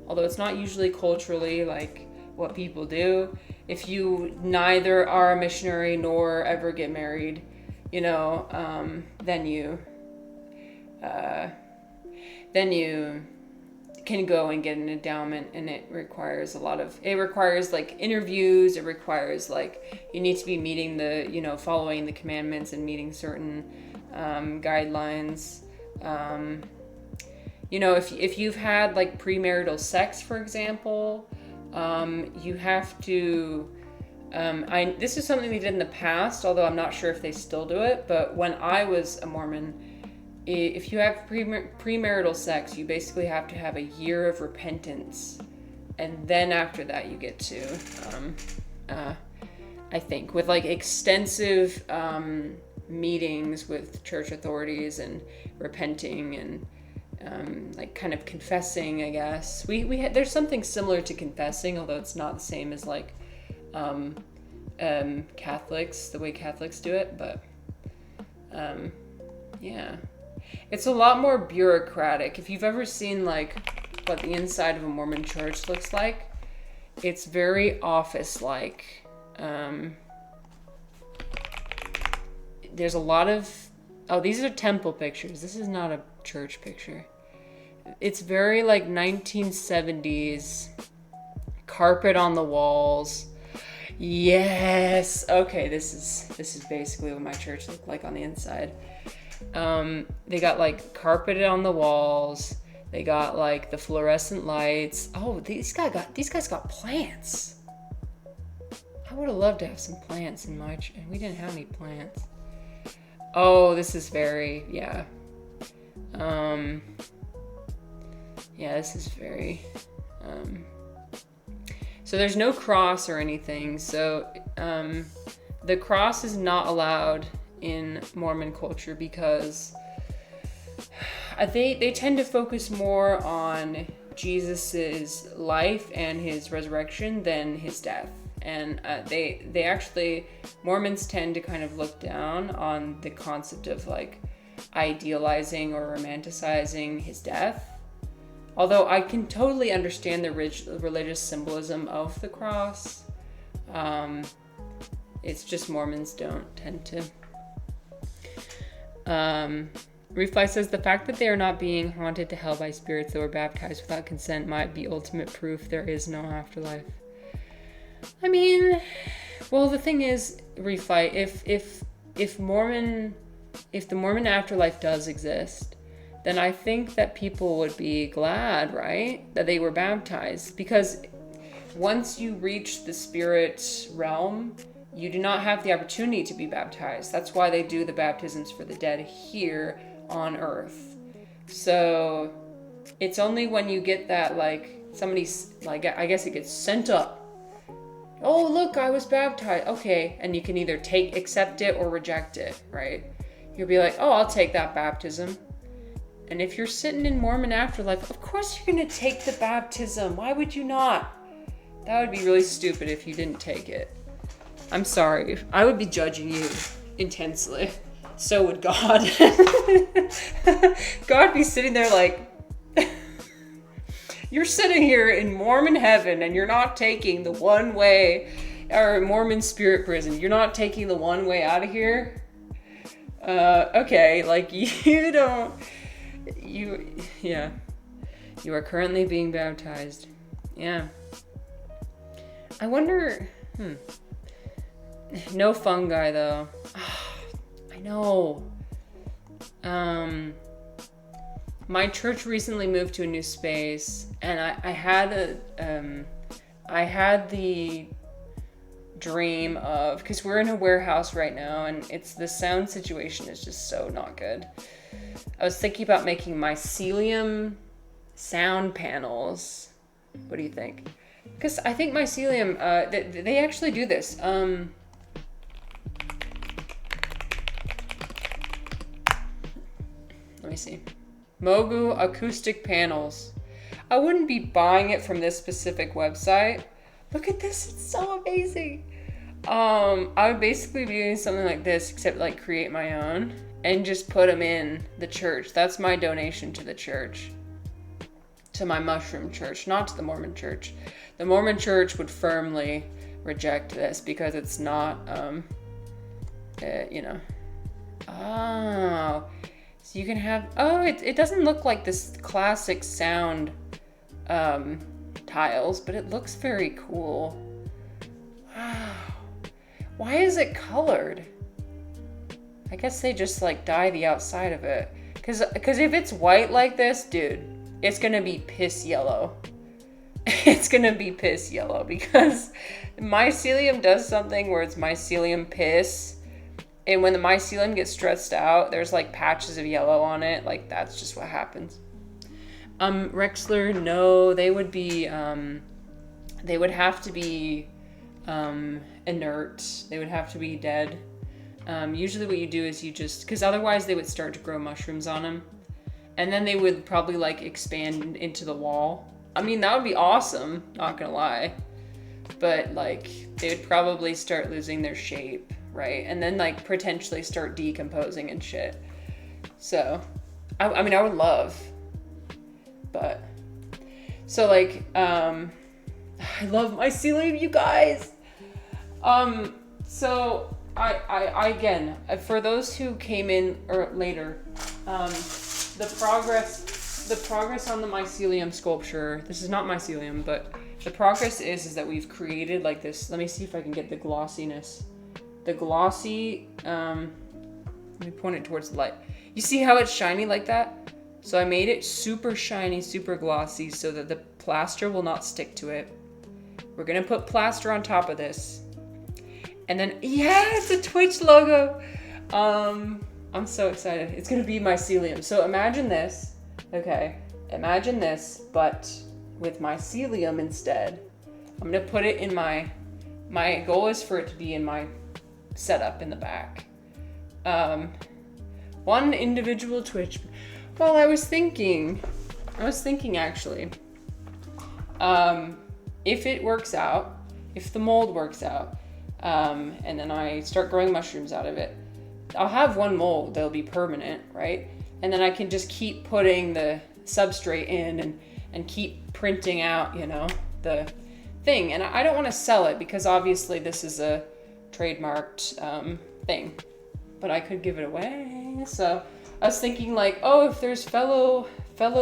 although it's not usually culturally like what people do. If you neither are a missionary nor ever get married, you know, then you can go and get an endowment, and it requires like interviews. It requires like you need to be meeting the, you know, following the commandments and meeting certain guidelines. You know, if you've had like premarital sex, for example, you have to, this is something they did in the past, although I'm not sure if they still do it, but when I was a Mormon, if you have premarital sex, you basically have to have a year of repentance, and then after that you get to, I think, with like extensive meetings with church authorities and repenting and like kind of confessing, I guess. We there's something similar to confessing, although it's not the same as like Catholics, the way Catholics do it, but yeah. It's a lot more bureaucratic. If you've ever seen like what the inside of a Mormon church looks like, it's very office-like. There's a lot of, these are temple pictures. This is not a church picture. It's very like 1970s, carpet on the walls. Yes. Okay, this is basically what my church looked like on the inside. They got like carpeted on the walls. They got like the fluorescent lights. Oh, these guys got plants. I would have loved to have some plants in my church, and we didn't have any plants. Oh, this is very, yeah. Yeah, this is very, so there's no cross or anything. So, the cross is not allowed in Mormon culture because they tend to focus more on Jesus's life and his resurrection than his death. And they actually, Mormons tend to kind of look down on the concept of like idealizing or romanticizing his death. Although I can totally understand the religious symbolism of the cross. It's just Mormons don't tend to. Refly says the fact that they are not being haunted to hell by spirits that were baptized without consent might be ultimate proof there is no afterlife. I mean, well, the thing is, Refly, if the Mormon afterlife does exist, then I think that people would be glad, right, that they were baptized, because once you reach the spirit realm, you do not have the opportunity to be baptized. That's why they do the baptisms for the dead here on earth. So it's only when you get that, like, somebody's, like, I guess it gets sent up. Oh, look, I was baptized. Okay, and you can either accept it or reject it, right? You'll be like, oh, I'll take that baptism. And if you're sitting in Mormon afterlife, of course you're going to take the baptism. Why would you not? That would be really stupid if you didn't take it. I'm sorry. I would be judging you intensely. So would God. God be sitting there like, you're sitting here in Mormon heaven and you're not taking the one way, or Mormon spirit prison. You're not taking the one way out of here. Okay, like you are currently being baptized. Yeah. I wonder, no fungi though. I know. My church recently moved to a new space, and I had the dream of, because we're in a warehouse right now, and the sound situation is just so not good. I was thinking about making mycelium sound panels. What do you think? Because I think mycelium, they actually do this. Let me see. Mogu acoustic panels. I wouldn't be buying it from this specific website. Look at this, it's so amazing. I would basically be doing something like this, except like create my own and just put them in the church. That's my donation to the church. To my mushroom church, not to the Mormon church. The Mormon church would firmly reject this because it's not, Oh, so you can have, it doesn't look like this classic sound tiles, but it looks very cool. Wow. Why is it colored? I guess they just like dye the outside of it. Cause if it's white like this, dude, it's gonna be piss yellow. It's gonna be piss yellow because mycelium does something where it's mycelium piss. And when the mycelium gets stressed out, there's like patches of yellow on it. Like that's just what happens. Rexler, no, they would have to be inert. They would have to be dead. Usually what you do is because otherwise they would start to grow mushrooms on them. And then they would probably like expand into the wall. I mean, that would be awesome, not gonna lie. But like, they would probably start losing their shape, right? And then like potentially start decomposing and shit. So, I mean, I would love, but, so like, I love mycelium, you guys. So I again, for those who came in later, the progress on the mycelium sculpture, this is not mycelium, but the progress is that we've created like this. Let me see if I can get the glossiness. The glossy, let me point it towards the light. You see how it's shiny like that? So I made it super shiny, super glossy so that the plaster will not stick to it. We're gonna put plaster on top of this. And then, yeah, it's a Twitch logo. I'm so excited. It's gonna be mycelium. So imagine this. Okay, imagine this, but with mycelium instead. I'm gonna put it in my goal is for it to be in my setup in the back. One individual Twitch. Well, I was thinking actually, if it works out, if the mold works out, and then I start growing mushrooms out of it, I'll have one mold that'll be permanent, right? And then I can just keep putting the substrate in and keep printing out, you know, the thing. And I don't want to sell it because obviously this is a trademarked thing, but I could give it away. So I was thinking like, oh, if there's fellow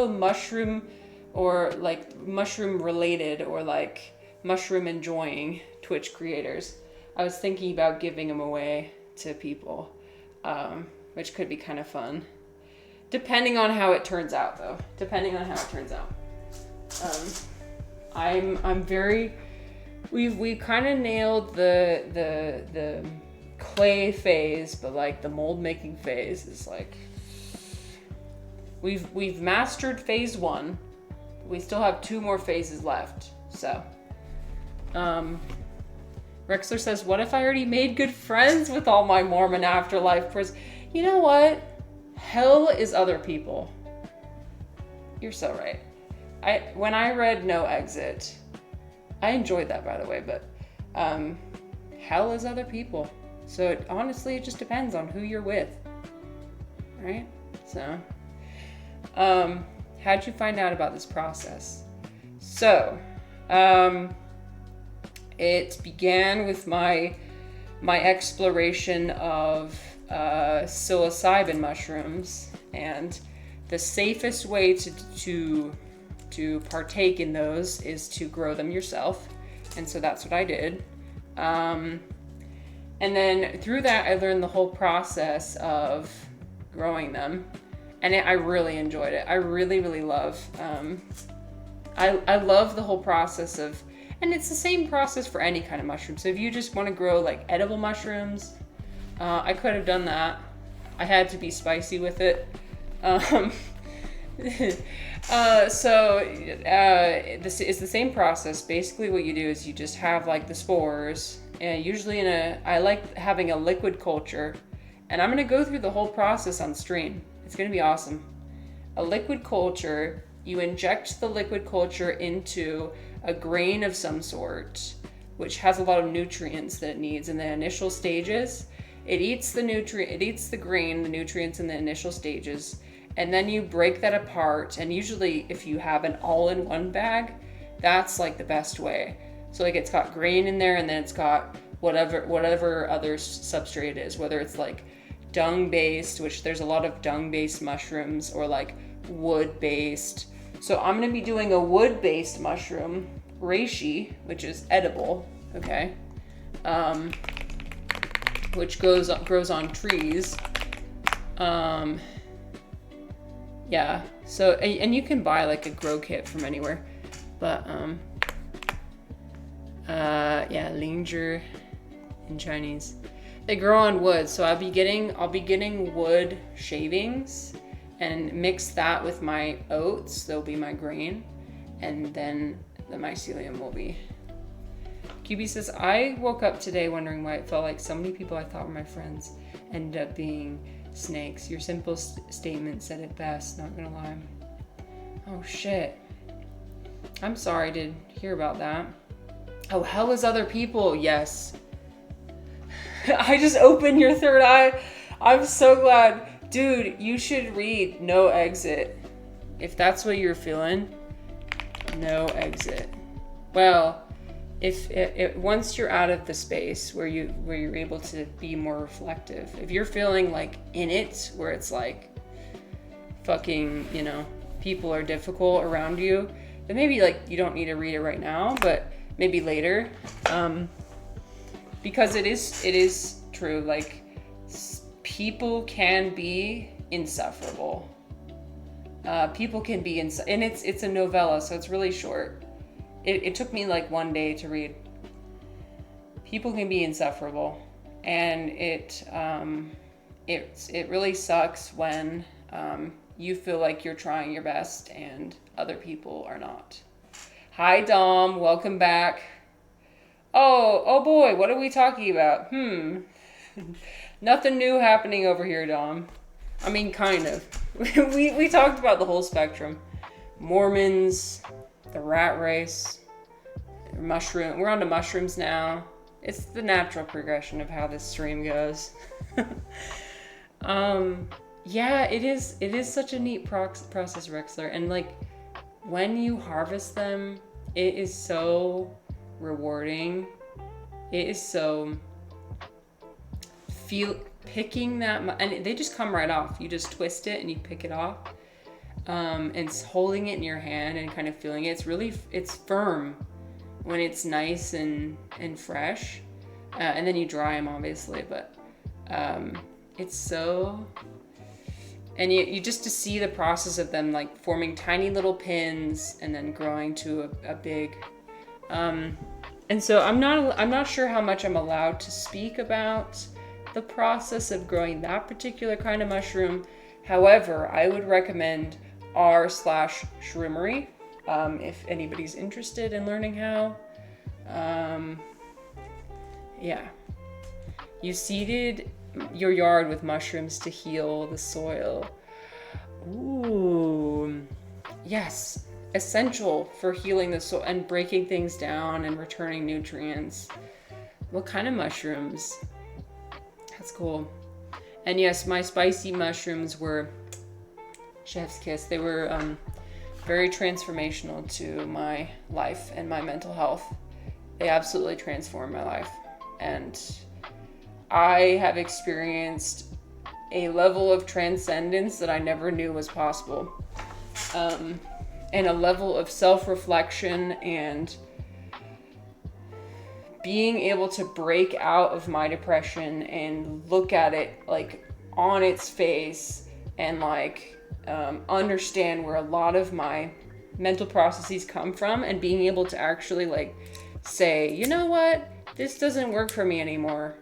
mushroom or like mushroom related or like mushroom enjoying Twitch creators, I was thinking about giving them away to people, which could be kind of fun. Depending on how it turns out, though. Depending on how it turns out. I'm very. We've kind of nailed the clay phase, but like the mold making phase is like. We've mastered phase 1. We still have 2 more phases left. So. Rexler says, "What if I already made good friends with all my Mormon afterlife prisoners?" You know what? Hell is other people. You're so right. When I read No Exit, I enjoyed that, by the way, but hell is other people. So honestly, it just depends on who you're with, right? So, how'd you find out about this process? So, it began with my exploration of psilocybin mushrooms, and the safest way to partake in those is to grow them yourself, and so that's what I did. And then through that, I learned the whole process of growing them, and I really enjoyed it. I really love. I love the whole process of, and it's the same process for any kind of mushroom. So if you just want to grow like edible mushrooms. I could have done that. I had to be spicy with it. This is the same process. Basically what you do is you just have like the spores, and usually I like having a liquid culture, and I'm going to go through the whole process on stream. It's going to be awesome. A liquid culture, you inject the liquid culture into a grain of some sort, which has a lot of nutrients that it needs in the initial stages. It eats the grain, the nutrients in the initial stages, and then you break that apart. And usually if you have an all-in-one bag, that's like the best way. So like it's got grain in there, and then it's got whatever other substrate it is, whether it's like dung-based, which there's a lot of dung-based mushrooms, or like wood-based. So I'm going to be doing a wood-based mushroom, reishi, which is edible, okay? Which grows on trees. Yeah, so, and you can buy like a grow kit from anywhere, but, yeah, Linger in Chinese. They grow on wood, so I'll be getting wood shavings and mix that with my oats. They'll be my grain, and then the mycelium will be. QB says, I woke up today wondering why it felt like so many people I thought were my friends ended up being snakes. Your simple statement said it best, not gonna lie. Oh shit. I'm sorry to hear about that. Oh, hell is other people. Yes. I just opened your third eye. I'm so glad. Dude, you should read No Exit. If that's what you're feeling, No Exit. Well, if once you're out of the space where you're able to be more reflective, if you're feeling like in it, where it's like fucking, you know, people are difficult around you, then maybe like you don't need to read it right now, but maybe later, because it is true. Like people can be insufferable. People can be and it's a novella, so it's really short. It took me like one day to read. People can be insufferable, and it really sucks when you feel like you're trying your best and other people are not. Hi Dom, welcome back. Oh boy, what are we talking about? Nothing new happening over here, Dom. I mean, kind of. We talked about the whole spectrum. Mormons, the rat race, mushroom. We're on to mushrooms now. It's the natural progression of how this stream goes. Yeah, it is such a neat process, Rexler. And like when you harvest them, it is so rewarding. It is so picking and they just come right off. You just twist it and you pick it off. And holding it in your hand and kind of feeling it. It's firm when it's nice and fresh. And then you dry them obviously, but it's so, and you just to see the process of them like forming tiny little pins and then growing to a big, and so I'm not sure how much I'm allowed to speak about the process of growing that particular kind of mushroom. However, I would recommend r/shroomery if anybody's interested in learning how. Yeah. You seeded your yard with mushrooms to heal the soil. Ooh. Yes. Essential for healing the soil and breaking things down and returning nutrients. What kind of mushrooms? That's cool. And yes, my spicy mushrooms were chef's kiss. They were very transformational to my life and my mental health. They absolutely transformed my life. And I have experienced a level of transcendence that I never knew was possible. And a level of self-reflection and being able to break out of my depression and look at it like on its face and like understand where a lot of my mental processes come from, and being able to actually like say, you know what, this doesn't work for me anymore.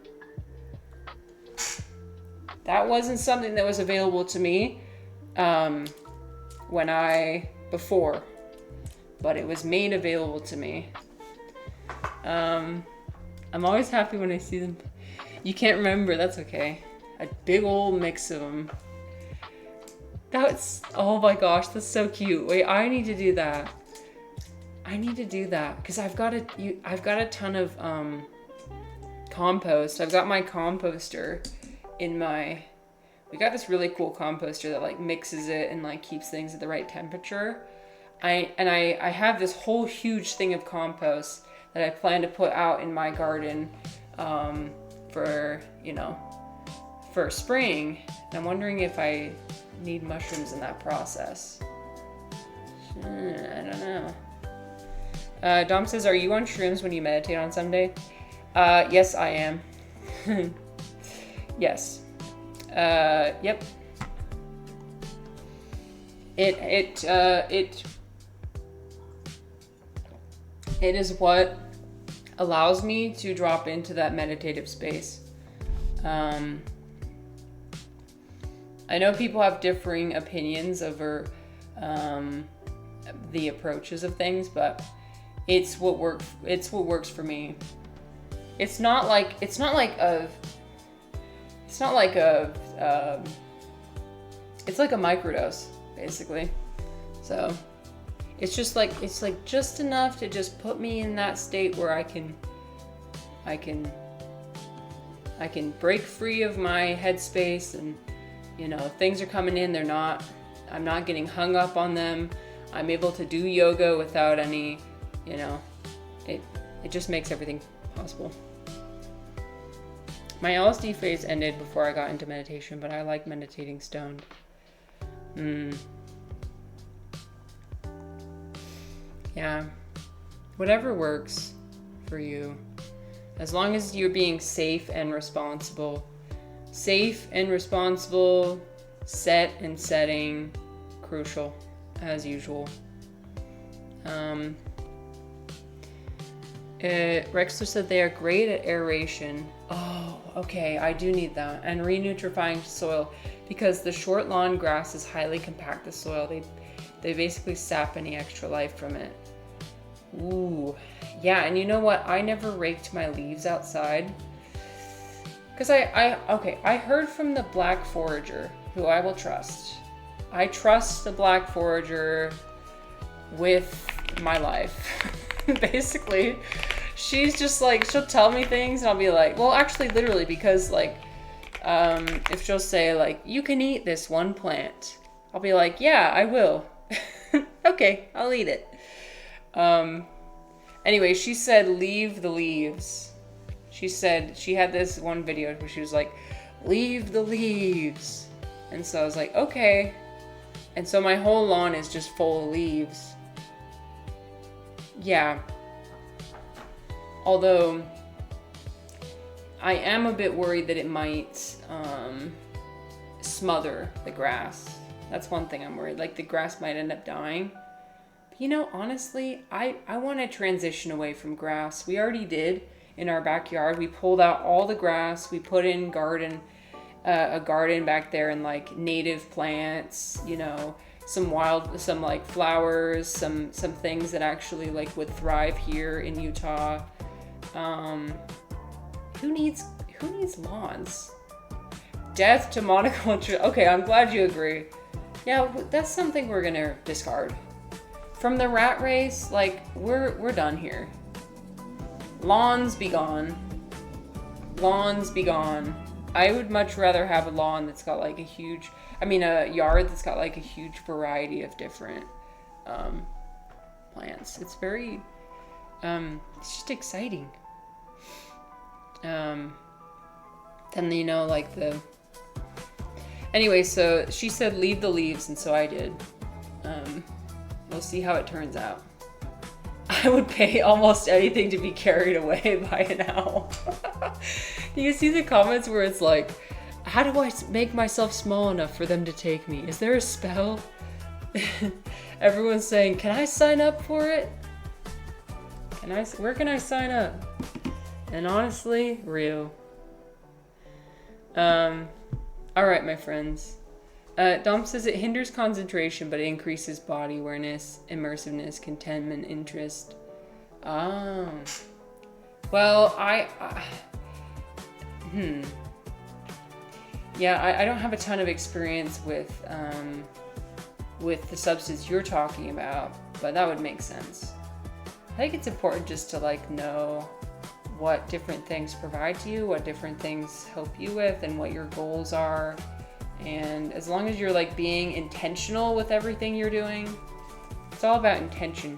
That wasn't something that was available to me before, but it was made available to me. I'm always happy when I see them. You can't remember, that's okay. A big old mix of them. Oh my gosh, that's so cute. Wait, I need to do that. Because I've got a ton of compost. I've got my composter we got this really cool composter that like mixes it and like keeps things at the right temperature. I have this whole huge thing of compost that I plan to put out in my garden for spring. And I'm wondering if I need mushrooms in that process. I don't know. Dom says, are you on shrooms when you meditate on Sunday? Yes, I am. Yes. Yep. It is what allows me to drop into that meditative space. I know people have differing opinions over the approaches of things, but it's what works for me. It's like a microdose, basically. So it's just enough to just put me in that state where I can break free of my headspace, and things are coming in, I'm not getting hung up on them. I'm able to do yoga without any, it just makes everything possible. My LSD phase ended before I got into meditation, but I like meditating stoned. Yeah. Whatever works for you. As long as you're being safe and responsible. Safe and responsible, set and setting, crucial, as usual. Rexler said they are great at aeration. Oh, okay, I do need that. And renutrifying soil, because the short lawn grasses highly compact the soil. They basically sap any extra life from it. Ooh, yeah, and you know what? I never raked my leaves outside. Because I heard from the black forager, who I will trust. I trust the black forager with my life. Basically, she's just like, she'll tell me things and I'll be like, well, actually, literally, because like if she'll say like, you can eat this one plant, I'll be like, yeah, I will. Okay, I'll eat it. Anyway, she said, leave the leaves. She said she had this one video where she was like, leave the leaves. And so I was like, okay. And so my whole lawn is just full of leaves. Yeah. Although I am a bit worried that it might smother the grass. That's one thing I'm worried. Like the grass might end up dying. But, you know, honestly, I want to transition away from grass. We already did in our backyard. We pulled out all the grass. We put in a garden back there and like native plants, you know, some like flowers, some things that actually like would thrive here in Utah. Who needs lawns? Death to monoculture. Okay, I'm glad you agree. Yeah, that's something we're gonna discard. From the rat race, like we're done here. Lawns be gone. Lawns be gone. I would much rather have a lawn that's got like a yard that's got like a huge variety of different plants. It's very, it's just exciting. Then, you know, like anyway, so she said leave the leaves, and so I did. We'll see how it turns out. I would pay almost anything to be carried away by an owl. You see the comments where it's like, how do I make myself small enough for them to take me? Is there a spell? Everyone's saying, can I sign up for it? Where can I sign up? And honestly, real. All right, my friends. Dom says it hinders concentration, but it increases body awareness, immersiveness, contentment, interest. Well, yeah, I don't have a ton of experience with the substance you're talking about, but that would make sense. I think it's important just to like know what different things provide to you, what different things help you with, and what your goals are. And as long as you're like being intentional with everything you're doing, it's all about intention,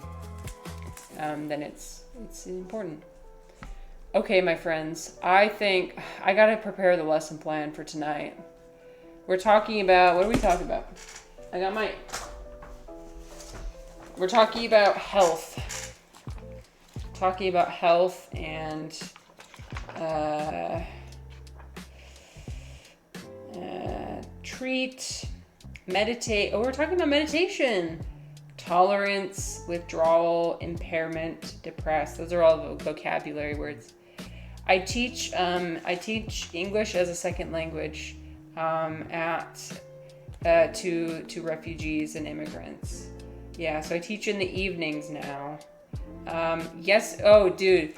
then it's important. Okay, my friends, I think I gotta prepare the lesson plan for tonight. We're talking about, what are we talking about? We're talking about health. Talking about health and treat, meditate. Oh, we're talking about meditation. Tolerance, withdrawal, impairment, depressed. Those are all vocabulary words. I teach English as a second language to refugees and immigrants. Yeah, so I teach in the evenings now. Yes. Oh, dude.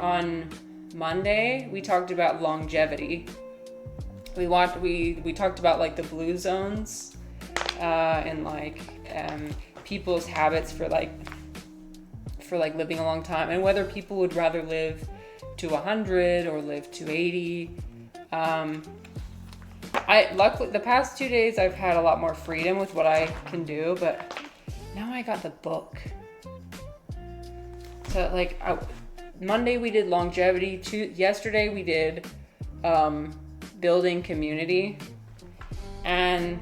On Monday we talked about longevity. We talked about like the blue zones, and like people's habits for living a long time, and whether people would rather live to 100 or live to 80. Luckily the past 2 days I've had a lot more freedom with what I can do, but now I got the book. So like Monday we did longevity. Yesterday we did building community, and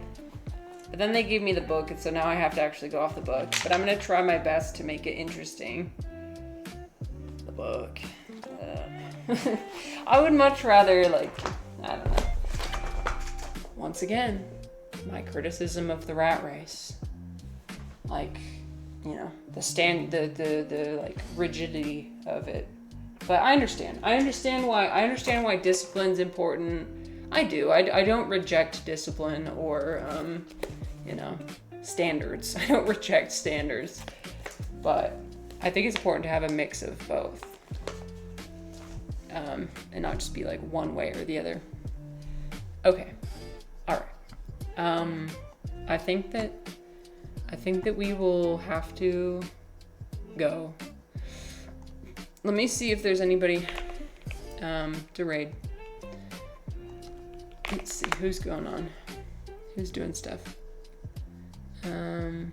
then they gave me the book, and so now I have to actually go off the book. But I'm gonna try my best to make it interesting. The book. I would much rather I don't know. Once again, my criticism of the rat race. The rigidity of it. But I understand. I understand why discipline's important. I do. I don't reject discipline or standards. I don't reject standards. But I think it's important to have a mix of both. And not just be like one way or the other. Okay. All right. I think that we will have to go. Let me see if there's anybody to raid. Let's see who's going on. Who's doing stuff? Let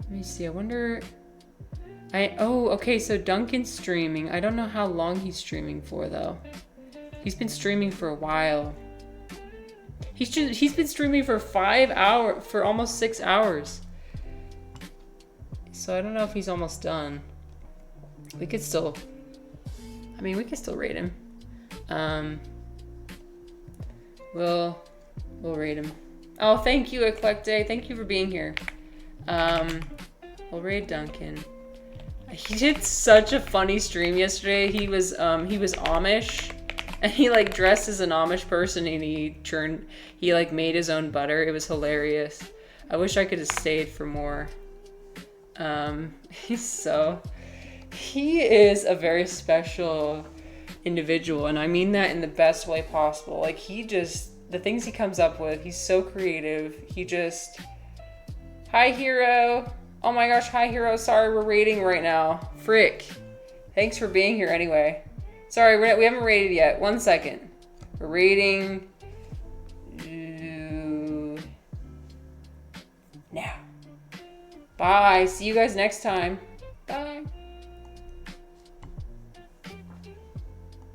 me see. I wonder. Okay. So Duncan's streaming. I don't know how long he's streaming for though. He's been streaming for a while. He's been streaming for 5 hours, for almost 6 hours. So I don't know if he's almost done. We could still rate him. We'll rate him. Oh, thank you, Eclecte. Thank you for being here. We'll rate Duncan. He did such a funny stream yesterday. He was Amish, and he like dressed as an Amish person, and he like made his own butter. It was hilarious. I wish I could have stayed for more. He is a very special individual, and I mean that in the best way possible. Like the things he comes up with, he's so creative. Hi Hero. Oh my gosh, hi Hero. Sorry, we're rating right now. Frick. Thanks for being here anyway. Sorry, we haven't rated yet. 1 second. We're rating now. Bye. See you guys next time.